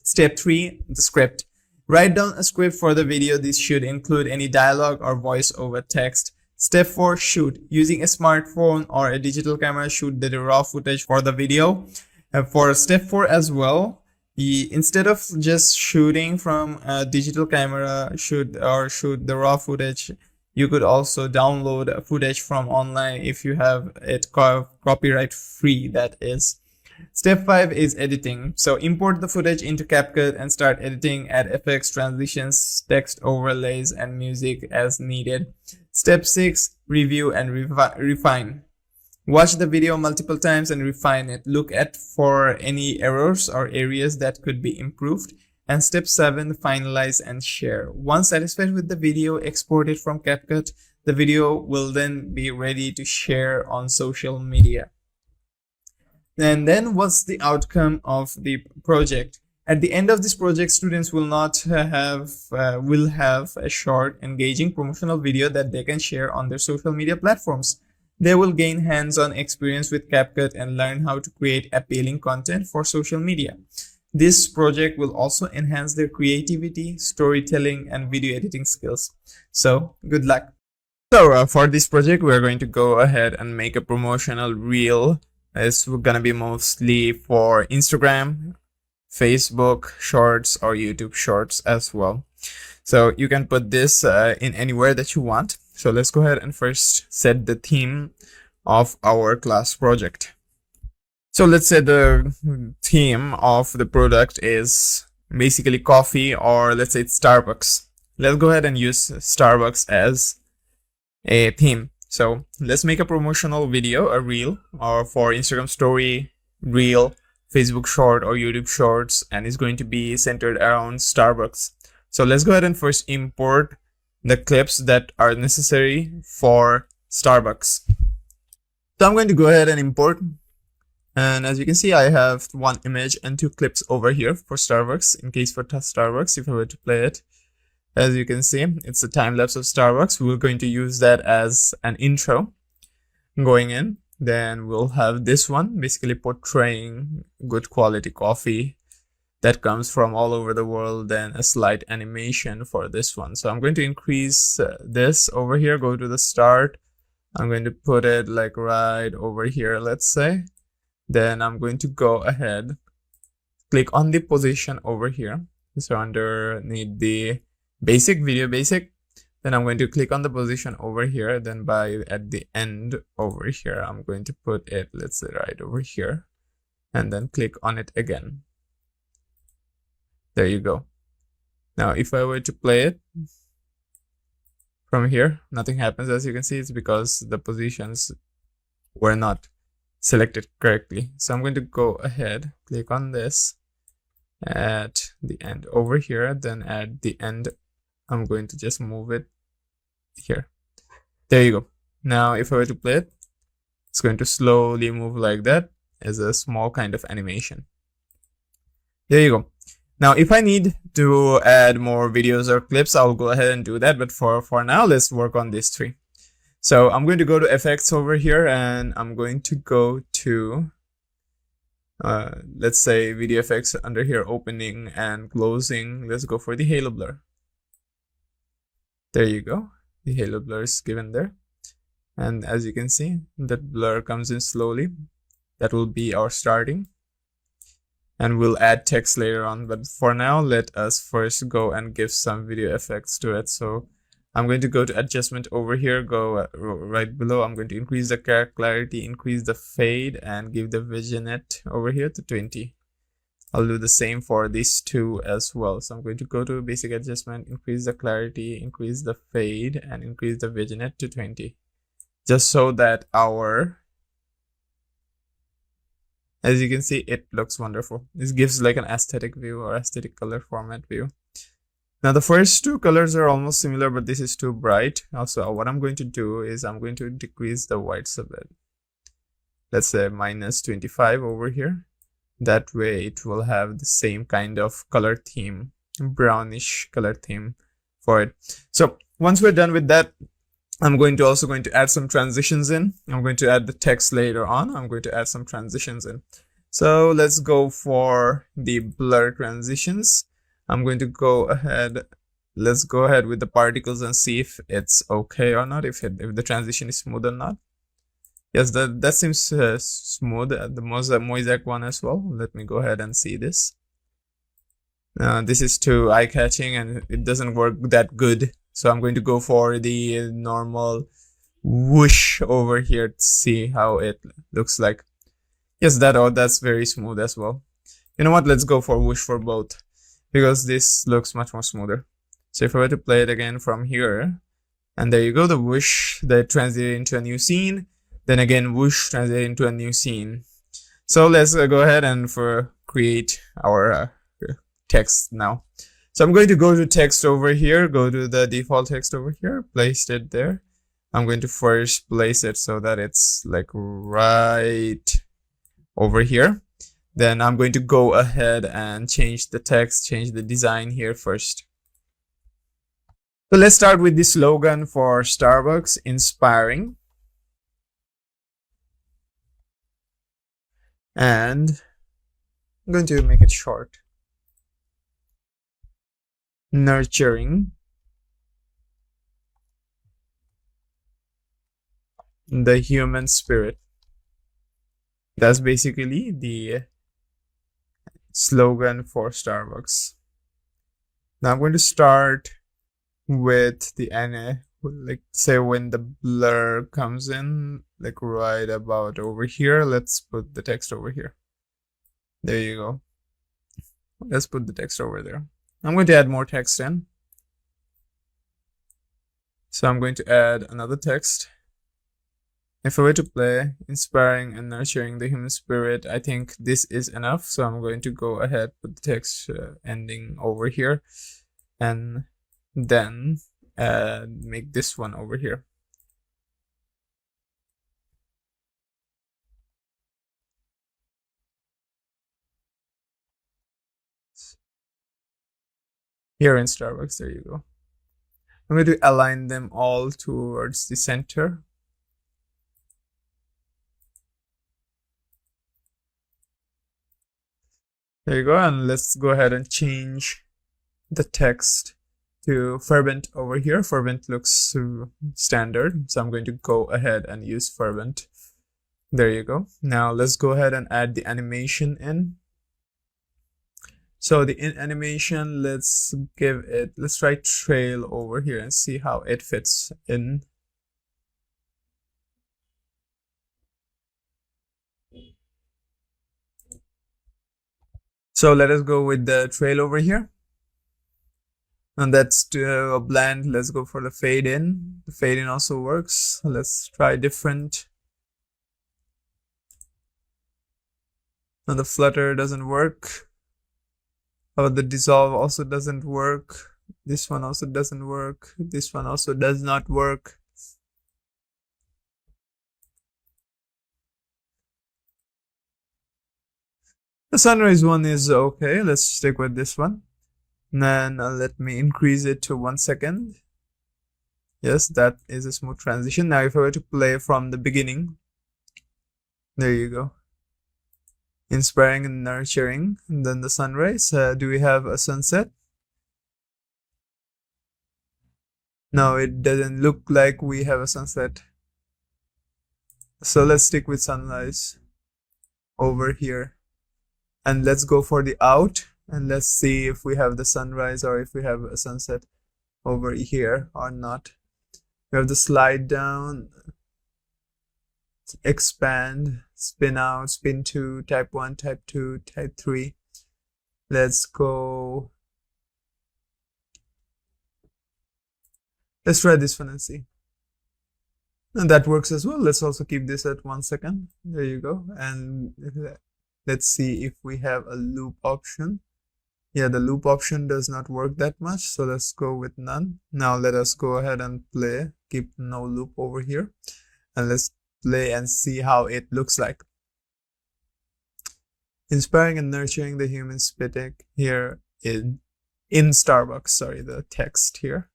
Step 3, the script. Write down a script for the video. This should include any dialogue or voice over text. Step 4, shoot. Using a smartphone or a digital camera, shoot the raw footage for the video. For step 4 as well, instead of just shooting from a digital camera, shoot the raw footage, you could also download footage from online if you have it copyright free, that is. Step 5 is editing. So import the footage into CapCut and start editing, add effects, transitions, text overlays, and music as needed. Step 6, review and refine. Watch the video multiple times and refine it. Look for any errors or areas that could be improved. And step 7, finalize and share. Once satisfied with the video, export it from CapCut. The video will then be ready to share on social media. And then what's the outcome of the project? At the end of this project, students will have a short, engaging promotional video that they can share on their social media platforms. They will gain hands-on experience with CapCut and learn how to create appealing content for social media. This project will also enhance their creativity, storytelling, and video editing skills. So, good luck. So, for this project, we're going to go ahead and make a promotional reel. It's gonna be mostly for Instagram, Facebook Shorts, or YouTube Shorts as well. So you can put this in anywhere that you want. So let's go ahead and first set the theme of our class project. So let's say the theme of the product is basically coffee, or let's say it's Starbucks. Let's go ahead and use Starbucks as a theme. So let's make a promotional video, a reel, or for Instagram story, reel, Facebook short, or YouTube shorts, and it's going to be centered around Starbucks. So let's go ahead and first import the clips that are necessary for Starbucks. So I'm going to go ahead and import. And as you can see, I have one image and 2 clips over here for Starbucks, in case for Starbucks, if I were to play it. As you can see, it's a time lapse of Starbucks. We're going to use that as an intro going in. Then we'll have this one basically portraying good quality coffee that comes from all over the world, then a slight animation for this one. So I'm going to increase this over here, go to the start. I'm going to put it like right over here, let's say. Then I'm going to go ahead, click on the position over here. So underneath the basic, video basic, then I'm going to click on the position over here. Then at the end over here, I'm going to put it, let's say right over here, and then click on it again. There you go. Now, if I were to play it from here, nothing happens. As you can see, it's because the positions were not selected correctly. So I'm going to go ahead, click on this at the end over here. Then at the end, I'm going to just move it here. There you go. Now, if I were to play it, it's going to slowly move like that as a small kind of animation. There you go. Now, if I need to add more videos or clips, I'll go ahead and do that. But for now, let's work on these three. So I'm going to go to effects over here, and I'm going to go to, let's say video effects under here, opening and closing. Let's go for the halo blur. There you go. The halo blur is given there. And as you can see, that blur comes in slowly. That will be our starting. And we'll add text later on, but for now, let us first go and give some video effects to it. So I'm going to go to adjustment over here, go right below. I'm going to increase the clarity, increase the fade, and give the vignette over here to 20. I'll do the same for these two as well. So I'm going to go to basic adjustment, increase the clarity, increase the fade, and increase the vignette to 20. Just so that as you can see, it looks wonderful. This gives like an aesthetic view or aesthetic color format view. Now the first two colors are almost similar, but this is too bright. Also, what I'm going to do is I'm going to decrease the whites a bit. Let's say -25 over here. That way it will have the same kind of color theme, brownish color theme for it. So once we're done with that, I'm also going to add some transitions in. I'm going to add the text later on. I'm going to add some transitions in. So let's go for the blur transitions. I'm going to go ahead. Let's go ahead with the particles and see if it's okay or not, if the transition is smooth or not. Yes, that seems smooth. The mosaic one as well. Let me go ahead and see this. This is too eye-catching and it doesn't work that good. So I'm going to go for the normal whoosh over here to see how it looks like. Yes, that's very smooth as well. You know what? Let's go for whoosh for both, because this looks much more smoother. So if I were to play it again from here, and there you go, the whoosh that translated into a new scene, then again whoosh translated into a new scene. So let's go ahead and create our text now. So I'm going to go to text over here, go to the default text over here, place it there. I'm going to first place it so that it's like right over here. Then I'm going to go ahead and change the text, change the design here first. So let's start with the slogan for Starbucks, inspiring. And I'm going to make it short. Nurturing the human spirit. That's basically the slogan for Starbucks. Now I'm going to start with the like say when the blur comes in, like right about over here. Let's put the text over here. There you go. Let's put the text over there. I'm going to add more text in. So I'm going to add another text. If I were to play inspiring and nurturing the human spirit, I think this is enough. So I'm going to go ahead, put the text ending over here, and then make this one over here. Here in Starbucks, there you go. I'm going to align them all towards the center. There you go, and let's go ahead and change the text to fervent over here. Fervent looks standard, so I'm going to go ahead and use fervent. There you go. Now let's go ahead and add the animation in. So the animation, let's try trail over here and see how it fits in. So let us go with the trail over here. And that's to a blend. Let's go for the fade in. The fade in also works. Let's try different. And the flutter doesn't work. Oh, the dissolve also doesn't work. This one also doesn't work. This one also does not work. The sunrise one is okay. Let's stick with this one. And then let me increase it to 1 second. Yes, that is a smooth transition. Now if I were to play from the beginning, there you go. Inspiring and nurturing, and then the sunrise. Do we have a sunset? No, it doesn't look like we have a sunset. So let's stick with sunrise over here. And let's go for the out, and let's see if we have the sunrise or if we have a sunset over here or not. We have the slide down, expand, spin out, spin 2, type 1, type 2, type 3. Let's go. Let's try this one and see. And that works as well. Let's also keep this at 1 second. There you go. And let's see if we have a loop option. Yeah, the loop option does not work that much. So let's go with none. Now let us go ahead and play. Keep no loop over here. And let's play and see how it looks like. Inspiring and nurturing the human spirit here in Starbucks. Sorry, the text here.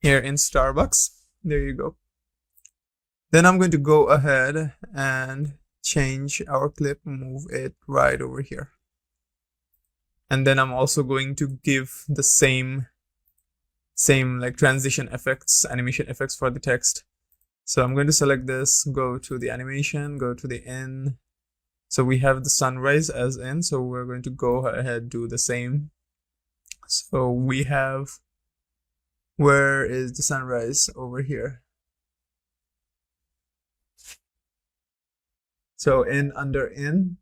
Here in Starbucks. There you go. Then I'm going to go ahead and change our clip, move it right over here. And then I'm also going to give the same like transition effects, animation effects for the text. So I'm going to select this, go to the animation, go to the in. So we have the sunrise as in, so we're going to go ahead, do the same. So we have, where is the sunrise? Over here. So in, under in.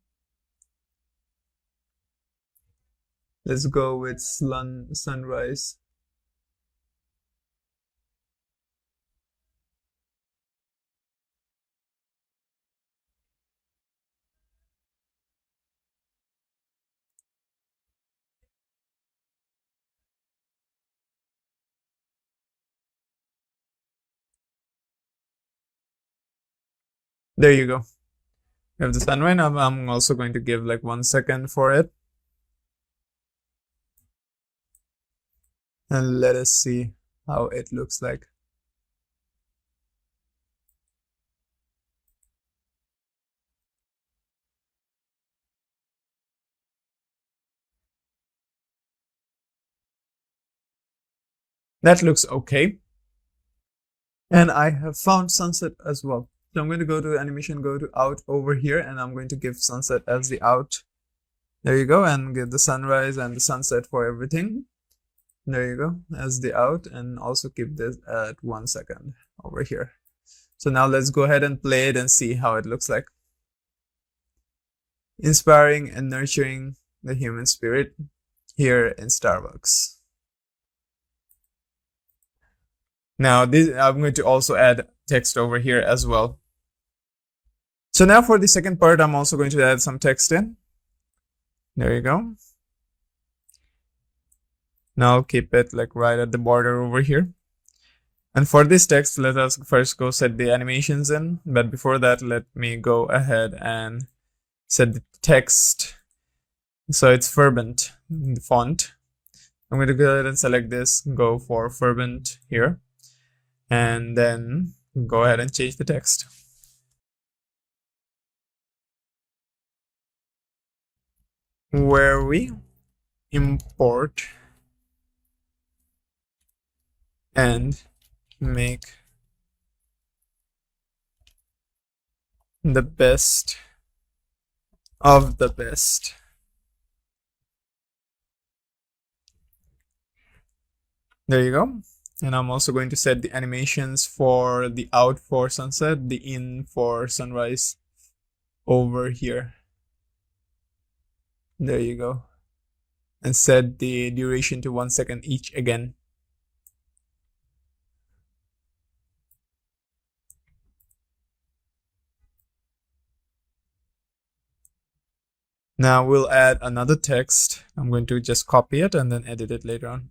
Let's go with sunrise. There you go. We have the sunrise. I'm also going to give like 1 second for it. And let us see how it looks like. That looks okay. And I have found sunset as well. So I'm going to go to animation, go to out over here, and I'm going to give sunset as the out. There you go, and give the sunrise and the sunset for everything. There you go, as the out, and also keep this at 1 second over here. So now let's go ahead and play it and see how it looks like. Inspiring and nurturing the human spirit here in Starbucks. Now this, I'm going to also add text over here as well. So now for the second part, I'm also going to add some text in. There you go. Now keep it like right at the border over here. And for this text, let us first go set the animations in. But before that, let me go ahead and set the text. So it's fervent, the font. I'm going to go ahead and select this, go for fervent here, and then go ahead and change the text. Where we import and make the best of the best. There you go. And I'm also going to set the animations for the out for sunset, the in for sunrise over here. There you go. And set the duration to 1 second each again. Now we'll add another text. I'm going to just copy it and then edit it later on.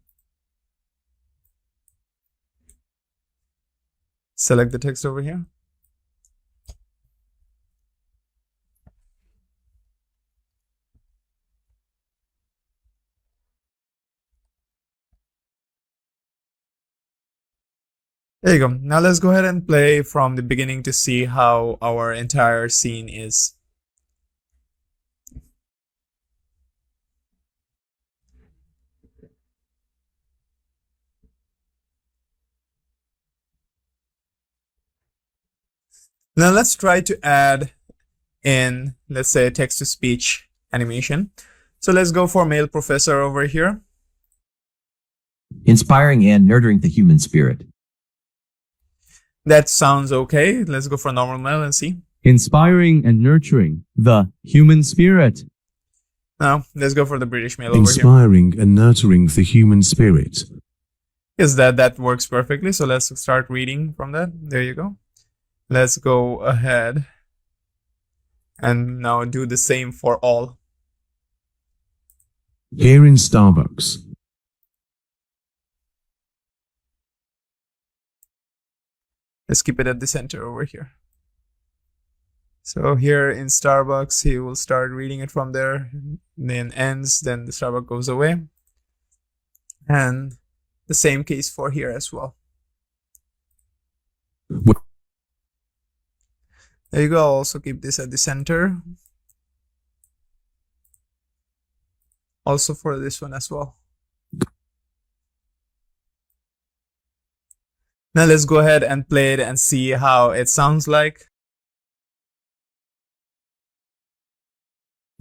Select the text over here. There you go. Now let's go ahead and play from the beginning to see how our entire scene is. Now let's try to add in, let's say, text-to-speech animation. So let's go for male professor over here. Inspiring and nurturing the human spirit. That sounds okay. Let's go for normal male and see. Inspiring and nurturing the human spirit. Now let's go for the British male over here. Inspiring and nurturing the human spirit. Yes, that works perfectly. So let's start reading from that. There you go. Let's go ahead and now do the same for all. Here in Starbucks. Let's keep it at the center over here. So here in Starbucks, he will start reading it from there, then ends, then the Starbucks goes away. And the same case for here as well. There you go. I'll also keep this at the center. Also for this one as well. Now let's go ahead and play it and see how it sounds like.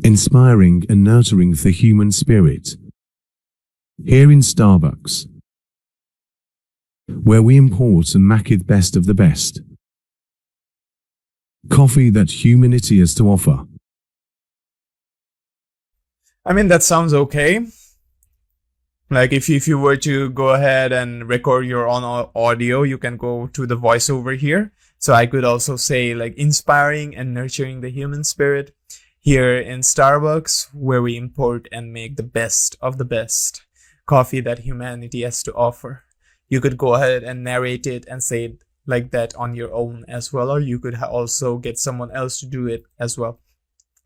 Inspiring and nurturing the human spirit. Here in Starbucks, where we import and make it best of the best. Coffee that humanity has to offer. I mean, that sounds okay. Like if you were to go ahead and record your own audio, you can go to the voiceover here. So I could also say like inspiring and nurturing the human spirit here in Starbucks, where we import and make the best of the best coffee that humanity has to offer. You could go ahead and narrate it and say it like that on your own as well, or you could also get someone else to do it as well.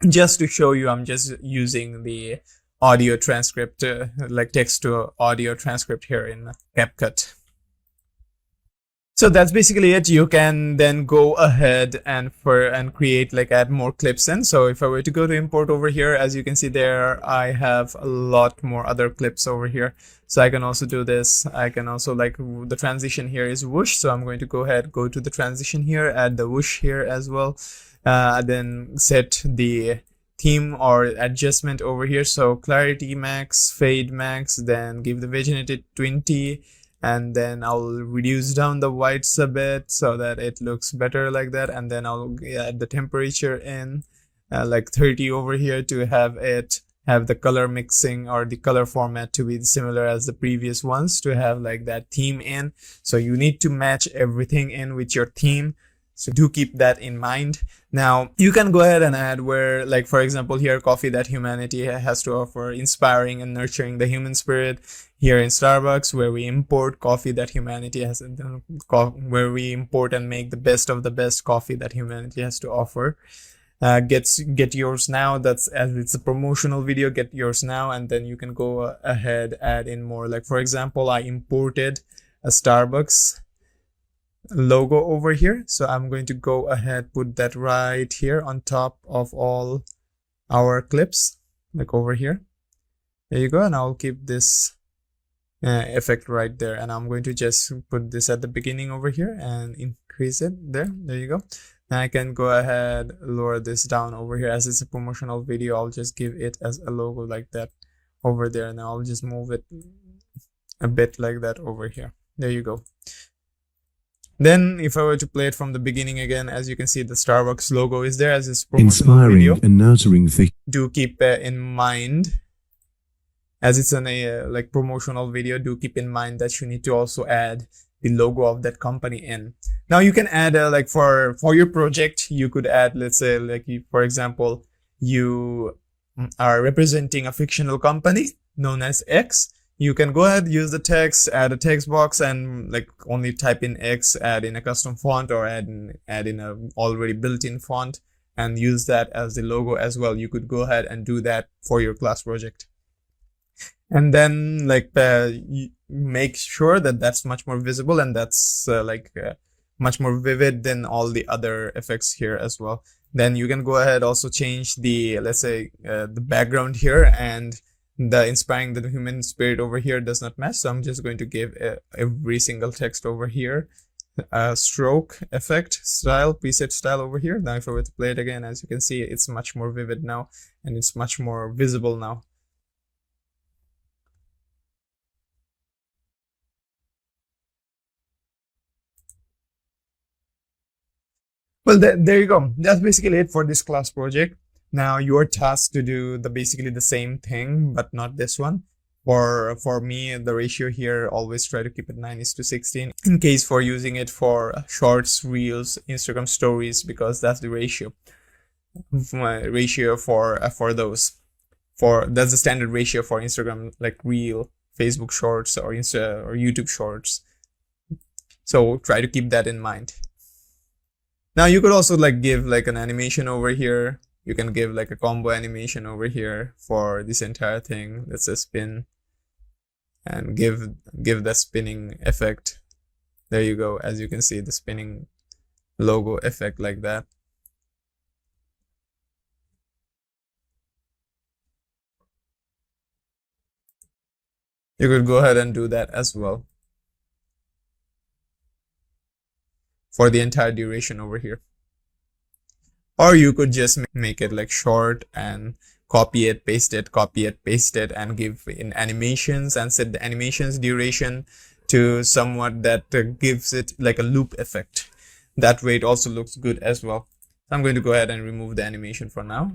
Just to show you, I'm just using the audio transcript, like text to audio transcript here in CapCut. So that's basically it. You can then go ahead and create, like, add more clips in. So if I were to go to import over here, as you can see there, I have a lot more other clips over here. So I can also do this. I can also, like, the transition here is whoosh. So I'm going to go ahead, go to the transition here, add the whoosh here as well. Then set the theme or adjustment over here. So clarity max, fade max, then give the vignette 20. And then I'll reduce down the whites a bit so that it looks better like that. And then I'll add the temperature in like 30 over here to have the color mixing or the color format to be similar as the previous ones, to have like that theme in. So you need to match everything in with your theme. So do keep that in mind. Now you can go ahead and add where, like, for example, here, coffee that humanity has to offer, inspiring and nurturing the human spirit. Here in Starbucks, where we import coffee that humanity has, where we import and make the best of the best coffee that humanity has to offer. get yours now. That's as it's a promotional video, get yours now, and then you can go ahead, add in more. Like for example, I imported a Starbucks logo over here, so I'm going to go ahead, put that right here on top of all our clips, like over here. There you go. And I'll keep this effect right there, and I'm going to just put this at the beginning over here and increase it there. There you go. Now I can go ahead, lower this down over here. As it's a promotional video, I'll just give it as a logo like that over there, and I'll just move it a bit like that over here. There you go. Then if I were to play it from the beginning again, as you can see, the Starbucks logo is there as it's promotional Inspiring video. and nurturing the Do keep in mind, as it's a like promotional video, do keep in mind that you need to also add the logo of that company in. Now you can add like for your project, you could add, let's say, like for example, you are representing a fictional company known as X. You can go ahead, use the text, add a text box, and like only type in X, add in a custom font, or add in a already built-in font, and use that as the logo as well. You could go ahead and do that for your class project. And then like make sure that that's much more visible, and that's much more vivid than all the other effects here as well. Then you can go ahead, also change the, let's say, the background here, and the inspiring the human spirit over here does not match. So I'm just going to give every single text over here a stroke effect style, preset style over here. Now if I were to play it again, as you can see, it's much more vivid now, and it's much more visible now. Well, there you go. That's basically it for this class project. Now you're tasked to do basically the same thing, but not this one. For me, the ratio here, always try to keep it 9:16 in case for using it for shorts, reels, Instagram stories, because that's the ratio. For those. That's the standard ratio for Instagram, like reel, Facebook shorts, or YouTube shorts. So try to keep that in mind. Now you could also like give like an animation over here. You can give like a combo animation over here for this entire thing. Let's say spin, and give the spinning effect. There you go. As you can see, the spinning logo effect like that. You could go ahead and do that as well for the entire duration over here. Or you could just make it like short and copy it, paste it, and give in animations, and set the animations duration to somewhat that gives it like a loop effect. That way it also looks good as well. So I'm going to go ahead and remove the animation for now.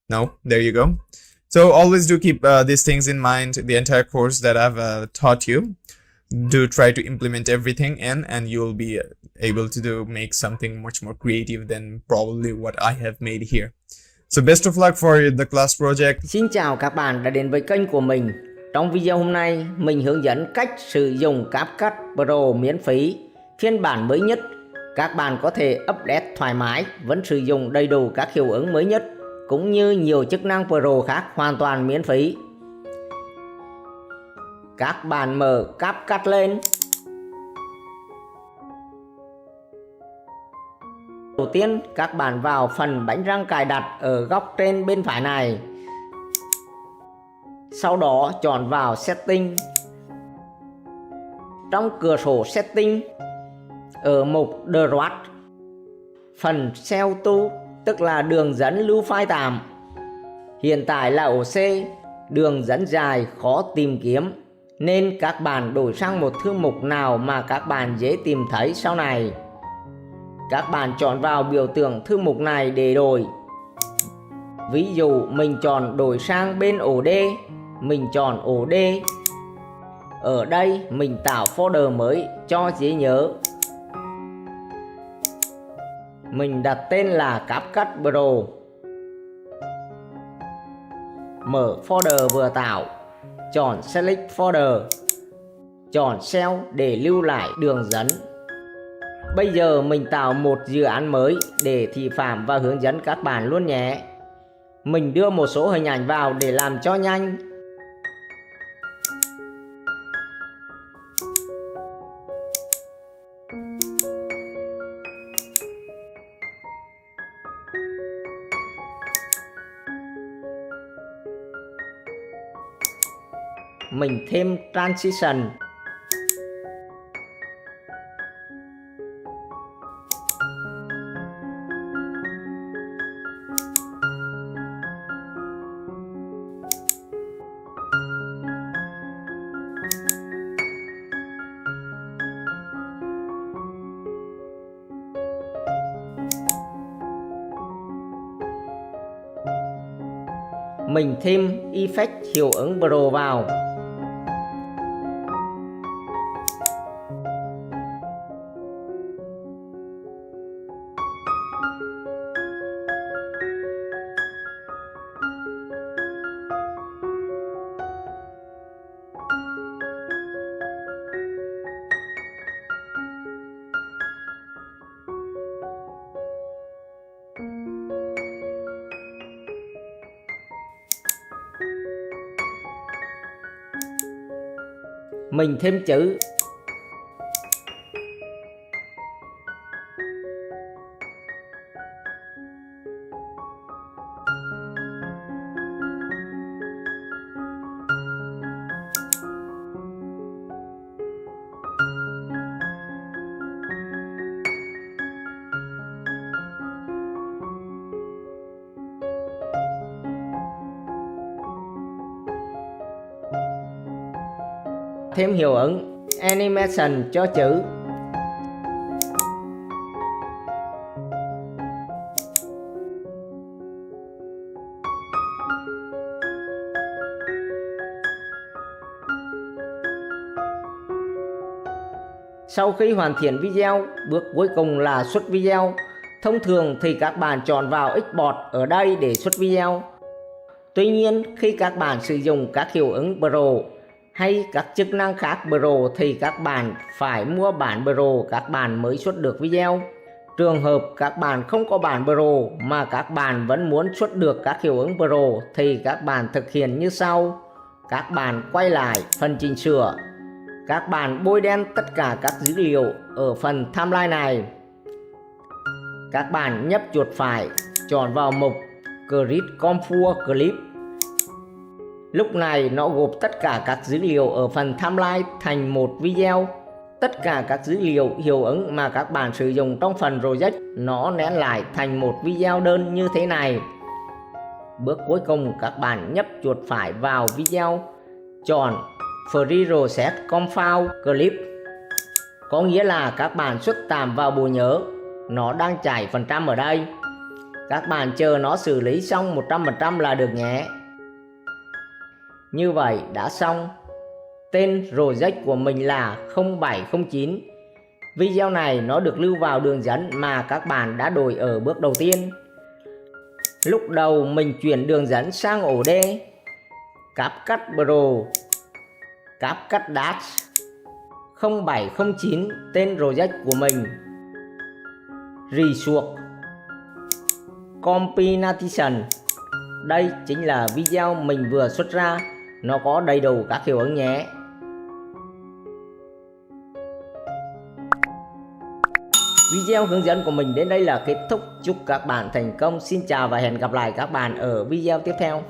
No, there you go. So always do keep these things in mind. The entire course that I've taught you, do try to implement everything in, and you'll be able to make something much more creative than probably what I have made here. So best of luck for the class project. Xin chào các bạn đã đến với kênh của mình. Trong video hôm nay, mình hướng dẫn cách sử dụng CapCut Pro miễn phí phiên bản mới nhất. Các bạn có thể update thoải mái, vẫn sử dụng đầy đủ các hiệu ứng mới nhất, cũng như nhiều chức năng Pro khác hoàn toàn miễn phí. Các bạn mở CapCut lên. Đầu tiên, các bạn vào phần bánh răng cài đặt ở góc trên bên phải này. Sau đó chọn vào Setting. Trong cửa sổ Setting, ở mục Draft, phần Cell Tool, tức là đường dẫn lưu file tạm. Hiện tại là ổ C, đường dẫn dài khó tìm kiếm, nên các bạn đổi sang một thư mục nào mà các bạn dễ tìm thấy sau này. Các bạn chọn vào biểu tượng thư mục này để đổi. Ví dụ mình chọn đổi sang bên ổ D, mình chọn ổ D. Ở đây mình tạo folder mới cho dễ nhớ. Mình đặt tên là CapCut Pro. Mở folder vừa tạo, chọn Select Folder, chọn Cell để lưu lại đường dẫn. Bây giờ mình tạo một dự án mới để thị phạm và hướng dẫn các bạn luôn nhé. Mình đưa một số hình ảnh vào để làm cho nhanh. Mình thêm transition. Mình thêm effect hiệu ứng Pro vào. Mình thêm chữ. Thêm hiệu ứng animation cho chữ. Sau khi hoàn thiện video, bước cuối cùng là xuất video. Thông thường thì các bạn chọn vào Export ở đây để xuất video. Tuy nhiên, khi các bạn sử dụng các hiệu ứng Pro hay các chức năng khác Pro thì các bạn phải mua bản Pro các bạn mới xuất được video. Trường hợp các bạn không có bản Pro mà các bạn vẫn muốn xuất được các hiệu ứng Pro thì các bạn thực hiện như sau. Các bạn quay lại phần chỉnh sửa. Các bạn bôi đen tất cả các dữ liệu ở phần timeline này. Các bạn nhấp chuột phải, chọn vào mục Create Comfort Clip. Lúc này nó gộp tất cả các dữ liệu ở phần timeline thành một video. Tất cả các dữ liệu hiệu ứng mà các bạn sử dụng trong phần project nó nén lại thành một video đơn như thế này. Bước cuối cùng các bạn nhấp chuột phải vào video, chọn Free Reset Compound Clip. Có nghĩa là các bạn xuất tạm vào bộ nhớ. Nó đang chạy phần trăm ở đây. Các bạn chờ nó xử lý xong 100% là được nhé. Như vậy đã xong. Tên project của mình là 0709. Video này nó được lưu vào đường dẫn mà các bạn đã đổi ở bước đầu tiên. Lúc đầu mình chuyển đường dẫn sang ổ D. CapCut Pro, CapCut Dash 0709 tên project của mình. Resource Combination. Đây chính là video mình vừa xuất ra. Nó có đầy đủ các hiệu ứng nhé. Video hướng dẫn của mình đến đây là kết thúc. Chúc các bạn thành công. Xin chào và hẹn gặp lại các bạn ở video tiếp theo.